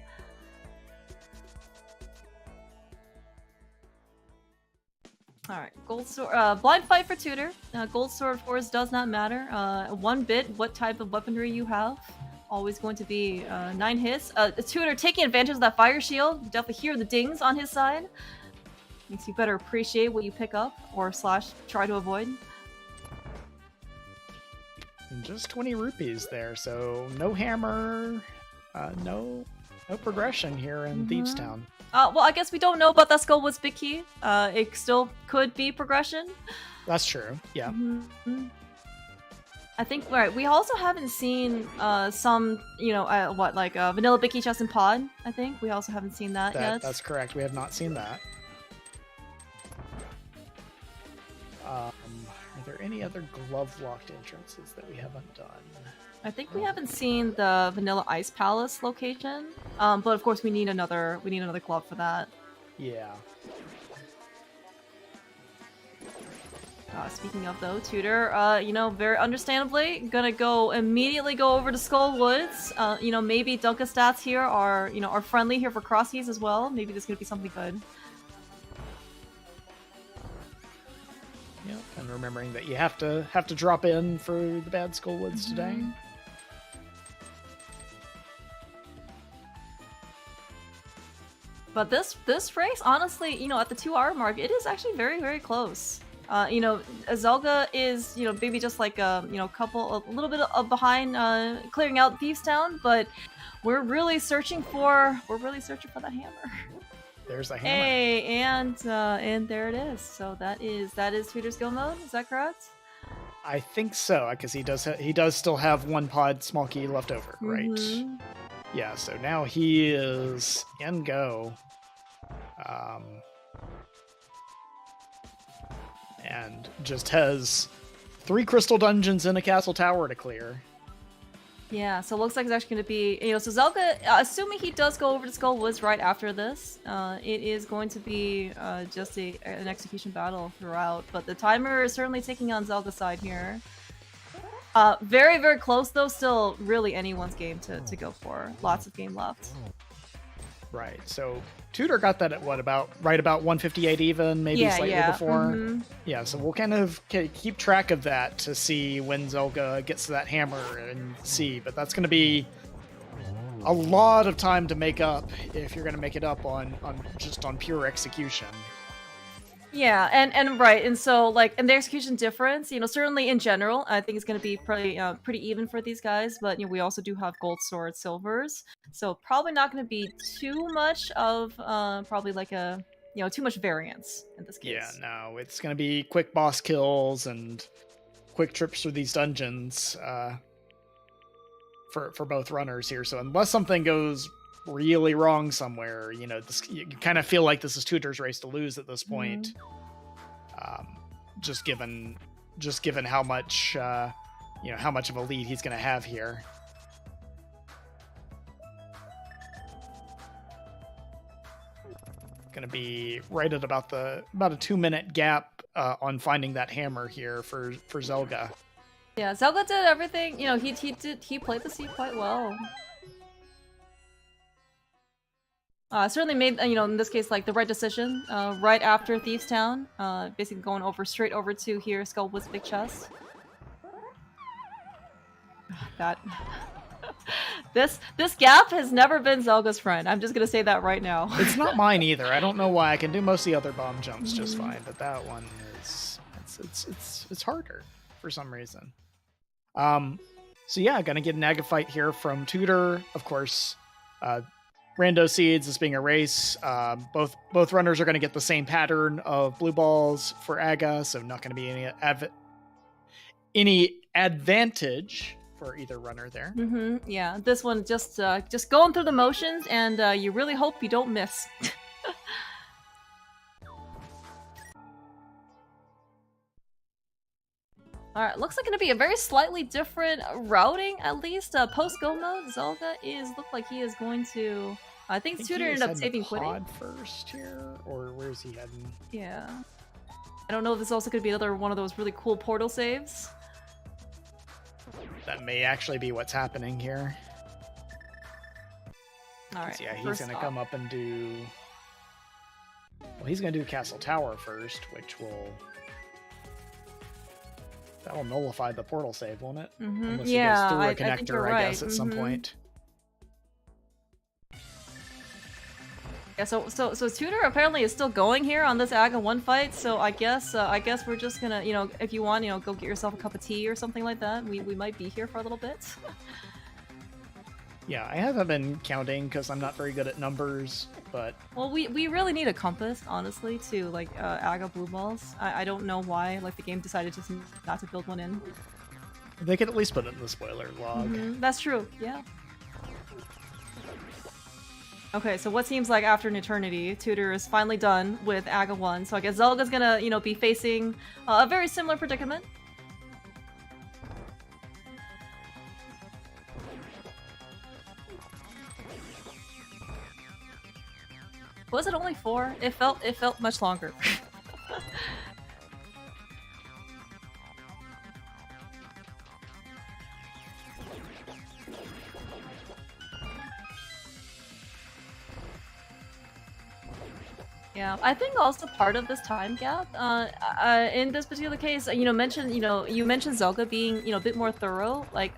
Alright, gold sword, blind fight for Tutor. Gold sword, of course, does not matter. 1 bit, what type of weaponry you have. Always going to be 9 hits. Tutor taking advantage of that fire shield. You definitely hear the dings on his side. Makes you better appreciate what you pick up, or / try to avoid. And just 20 rupees there, so no hammer, no progression here in Thieves Town. Well, I guess we don't know about that Skullwood's big key. It still could be progression. That's true, yeah. I think, right, we also haven't seen some, you know, vanilla big key chest and pod, I think. We also haven't seen that yet. That's correct, we have not seen that. Are there any other glove-locked entrances that we haven't done? I think we haven't seen the Vanilla Ice Palace location, but of course we need another glove for that. Yeah. Speaking of though, Tutor, you know, very understandably gonna immediately go over to Skullwoods. You know, maybe Dunka stats here are friendly here for Crosskeys as well. Maybe this is gonna be something good. Yep, and remembering that you have to drop in for the bad Skullwoods today. But this race, honestly, you know, at the 2-hour mark, it is actually very, very close. You know, Zelda is, you know, maybe just like a little bit of behind clearing out Thieves Town, but we're really searching for that hammer. There's a hammer. Hey, and there it is. So that is Tutor's Skill Mode. Is that correct? I think so, because he does still have one pod small key left over, right? Yeah. So now he is in go. And just has 3 crystal dungeons and a castle tower to clear. Yeah, so it looks like it's actually going to be, you know, so Zelda, assuming he does go over to Skull Woods right after this, it is going to be just an execution battle throughout, but the timer is certainly taking on Zelda's side here. Very, very close though, still really anyone's game to go for. Lots of game left. Right, so Tutor got that at what, right about 158 even, maybe slightly before. Yeah, so we'll kind of keep track of that to see when Zelda gets to that hammer and see, but that's going to be a lot of time to make up if you're going to make it up on pure execution. Yeah, and right, and so like, and the execution difference, you know, certainly in general, I think it's going to be pretty even for these guys. But you know, we also do have gold, sword, silvers, so probably not going to be too much of probably like too much variance in this case. Yeah, no, it's going to be quick boss kills and quick trips through these dungeons for both runners here. So unless something goes really wrong somewhere, you know, you kind of feel like this is Tutor's race to lose at this point. Just given how much how much of a lead he's going to have here. Going to be right at about a 2-minute gap on finding that hammer here for Zelda. Yeah, Zelda did everything. You know, he played the scene quite well. Certainly made, you know, in this case, like the right decision right after Thieves Town. Basically going straight over to here, Skull Woods Big Chest. That this gap has never been Zelga's friend. I'm just gonna say that right now. It's not mine either. I don't know why. I can do most of the other bomb jumps just fine, but that one is it's harder for some reason. So yeah, gonna get an Aga fight here from Tutor, of course. Rando seeds, this being a race, both runners are going to get the same pattern of blue balls for Aga, so not going to be any advantage for either runner there. Yeah, this one just going through the motions, and you really hope you don't miss. Alright, looks like going to be a very slightly different routing, at least. Post-go mode, Zelda look like he is going to... I think Tutor ended up saving quitting. Pod first here, or where is he heading? Yeah. I don't know if this is also going to be another one of those really cool portal saves. That may actually be what's happening here. Alright, yeah, he's going to come up and do... Well, he's going to do Castle Tower first, which will... That'll nullify the portal save, won't it? Unless he goes through a connector, I guess, at some point. Yeah, so Tutor apparently is still going here on this Aga 1 fight, so I guess we're just gonna, you know, if you want, you know, go get yourself a cup of tea or something like that. We might be here for a little bit. Yeah, I haven't been counting because I'm not very good at numbers, but... Well, we really need a compass, honestly, to, like, Aga blue balls. I don't know why, like, the game decided just not to build one in. They could at least put it in the spoiler log. That's true, yeah. Okay, so what seems like after an eternity, Tutor is finally done with Aga 1, so I guess Zelda's gonna, you know, be facing a very similar predicament. Was it only 4? It felt much longer. Yeah, I think also part of this time gap, in this particular case, you mentioned Zelda being, you know, a bit more thorough. Like,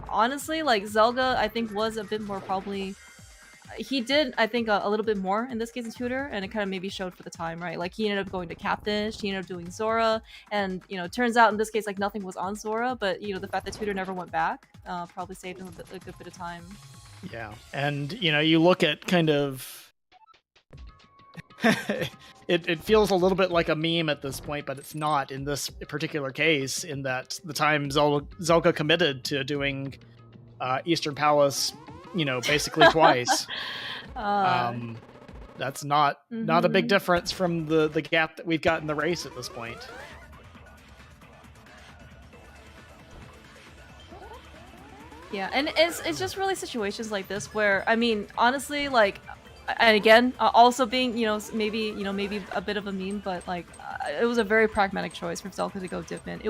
honestly, like Zelda, I think was a bit more probably, he did, I think, a little bit more in this case in Tutor, and it kind of maybe showed for the time, right? Like, he ended up going to Captain, he ended up doing Zora, and, you know, it turns out in this case, like, nothing was on Zora, but, you know, the fact that Tutor never went back probably saved him a good bit of time. Yeah, and, you know, you look at kind of... it feels a little bit like a meme at this point, but it's not in this particular case, in that the time Zelda committed to doing Eastern Palace, you know, basically twice. That's not a big difference from the gap that we've got in the race at this point. Yeah, and it's just really situations like this where, I mean, honestly, like, and again, also being, you know, maybe a bit of a meme, but like, it was a very pragmatic choice for Zelda to go dip in.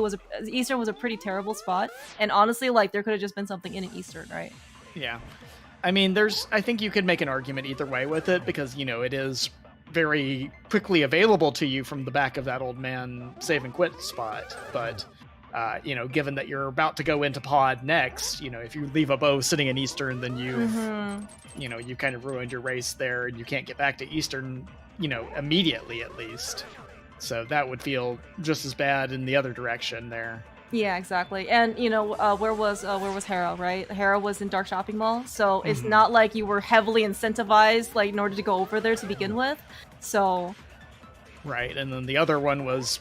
Eastern was a pretty terrible spot, and honestly, like, there could have just been something in an Eastern, right? Yeah, I mean, I think you could make an argument either way with it, because, you know, it is very quickly available to you from the back of that old man save and quit spot, but you know, given that you're about to go into pod next, you know, if you leave a bow sitting in Eastern, then you've, you know, you kind of ruined your race there, and you can't get back to Eastern, you know, immediately at least. So that would feel just as bad in the other direction there. Yeah, exactly. And, you know, where was Hera, right? Hera was in Dark Shopping Mall, so it's not like you were heavily incentivized, like, in order to go over there to begin with. So... Right, and then the other one was,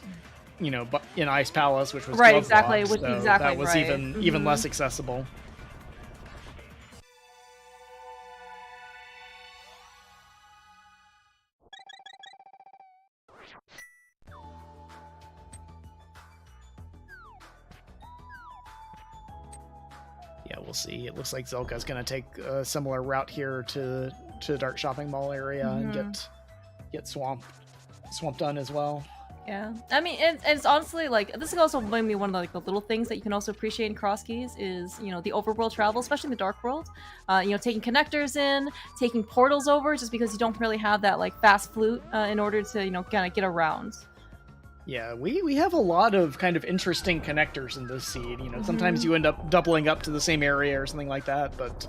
you know, in Ice Palace, which was right, Glove exactly, Lock, so exactly, that was right. even less accessible. Yeah, we'll see. It looks like Zelka's going to take a similar route here to Dark Shopping Mall area and get swamped done as well. Yeah, I mean, it's honestly, like, this is also maybe one of the, like, the little things that you can also appreciate in Crosskeys is, you know, the overworld travel, especially in the Dark World. You know, taking connectors in, taking portals over, just because you don't really have that, like, fast flute in order to, you know, kind of get around. Yeah, we have a lot of kind of interesting connectors in this seed. You know, sometimes you end up doubling up to the same area or something like that, but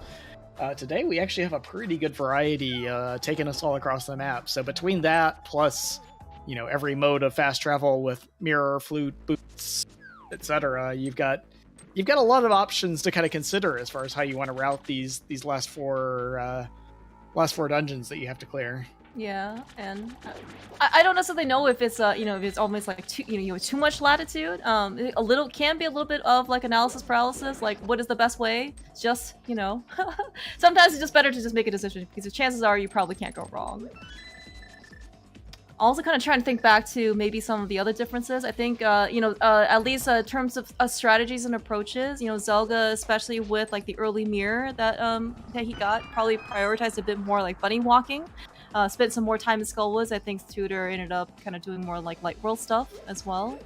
today we actually have a pretty good variety taking us all across the map. So between that plus, you know, every mode of fast travel with mirror, flute, boots, etc., you've got a lot of options to kind of consider as far as how you want to route these last four dungeons that you have to clear. Yeah, and I don't necessarily know if it's you know, if it's almost like too much latitude. Can be a little bit of like analysis paralysis. Like, what is the best way? Just, you know, sometimes it's just better to just make a decision, because the chances are you probably can't go wrong. Also, kind of trying to think back to maybe some of the other differences. I think, you know, at least in terms of strategies and approaches, you know, Zelda, especially with like the early mirror that he got, probably prioritized a bit more like bunny walking. Spent some more time in Skullwoods. I think Tutor ended up kind of doing more like light world stuff as well.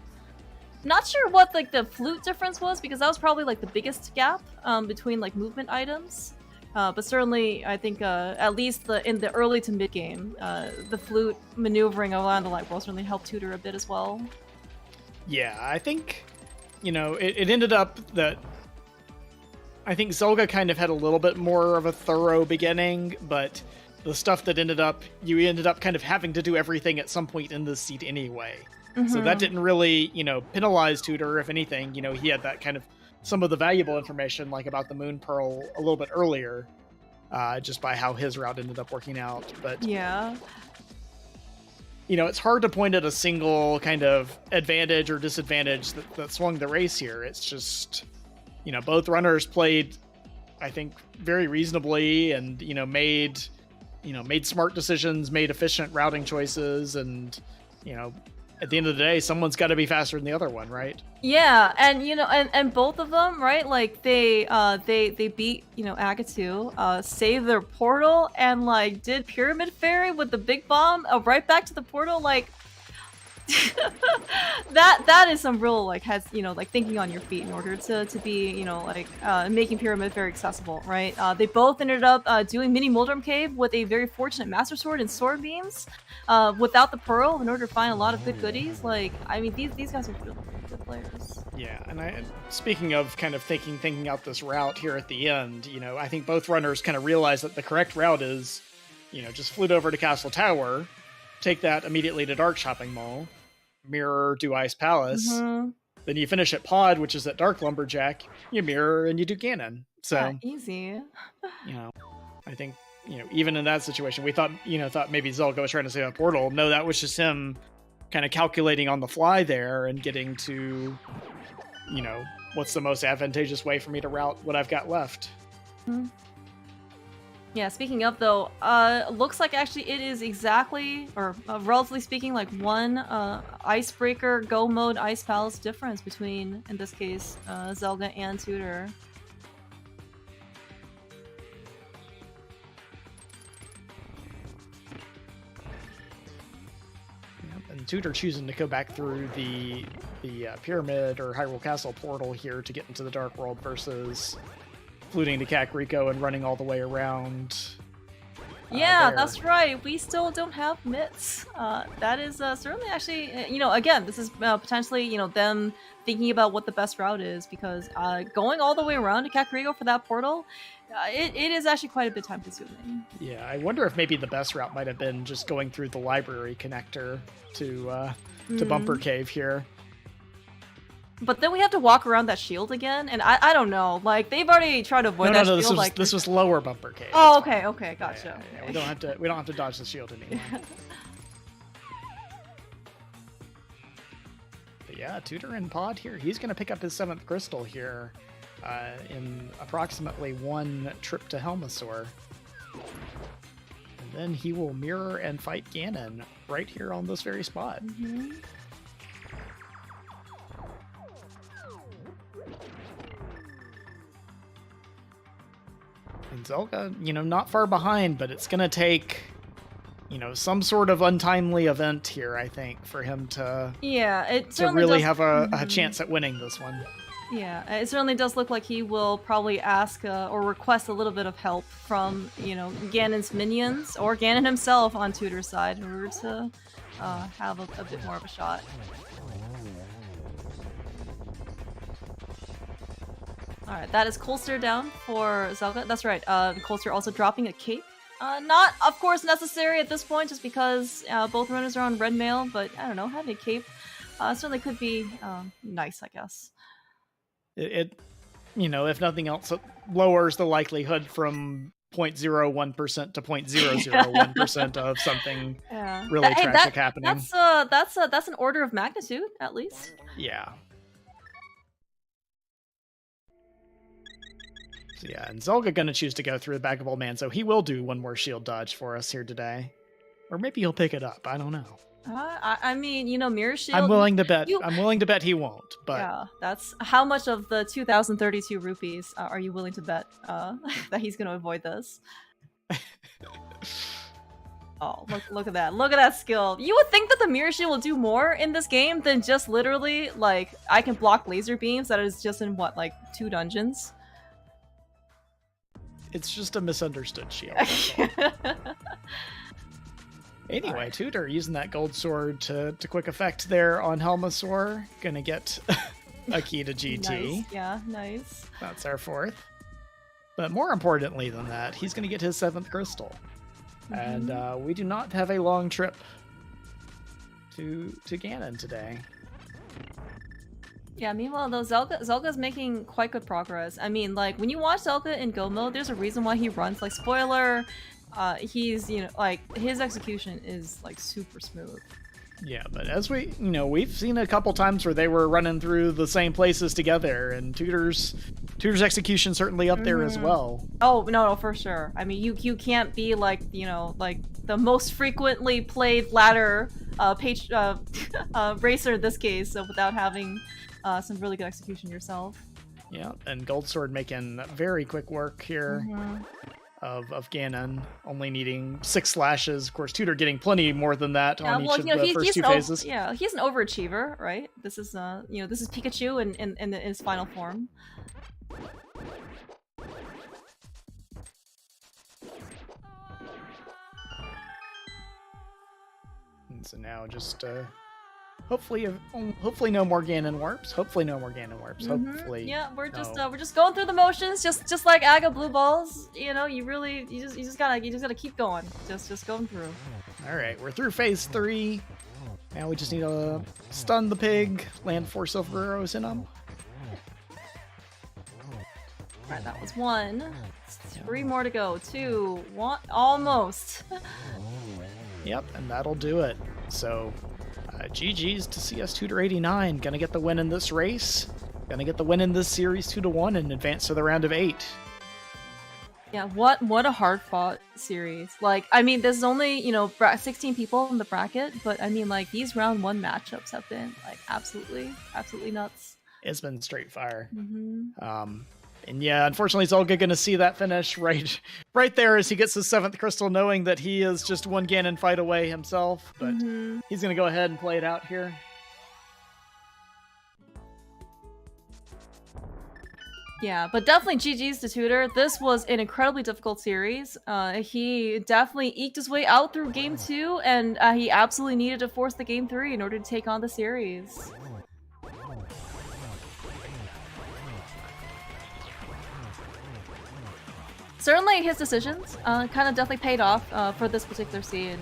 Not sure what like the flute difference was, because that was probably like the biggest gap between like movement items. But certainly, I think at least in the early to mid game, the flute maneuvering around the light world certainly helped Tutor a bit as well. Yeah, I think, you know, it ended up that I think Zelda kind of had a little bit more of a thorough beginning, but the stuff that you ended up kind of having to do everything at some point in this seat anyway. So that didn't really, you know, penalize Tutor. If anything, you know, he had that kind of some of the valuable information, like about the Moon Pearl, a little bit earlier, just by how his route ended up working out. But yeah, you know, it's hard to point at a single kind of advantage or disadvantage that swung the race here. It's just, you know, both runners played, I think, very reasonably, and, you know, made smart decisions, made efficient routing choices, and, you know, at the end of the day, someone's got to be faster than the other one, right? Yeah, and you know, and both of them, right? Like they beat, you know, Agatu, saved their portal, and like did Pyramid Fairy with the big bomb right back to the portal. Like, that is some real like has like thinking on your feet in order to be like making Pyramid very accessible, right? They both ended up doing Mini Moldrum Cave with a very fortunate Master Sword and Sword Beams, without the Pearl in order to find a lot of good goodies. Like I mean these guys are really good players. Yeah, and speaking of kind of thinking out this route here at the end, I think both runners kind of realize that the correct route is, just flute over to Castle Tower, take that immediately to Dark Shopping Mall, mirror, do Ice Palace, then you finish at Pod, which is at Dark Lumberjack, you mirror and you do Ganon. So yeah, easy. I think, even in that situation, we thought maybe Zelda was trying to save a portal. No, that was just him kind of calculating on the fly there and getting to, what's the most advantageous way for me to route what I've got left. Yeah, speaking of though, looks like actually it is exactly, or relatively speaking, like one Icebreaker Go Mode Ice Palace difference between, in this case, Zelda and Tutor. And Tutor choosing to go back through the Pyramid or Hyrule Castle portal here to get into the Dark World versus fluting to Kakariko and running all the way around. Yeah, that's right. We still don't have mitts. That is certainly actually, again, this is potentially, them thinking about what the best route is, because going all the way around to Kakariko for that portal, it is actually quite a bit time consuming. Yeah, I wonder if maybe the best route might have been just going through the library connector to Bumper Cave here. But then we have to walk around that shield again, and I don't know. Like they've already tried to avoid that shield. This was lower Bumper Cave. Oh, okay, gotcha. Yeah, we don't have to dodge the shield anymore. But yeah, Tutor and Pod here. He's going to pick up his 7th crystal here in approximately 1 trip to Helmasaur. And then he will mirror and fight Ganon right here on this very spot. And Zelda, not far behind, but it's going to take, some sort of untimely event here, I think, for him to really have a chance at winning this one. Yeah, it certainly does look like he will probably ask or request a little bit of help from, Ganon's minions or Ganon himself on Tutor's side in order to have a bit more of a shot. Alright, that is Colster down for Zelda. That's right, Colster also dropping a cape. Not, of course, necessary at this point, just because both runners are on red mail, but I don't know, having a cape certainly could be nice, I guess. It if nothing else, it lowers the likelihood from 0.01% to 0.001% of something really tragic happening. That's an order of magnitude, at least. Yeah. So yeah, and Zelda gonna choose to go through the back of Old Man, so he will do one more shield dodge for us here today. Or maybe he'll pick it up, I don't know. I mean, Mirror Shield... I'm willing to bet he won't, but... Yeah, that's... How much of the 2,032 rupees are you willing to bet that he's gonna avoid this? Oh, look at that. Look at that skill. You would think that the Mirror Shield will do more in this game than just literally, like, I can block laser beams that is just in, what, like, 2 dungeons? It's just a misunderstood shield. Anyway, right. Tutor using that gold sword to quick effect there on Helmasaur. Gonna get a key to GT. Nice. Yeah, nice. That's our 4th. But more importantly than that, he's gonna get his 7th crystal. And we do not have a long trip to Ganon today. Yeah, meanwhile, though, Zelda's making quite good progress. I mean, like, when you watch Zelda in Go Mode, there's a reason why he runs. Like, spoiler, he's, like, his execution is, like, super smooth. Yeah, but as we've seen a couple times where they were running through the same places together, and Tutor's execution certainly up there as well. Oh, no, for sure. I mean, you can't be, like, like, the most frequently played ladder racer in this case, without having... some really good execution yourself. Yeah, and Gold Sword making very quick work here. of Ganon, only needing 6 slashes. Of course, Tutor getting plenty more than that on each of the first 2 phases. Yeah, he's an overachiever, right? This is this is Pikachu in his final form. And so now just hopefully no more Ganon warps. Hopefully no more Ganon warps. Hopefully. Yeah, we're just going through the motions, just like Aga Blue Balls. You know, you just gotta keep going. Just going through. All right, we're through phase 3. Now we just need to stun the pig, land 4 silver arrows in him. Alright, that was 1. 3 more to go. 2, 1, almost. Yep, and that'll do it. So, GG's to cstutor89. Gonna get the win in this race. Gonna get the win in this series 2-1 and advance to the round of 8. Yeah, what a hard-fought series. Like, I mean, there's only, 16 people in the bracket, but I mean, like, these round 1 matchups have been, like, absolutely nuts. It's been straight fire. Mm-hmm. And yeah, unfortunately, Zelda gonna see that finish right there as he gets his 7th crystal, knowing that he is just one Ganon fight away himself. But he's gonna go ahead and play it out here. Yeah, but definitely GG's to Tutor. This was an incredibly difficult series. He definitely eked his way out through Game 2, and he absolutely needed to force the Game 3 in order to take on the series. Certainly his decisions kind of definitely paid off for this particular scene,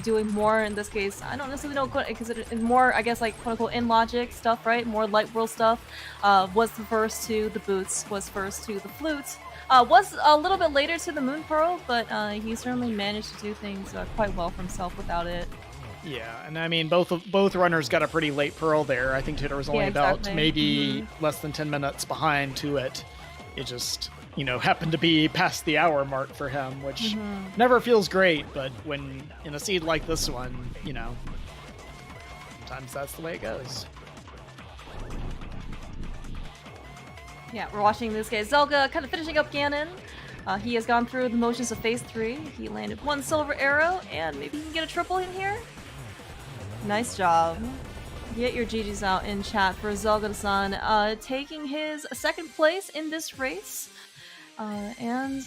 doing more in this case. I don't necessarily know, because it's more, I guess, like, quote-unquote, in-logic stuff, right? More light world stuff. Was the first to the boots, was first to the flute. Was a little bit later to the Moon Pearl, but he certainly managed to do things quite well for himself without it. Yeah, and I mean, both runners got a pretty late Pearl there. I think Tutor was only about maybe less than 10 minutes behind to it. It just... happened to be past the hour mark for him, which never feels great, but when in a seed like this one, sometimes that's the way it goes. Yeah, we're watching this guy, Zelda, kind of finishing up Ganon. He has gone through the motions of phase 3. He landed 1 silver arrow, and maybe he can get a triple in here? Nice job. Get your GGs out in chat for zelgadissan, taking his 2nd place in this race. And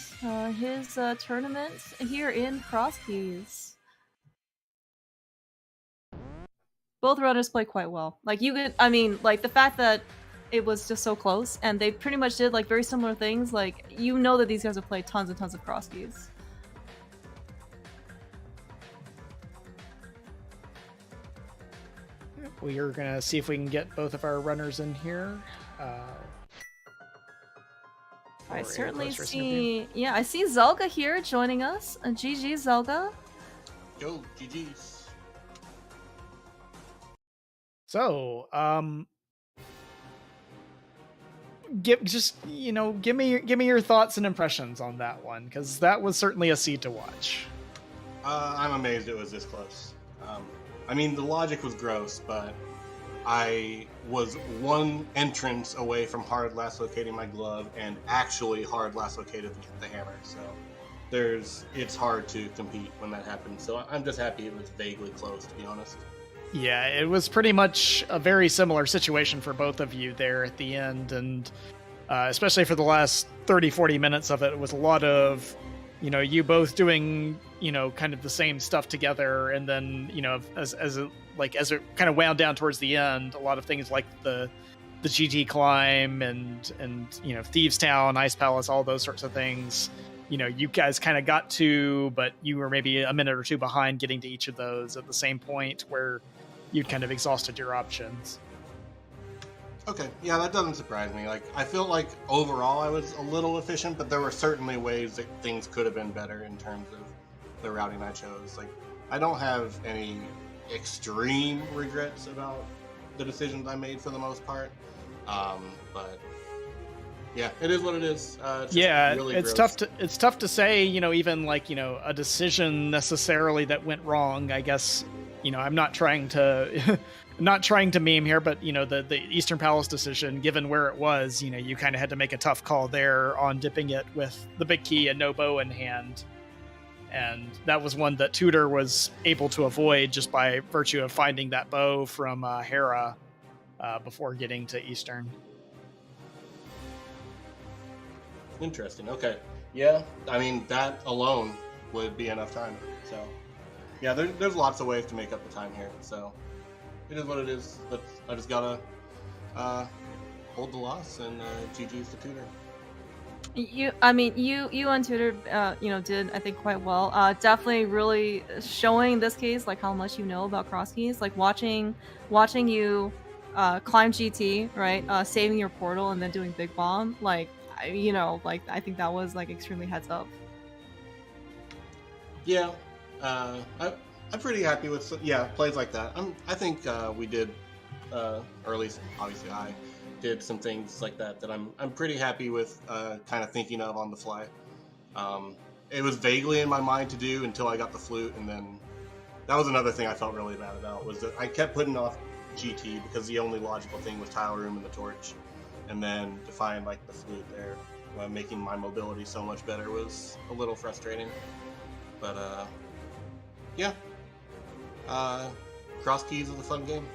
his tournament here in Crosskeys. Both runners played quite well. Like, the fact that it was just so close, and they pretty much did, like, very similar things, like, that these guys have played tons and tons of Crosskeys. We are gonna see if we can get both of our runners in here. I certainly see... Yeah, I see Zelga here joining us. GG, Zelga. Yo, GG's. So, give me your thoughts and impressions on that one, because that was certainly a seed to watch. I'm amazed it was this close. I mean, the logic was gross, but I was 1 entrance away from hard last locating my glove and actually hard last located the hammer. So it's hard to compete when that happens. So I'm just happy it was vaguely close, to be honest. Yeah, it was pretty much a very similar situation for both of you there at the end, and especially for the last 30-40 minutes of it, it was a lot of you both doing kind of the same stuff together, and then as it kind of wound down towards the end, a lot of things like the GT climb and Thieves Town, Ice Palace, all those sorts of things, you guys kind of got to, but you were maybe a minute or 2 behind getting to each of those at the same point where you'd kind of exhausted your options. Okay, yeah, that doesn't surprise me. Like, I feel like overall I was a little efficient, but there were certainly ways that things could have been better in terms of the routing I chose. Like, I don't have any extreme regrets about the decisions I made for the most part. But yeah, it is what it is. Really it's gross. tough to say, even like, a decision necessarily that went wrong. I guess, I'm not trying to not trying to meme here, but the Eastern Palace decision, given where it was, you kind of had to make a tough call there on dipping it with the big key and no bow in hand. And that was one that Tutor was able to avoid just by virtue of finding that bow from Hera before getting to Eastern. Interesting. Okay. Yeah, I mean, that alone would be enough time. So, yeah, there's lots of ways to make up the time here. So, it is what it is. But I just gotta hold the loss and GG's to Tutor. You and Tutor, did I think quite well. Definitely, really showing this case like how much you know about crosskeys. Like watching you climb GT, right? Saving your portal and then doing big bomb. Like, I think that was like extremely heads up. Yeah, I'm pretty happy with plays like that. I think we did, or at least obviously I did some things like that I'm pretty happy with, kind of thinking of on the fly. It was vaguely in my mind to do until I got the flute, and then that was another thing I felt really bad about, was that I kept putting off GT because the only logical thing was Tile Room and the torch, and then to find like the flute there, making my mobility so much better was a little frustrating. But yeah, Crosskeys is a fun game.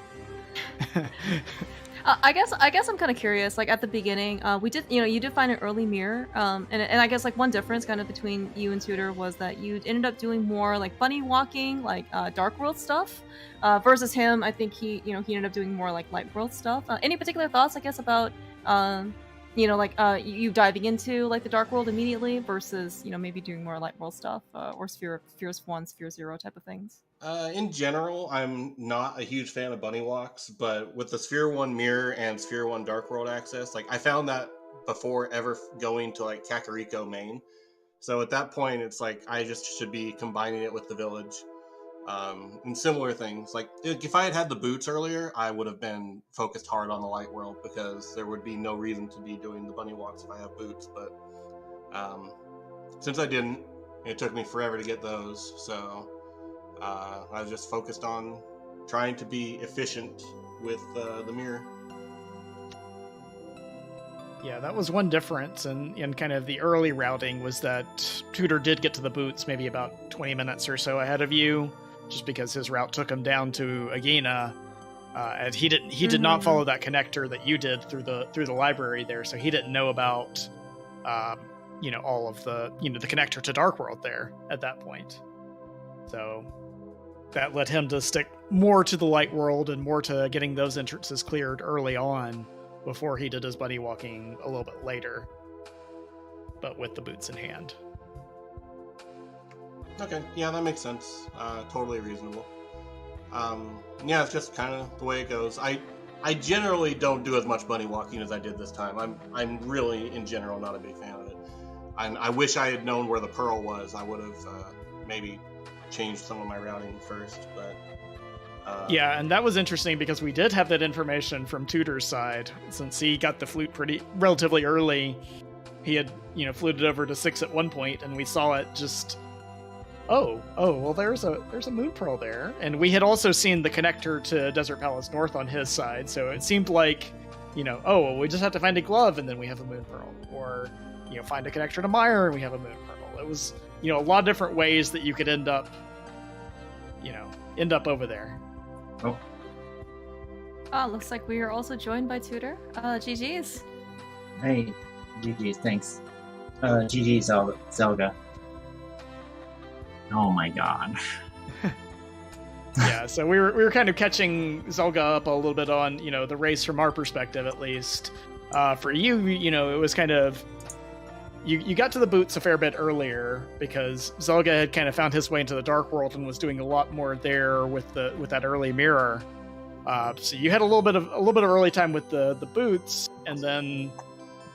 I guess I'm kind of curious. Like at the beginning, we did, you did find an early mirror, and I guess like one difference kind of between you and Tutor was that you ended up doing more like bunny walking, like Dark World stuff, versus him. I think he ended up doing more like Light World stuff. Any particular thoughts, I guess, about you diving into like the Dark World immediately versus maybe doing more Light World stuff, or Spheres 1, Sphere 0 type of things? In general, I'm not a huge fan of bunny walks, but with the Sphere 1 mirror and Sphere 1 Dark World access, like I found that before ever going to like Kakariko main. So at that point, it's like I just should be combining it with the village. And similar things. Like if I had had the boots earlier, I would have been focused hard on the Light World because there would be no reason to be doing the bunny walks if I have boots. But since I didn't, it took me forever to get those. So I was just focused on trying to be efficient with the mirror. Yeah, that was one difference in kind of the early routing, was that Tutor did get to the boots maybe about 20 minutes or so ahead of you, just because his route took him down to Agena, and he did not follow that connector that you did through the library there, so he didn't know about all of the the connector to Dark World there at that point. So that led him to stick more to the Light World and more to getting those entrances cleared early on before he did his bunny walking a little bit later, but with the boots in hand. Okay, yeah, that makes sense. Totally reasonable. Yeah, it's just kind of the way it goes. I generally don't do as much bunny walking as I did this time. I'm really, in general, not a big fan of it. I wish I had known where the pearl was. I would have maybe changed some of my routing first, but... yeah, and that was interesting because we did have that information from Tutor's side. Since he got the flute relatively early, he had, fluted over to 6 at one point, and we saw it just... Oh, well, there's a moon pearl there. And we had also seen the connector to Desert Palace North on his side, so it seemed like, we just have to find a glove and then we have a moon pearl. Or, find a connector to Meyer and we have a moon pearl. It was, a lot of different ways that you could end up over there. Oh, looks like we are also joined by Tutor. GG's. Hey, GG's, thanks. GG's, Zelda. Oh my god. Yeah, so we were kind of catching Zelda up a little bit on, the race from our perspective at least. For you, it was kind of... You got to the boots a fair bit earlier because Zelda had kind of found his way into the Dark World and was doing a lot more there with that early mirror. So you had a little bit of early time with the boots, and then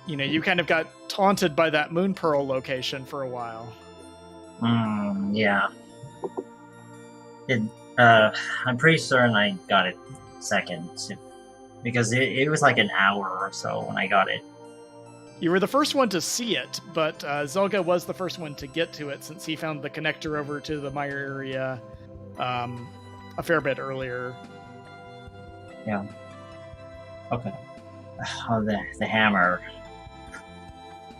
you kind of got taunted by that Moon Pearl location for a while. Yeah. I'm pretty certain I got it second because it was like an hour or so when I got it. You were the first one to see it, but Zelda was the first one to get to it since he found the connector over to the Meyer area a fair bit earlier. Yeah. Okay. Oh, the hammer.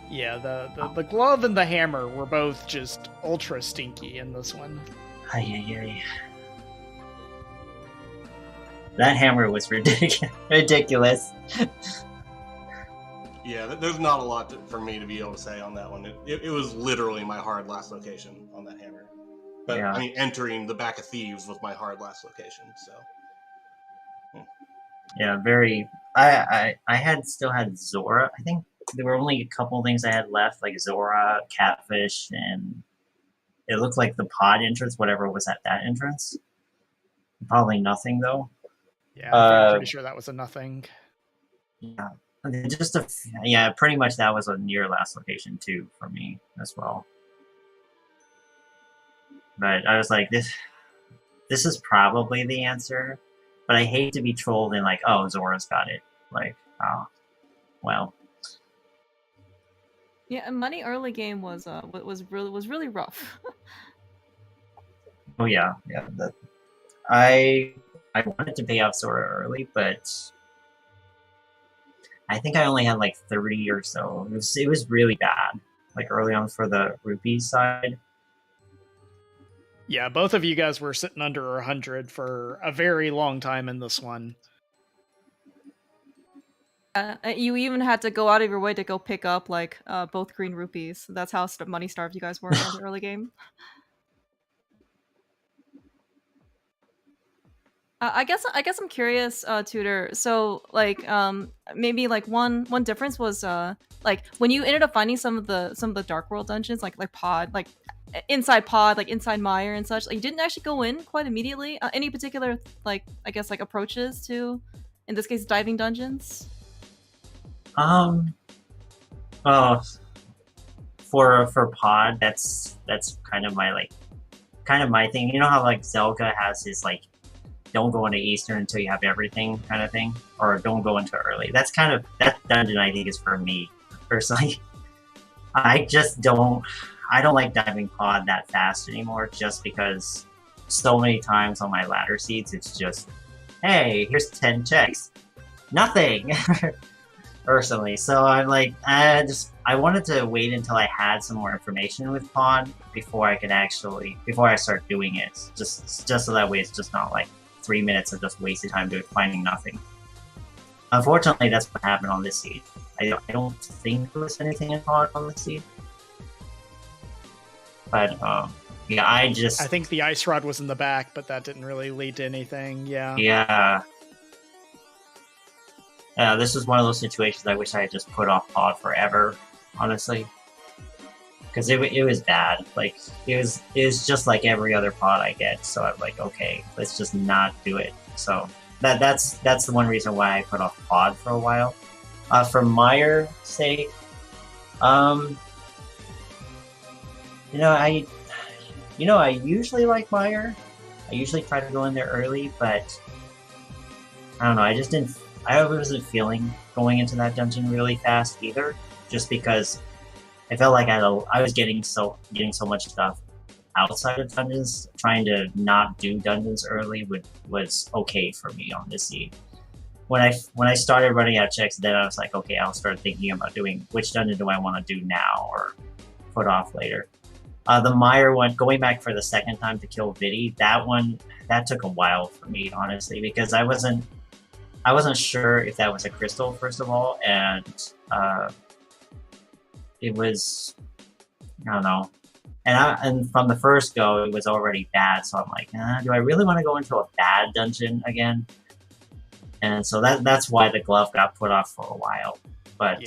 Yeah, the glove and the hammer were both just ultra stinky in this one. Ay, ay, ay. That hammer was ridiculous. Yeah, there's not a lot for me to be able to say on that one. It was literally my hard last location on that hammer. But Yeah. I mean, entering the Back of Thieves was my hard last location. So Yeah, very. I still had Zora. I think there were only a couple things I had left, like Zora, Catfish, and it looked like the pod entrance, whatever was at that entrance. Probably nothing though. Yeah, I'm pretty sure that was a nothing. Yeah, just yeah, pretty much that was a near last location too for me as well. But I was like, this is probably the answer, but I hate to be trolled and like, oh, Zora's got it. Like, oh, well. Yeah, and money early game was really rough. Oh yeah. I wanted to pay off Zora early, but I think I only had like 30 or so. It was really bad, like early on for the rupee side. Yeah, both of you guys were sitting under 100 for a very long time in this one. You even had to go out of your way to go pick up like both green rupees. That's how money starved you guys were in the early game. I guess I'm curious, Tutor. So like maybe like one difference was like when you ended up finding some of the Dark World dungeons like Pod, like inside Pod, like inside Mire and such, like you didn't actually go in quite immediately. Any particular like I guess like approaches to, in this case, diving dungeons? Oh, for Pod, that's kind of my thing. You know how like Zelda has his like, don't go into Eastern until you have everything kind of thing, or don't go into early. That's kind of that dungeon I think is for me personally. I don't like diving Pod that fast anymore, just because so many times on my ladder seeds it's just, hey, here's 10 checks, nothing. Personally, so I'm like, I wanted to wait until I had some more information with Pod before I start doing it. Just so that way it's just not like 3 minutes of just wasted time finding nothing. Unfortunately, that's what happened on this seed. I don't think there was anything in Pod on this seed. But yeah, I think the ice rod was in the back, but that didn't really lead to anything. Yeah. Yeah. This was one of those situations I wish I had just put off Pod forever, honestly. Because it was bad. Like, it was just like every other Pod I get, so I'm like, okay, let's just not do it. So that's the one reason why I put off Pod for a while. For Mire sake, I usually like Mire. I usually try to go in there early, but I don't know, I wasn't feeling going into that dungeon really fast either, just because I felt like I was getting so much stuff outside of dungeons. Trying to not do dungeons early was okay for me on this seed. When I started running out of checks, then I was like, okay, I'll start thinking about doing which dungeon do I want to do now or put off later. The Mire one, going back for the second time to kill Viddy, that took a while for me, honestly, because I wasn't sure if that was a crystal, first of all, and it was, I don't know. And from the first go, it was already bad, so I'm like, do I really want to go into a bad dungeon again? And so that's why the glove got put off for a while. But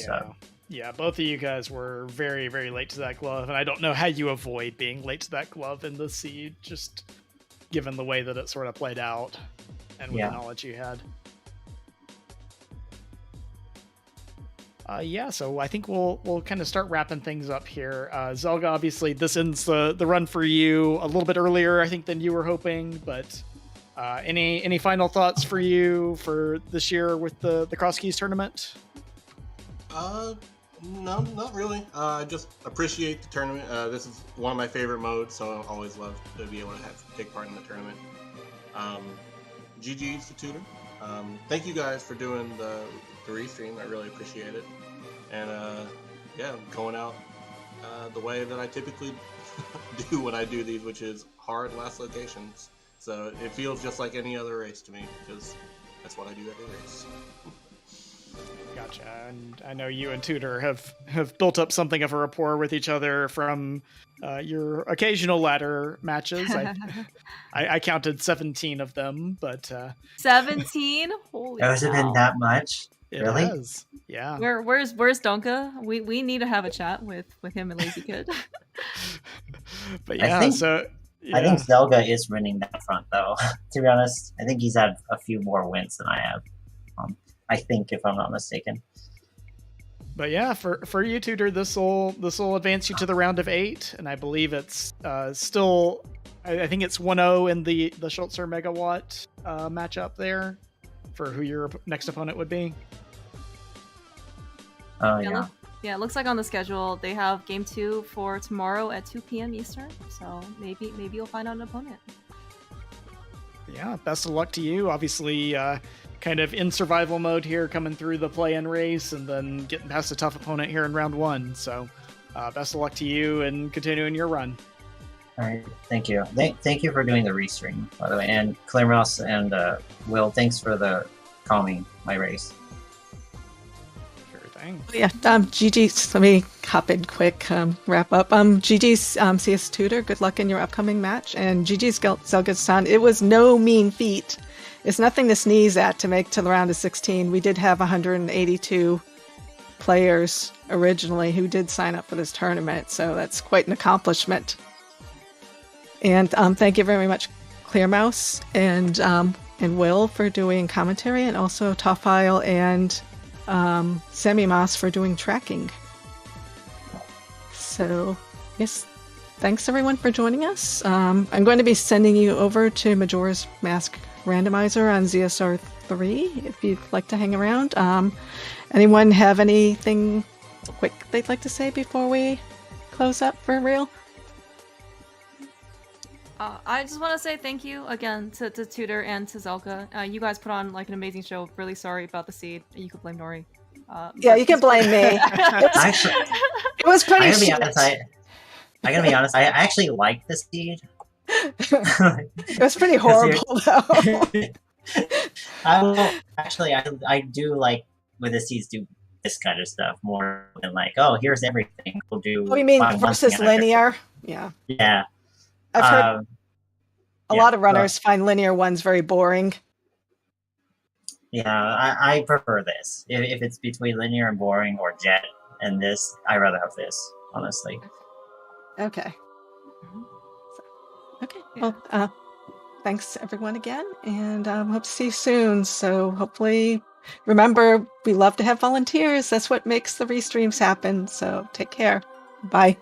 yeah, both of you guys were very, very late to that glove, and I don't know how you avoid being late to that glove in the seed, just given the way that it sort of played out and with the knowledge you had. So I think we'll kind of start wrapping things up here. Zelga, obviously, this ends the run for you a little bit earlier, I think, than you were hoping. But any final thoughts for you for this year with the Crosskeys Tournament? No, not really. I just appreciate the tournament. This is one of my favorite modes, so I always love to be able to take part in the tournament. GG's to Tutor. Thank you guys for doing the restream. I really appreciate it. And yeah, going out the way that I typically do when I do these, which is hard last locations. So it feels just like any other race to me, because that's what I do every race. Gotcha. And I know you and Tutor have built up something of a rapport with each other from your occasional ladder matches. I counted 17 of them, but 17? Holy Has it been cow. that much? it Really? has. Yeah. Where's Donka? We need to have a chat with him and Lazy Kid. But I yeah, think- so yeah. I think Zelda is winning that front, though. To be honest, I think he's had a few more wins than I have. I think, if I'm not mistaken. But yeah, for you, Tutor, this will advance you to the round of 8, and I believe it's still, I think it's 1-0 in the Schultzer Megawatt matchup there for who your next opponent would be. Oh Yeah, yeah. Yeah, it looks like on the schedule they have game 2 for tomorrow at 2 p.m. Eastern. So maybe you'll find out an opponent. Yeah, best of luck to you. Obviously, kind of in survival mode here, coming through the play-in race, and then getting past a tough opponent here in round 1. So, best of luck to you and continuing your run. All right. Thank you. Thank you for doing the restream, by the way. And Claire Mouse and Will, thanks for calming my race. Sure thing. Yeah, GG's, let me hop in quick, wrap up. GG's CS Tutor, good luck in your upcoming match. And GG's zelgadissan, it was no mean feat. It's nothing to sneeze at to make to the round of 16. We did have 182 players originally who did sign up for this tournament, so that's quite an accomplishment. And thank you very much, Clearmouse and Will for doing commentary, and also Toffile and Semi-Moss for doing tracking. So, yes, thanks everyone for joining us. I'm going to be sending you over to Majora's Mask Randomizer on ZSR3 if you'd like to hang around. Anyone have anything quick they'd like to say before we close up for real? I just want to say thank you again to Tutor and to Zelka. You guys put on like an amazing show. Really sorry about the seed. You could blame Nori. Yeah, you can blame me. Actually, It was pretty I gotta be shit. honest. I gotta be honest. I actually like the seed. It was pretty horrible, though. I do like when the seeds do this kind of stuff more than like, oh, here's everything. We'll do. What do you mean one versus thing at a linear? Yeah. Yeah. I've heard a yeah, lot of runners find linear ones very boring. Yeah, I prefer this. If it's between linear and boring or jet and this, I'd rather have this, honestly. Okay. Okay. Well, thanks everyone again, and hope to see you soon. So hopefully, remember, we love to have volunteers. That's what makes the restreams happen. So take care. Bye.